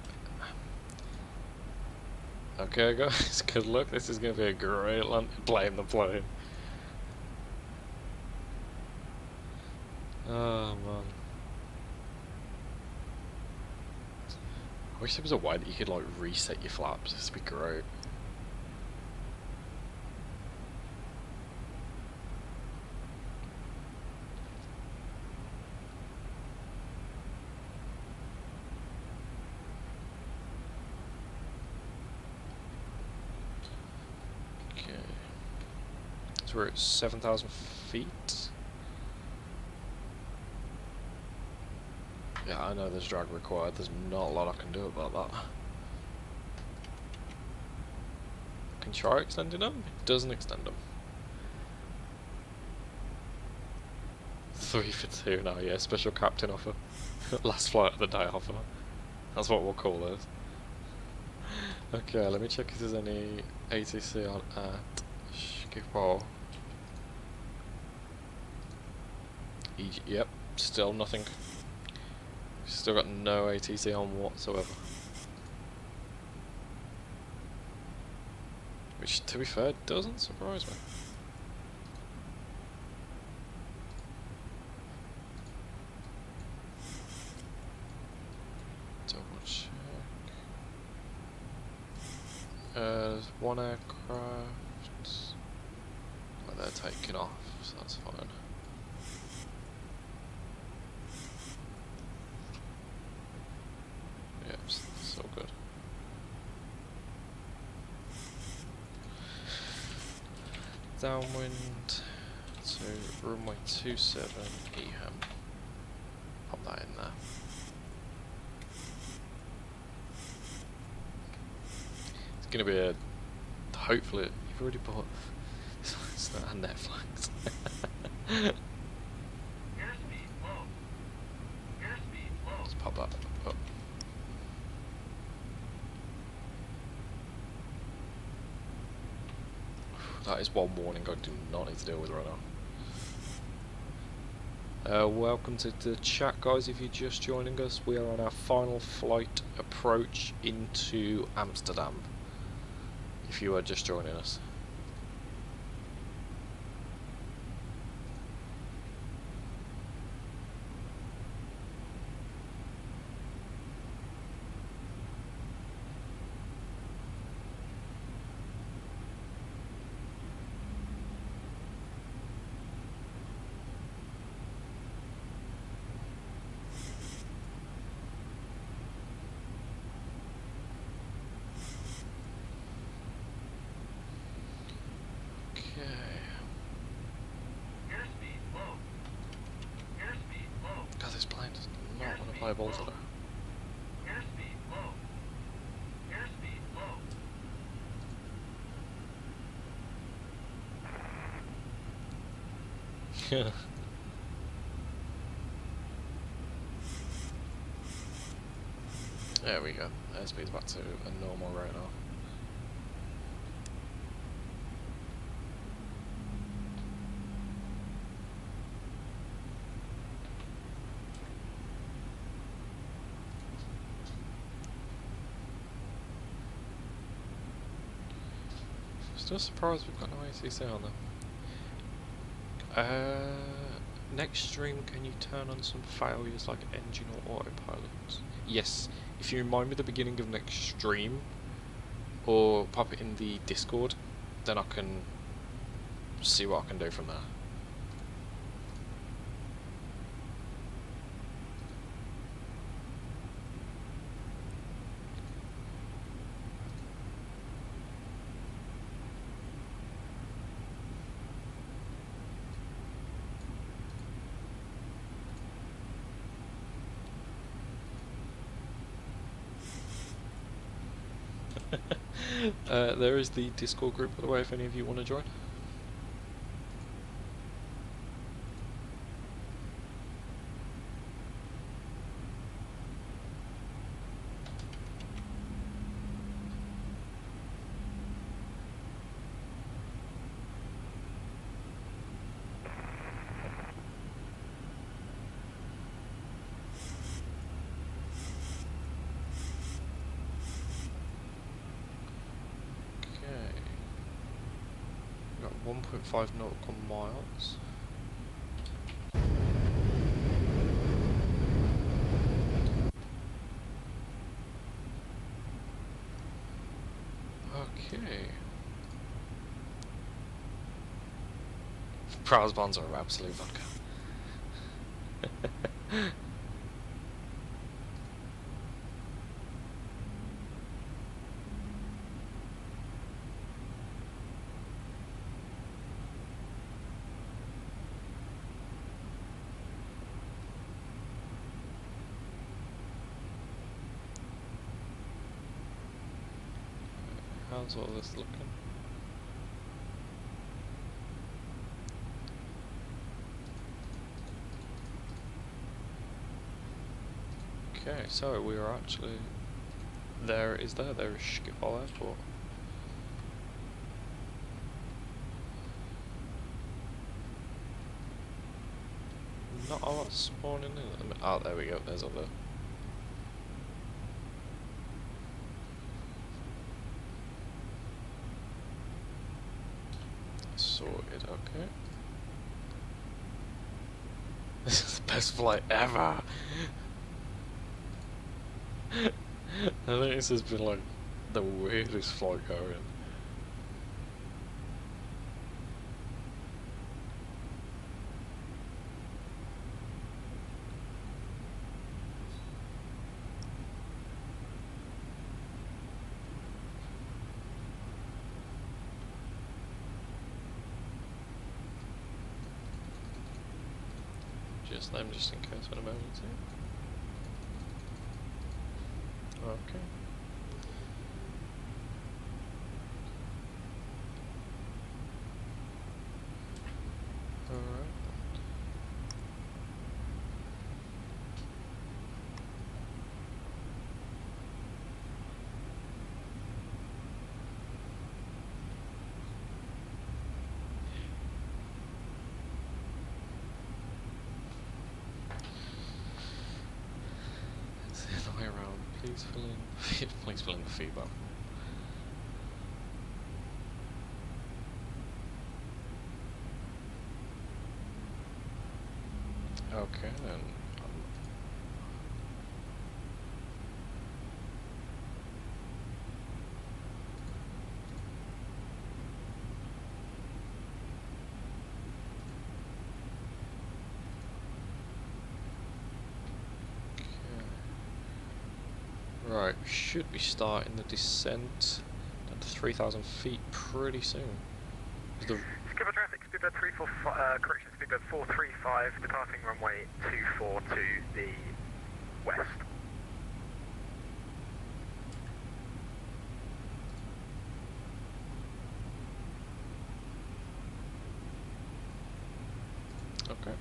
Okay guys, good luck. This is going to be a great land. Blame the plane. Oh man. I wish there was a way that you could like reset your flaps. This would be great. So we're at 7,000 feet. Yeah, I know there's drag required. There's not a lot I can do about that. I can try extending them. It doesn't extend them. 3 for 2 now, yeah. Special captain offer. Last flight of the day offer. That's what we'll call this. Okay, let me check if there's any ATC on at Schiphol. Yep, still nothing. Still got no ATC on whatsoever. Which, to be fair, doesn't surprise me. Double check. There's one aircraft. Oh, they're taking off, so that's fine. Yep, so good. Downwind to runway 27 EHAM. Pop that in there. It's gonna be a. Hopefully, you've already bought. It's not on Netflix. Let's pop that up. That is one warning I do not need to deal with right now. Welcome to the chat, guys. If you're just joining us, we are on our final flight approach into Amsterdam. If you are just joining us. God, this plane does not want to play ball today. Yeah. There we go. Airspeed's back to a normal right now. Still surprised we've got no ATC on them. Next stream, can you turn on some failures like engine or autopilot? Yes, if you remind me the beginning of next stream, or pop it in the Discord, then I can see what I can do from there. There is the Discord group, by the way, if any of you want to join. Okay. Got 1.5 nautical miles. Okay. Browse bonds are absolute vodka. How's all this looking? Okay, so we are actually there is Schiphol Airport. Not a lot spawning in at the minute. Oh, there we go, there's other. Sorted, okay. This is the best flight ever! I think this has been like the weirdest flight going. Just them, just in case of an emergency. Okay. Alright. It's the other way around. Please fill in. Please fill in the feedback. Okay then. Right, we should be starting the descent down to 3,000 feet pretty soon. The Skipper traffic, speedbird 345, correction, speedbird 435, departing runway 24 to the west. okay.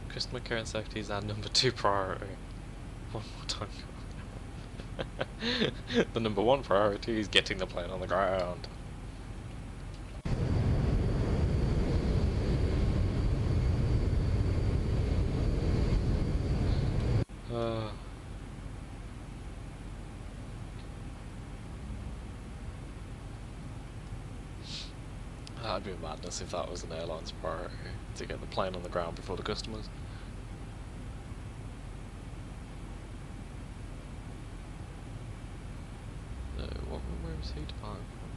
Customer care and safety is our #2 priority. One more time. The #1 priority is getting the plane on the ground. That'd be madness if that was an airline's priority, to get the plane on the ground before the customers. Where was he departing from?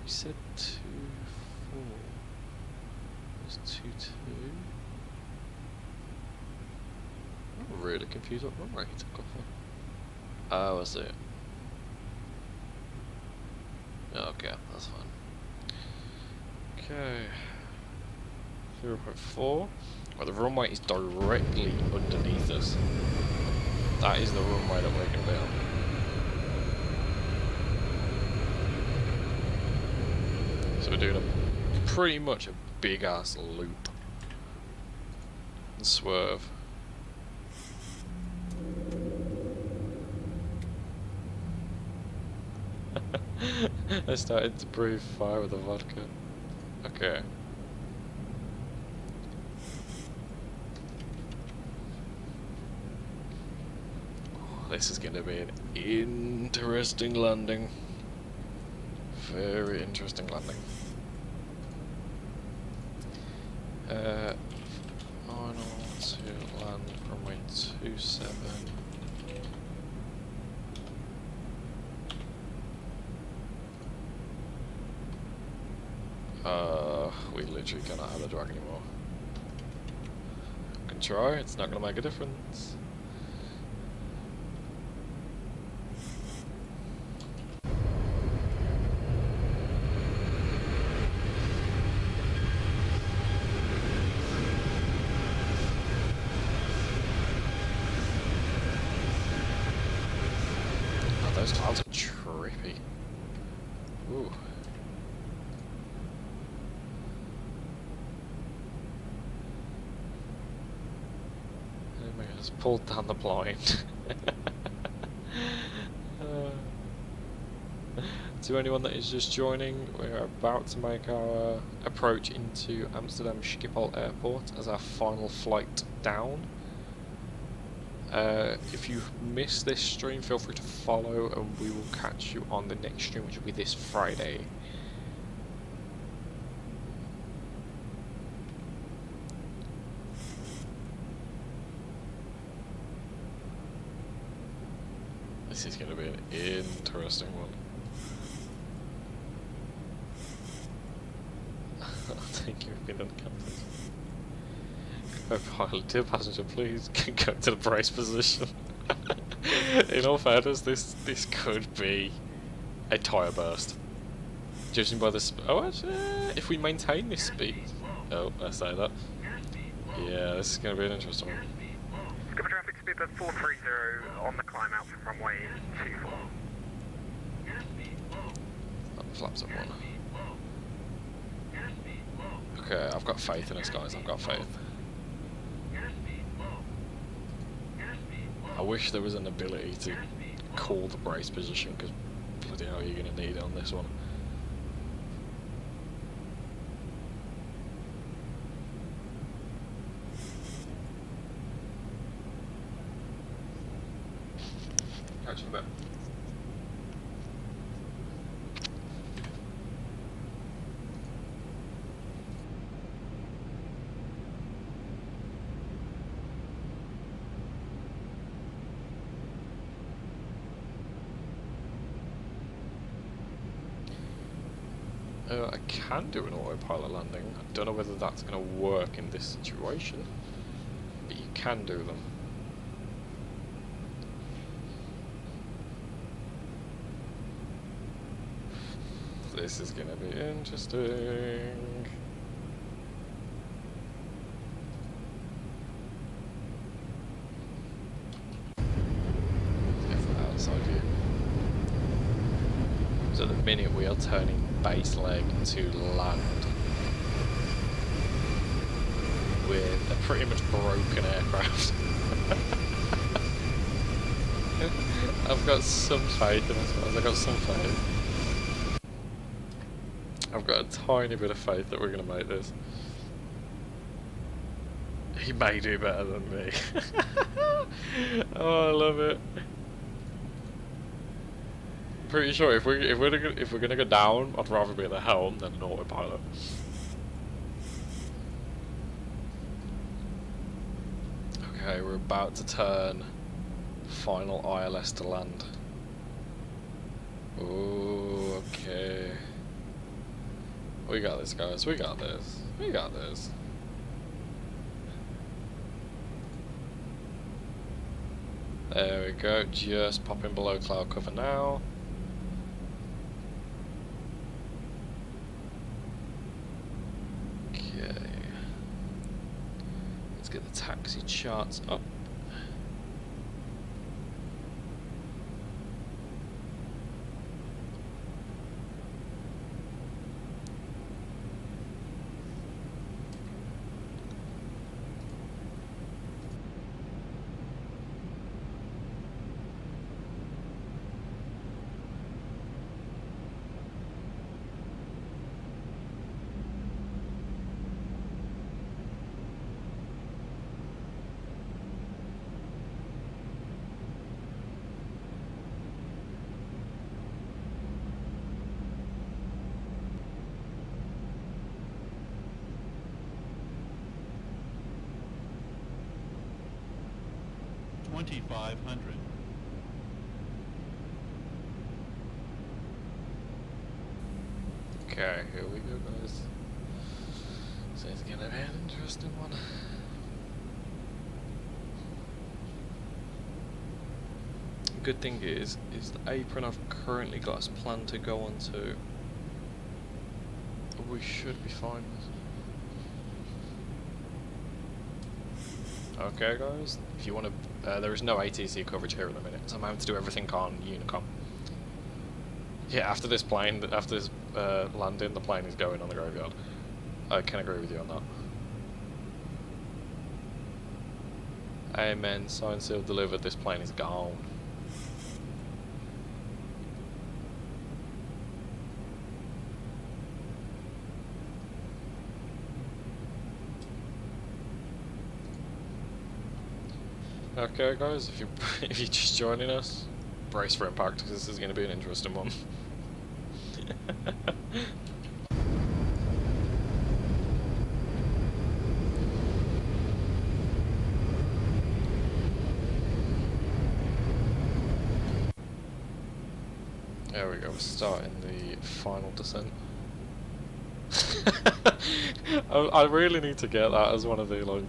We said 2-4. It was 2-2. I'm really confused what runway he took off on. Oh, I see. Okay, that's fine. Okay. 0.4. Well, the runway is directly underneath us. That is the runway that we're going to be on. So we're doing a pretty much a big ass loop and swerve. I started to breathe fire with the vodka. Okay. This is going to be an interesting landing. Very interesting landing. Final to land runway 27. We literally cannot have the drag anymore. Can try, it's not going to make a difference. Oh, those clouds are trippy. Ooh. Just pulled down the blind. To anyone that is just joining, we're about to make our approach into Amsterdam Schiphol Airport as our final flight down. If you missed this stream, feel free to follow and we will catch you on the next stream, which will be this Friday. This is going to be an interesting one. Thank you for being uncounted. Co-pilot, dear passenger, please go to the brace position. In all fairness, this could be a tyre burst. Judging by the oh, actually, if we maintain this speed. Oh, I say that. Yeah, this is going to be an interesting one. Cover traffic speed at 430 on the climb out from runway 24. That flaps up one. Okay, I've got faith in us, guys. I've got faith. I wish there was an ability to call the brace position, because bloody hell, you're going to need it on this one. Catch you in a bit. I can do an autopilot landing. I don't know whether that's going to work in this situation, but you can do them. This is going to be interesting. Outside view. So the minute we are turning base leg to land with a pretty much broken aircraft. I've got some faith in us, guys. I've got some faith. I've got a tiny bit of faith that we're going to make this. He may do better than me. Oh, I love it. pretty sure if we're gonna go down, I'd rather be at the helm than an autopilot. Okay, we're about to turn. Final ILS to land. Oh, okay. We got this, guys. We got this. We got this. There we go. Just popping below cloud cover now. Okay. Let's get the taxi charts up. $2,500. Okay, here we go, guys. So it's gonna be an interesting one. Good thing is the apron I've currently got as planned to go onto. We should be fine. Okay, guys. If you want to, there is no ATC coverage here in a minute, so I'm having to do everything on Unicom. Yeah, after this landing, the plane is going on the graveyard. I can agree with you on that. Amen. Signed, sealed, delivered. This plane is gone. Okay, guys. If you're just joining us, brace for impact, because this is going to be an interesting one. There we go, we're starting the final descent. I really need to get that as one of the like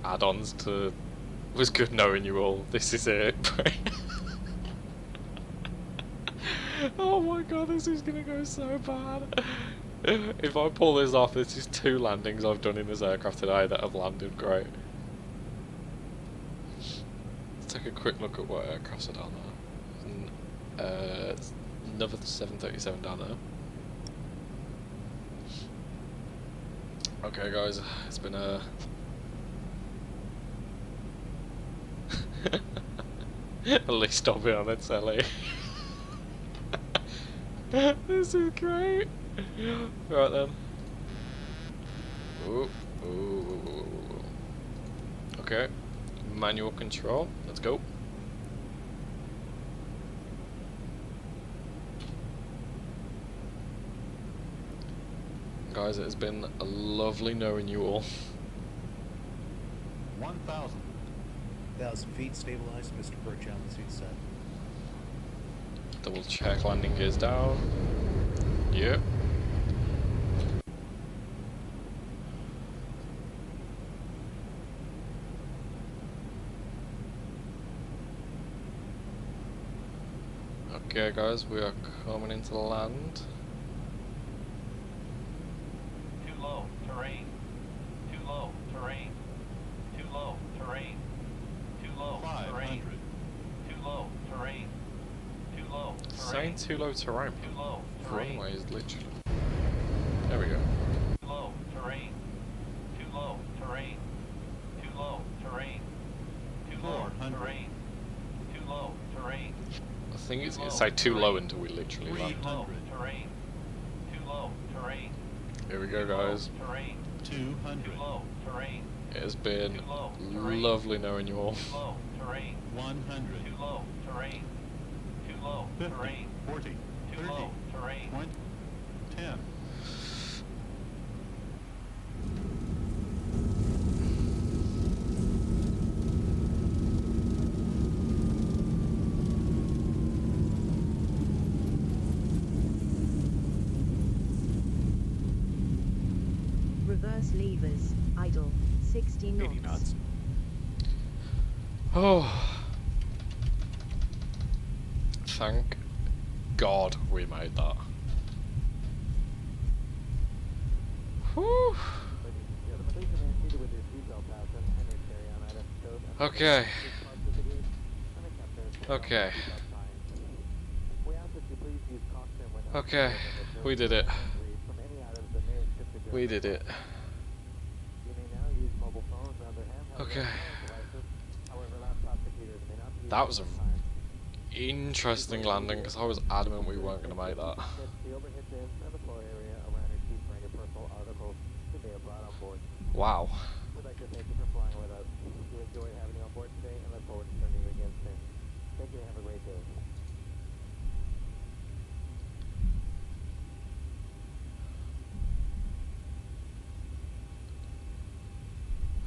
add-ons to "Was good knowing you all, this is it." Oh my god, this is gonna go so bad. If I pull this off, this is 2 landings I've done in this aircraft today that have landed great. Let's take a quick look at what aircrafts are down there. Another 737 down there. Okay guys, it's been a... At least I'll be on it, Sally. This is great. Right then. Ooh, ooh, ooh, ooh, ooh. Okay. Manual control. Let's go. Guys, it has been lovely knowing you all. 1,000. 1,000 feet, stabilized, Mr. Birch, altitude set. Double check landing gears down. Yep. Okay guys, we are coming into land. Too low, terrain. Too low, terrain. Too low, terrain. Too low, terrain. 500. Too low, terrain. Too low, Saying too low terrain. Too low, terrain. Runway is literally... There we go. Too low, terrain. Too low, terrain. Too low, terrain. Too low, 400. terrain. Too low, terrain. I think it's say too low until we literally land. 300. Terrain. Too low, terrain. Here we go guys. Terrain. 200. Too low, terrain. It has been Too low, terrain. lovely knowing you all. Too low, terrain. 100. Too low, terrain. Too low, 50. terrain. 40, 30, 20, 10. Reverse levers, idle, 60 knots. 80 knots. Oh. Thank God we made that. Whew. Okay. Okay. Okay. We did it. We did it. Okay. That was a interesting landing because I was adamant we weren't going to make that. Wow. We'd like to thank you for flying with us. We enjoyed having you on board today and look forward to serving you again soon. Thank you and have a great day.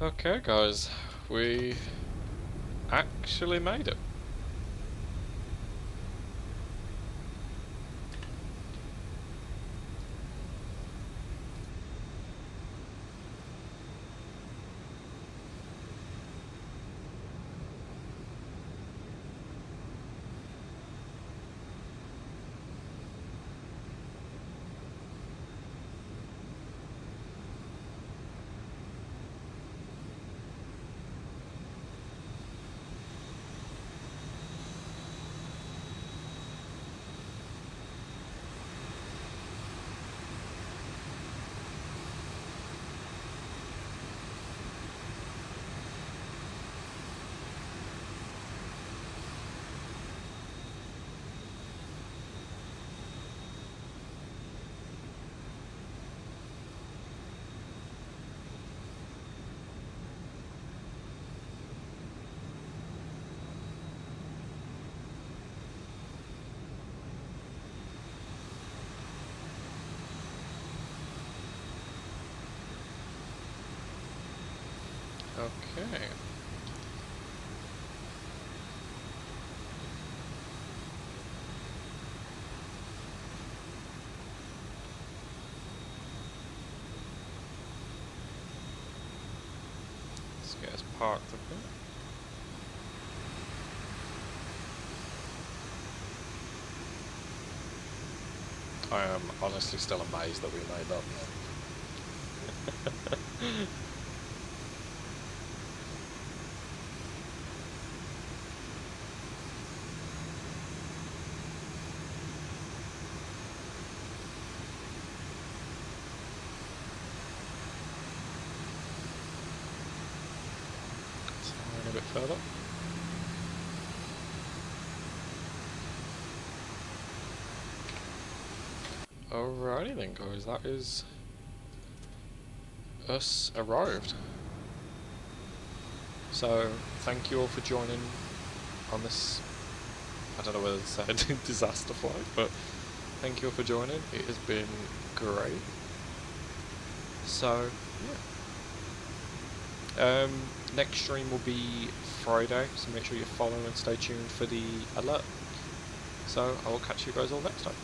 Okay guys, we actually made it. Okay. Let's get us parked up here. I am honestly still amazed that we made that. A bit further. Alrighty then guys, that is us arrived. So thank you all for joining on this, I don't know whether to say disaster flight, but thank you all for joining. It has been great. So yeah. Next stream will be Friday, so make sure you follow and stay tuned for the alert. So I will catch you guys all next time.